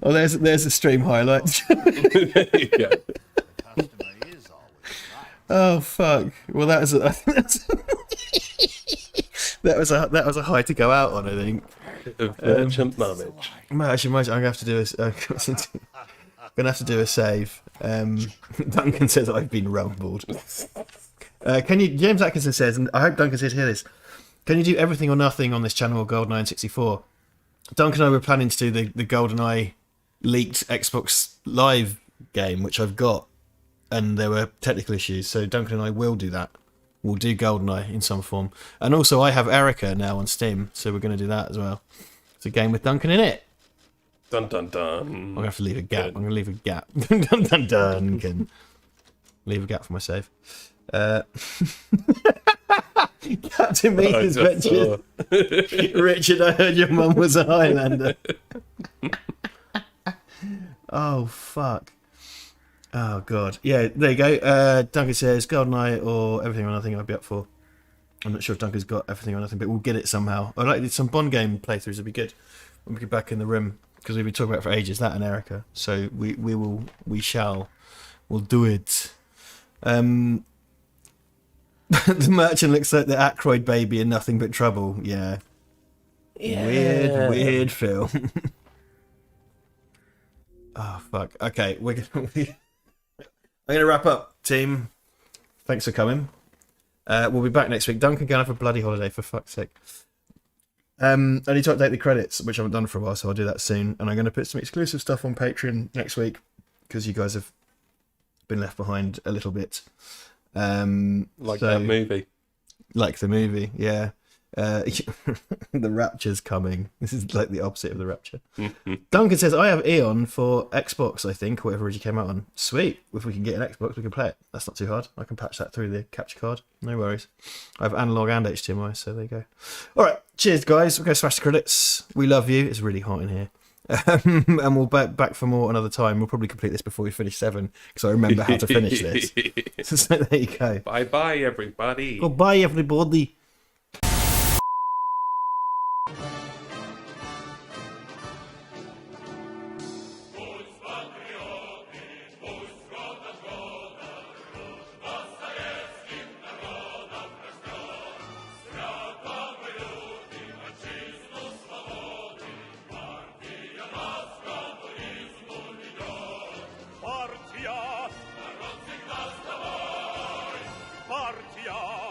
A: Oh, there's a stream highlight.
B: Yeah.
A: Oh fuck! Well, that was a high to go out on, I think.
B: Merchant mummage.
A: Actually, I'm gonna have to do a save. Duncan says I've been rumbled. Can you? James Atkinson says, and I hope Duncan's here to hear this. Can you do everything or nothing on this channel or GoldenEye 64? Duncan and I were planning to do the GoldenEye leaked Xbox Live game, which I've got, and there were technical issues, so Duncan and I will do that. We'll do GoldenEye in some form. And also I have Erica now on Steam, so we're going to do that as well. It's a game with Duncan in it.
B: Dun dun dun.
A: I'm going to have to leave a gap. I'm going to leave a gap. Dun dun dun. Can leave a gap for my save. Captain Meathers's Adventures. Richard, I heard your mum was a Highlander. Oh, fuck. Oh, God. Yeah, there you go. Duncan says GoldenEye or Everything or Nothing I'd be up for. I'm not sure if Duncan's got Everything or Nothing, but we'll get it somehow. I'd like some Bond game playthroughs. Would be good when we get back in the room, because we've been talking about it for ages, that and Erica. So we'll do it. The merchant looks like the Aykroyd baby in Nothing But Trouble. Yeah. Weird film. Oh, fuck. Okay, I'm gonna wrap up, team. Thanks for coming. We'll be back next week. Duncan can have a bloody holiday, for fuck's sake. I need to update the credits, which I haven't done for a while, so I'll do that soon. And I'm going to put some exclusive stuff on Patreon next week, because you guys have been left behind a little bit.
B: That movie.
A: Like the movie, yeah. The Rapture's coming. This is like the opposite of the Rapture. Duncan says, I have Eon for Xbox, I think, whatever originally came out on. Sweet. If we can get an Xbox, we can play it. That's not too hard. I can patch that through the capture card. No worries. I have analog and HDMI, so there you go. All right. Cheers, guys. We'll go smash the credits. We love you. It's really hot in here. And we'll back for more another time. We'll probably complete this before we finish 7, because I remember how to finish this. So there you go.
B: Bye-bye, everybody.
A: Goodbye, everybody.
I: Courtyard.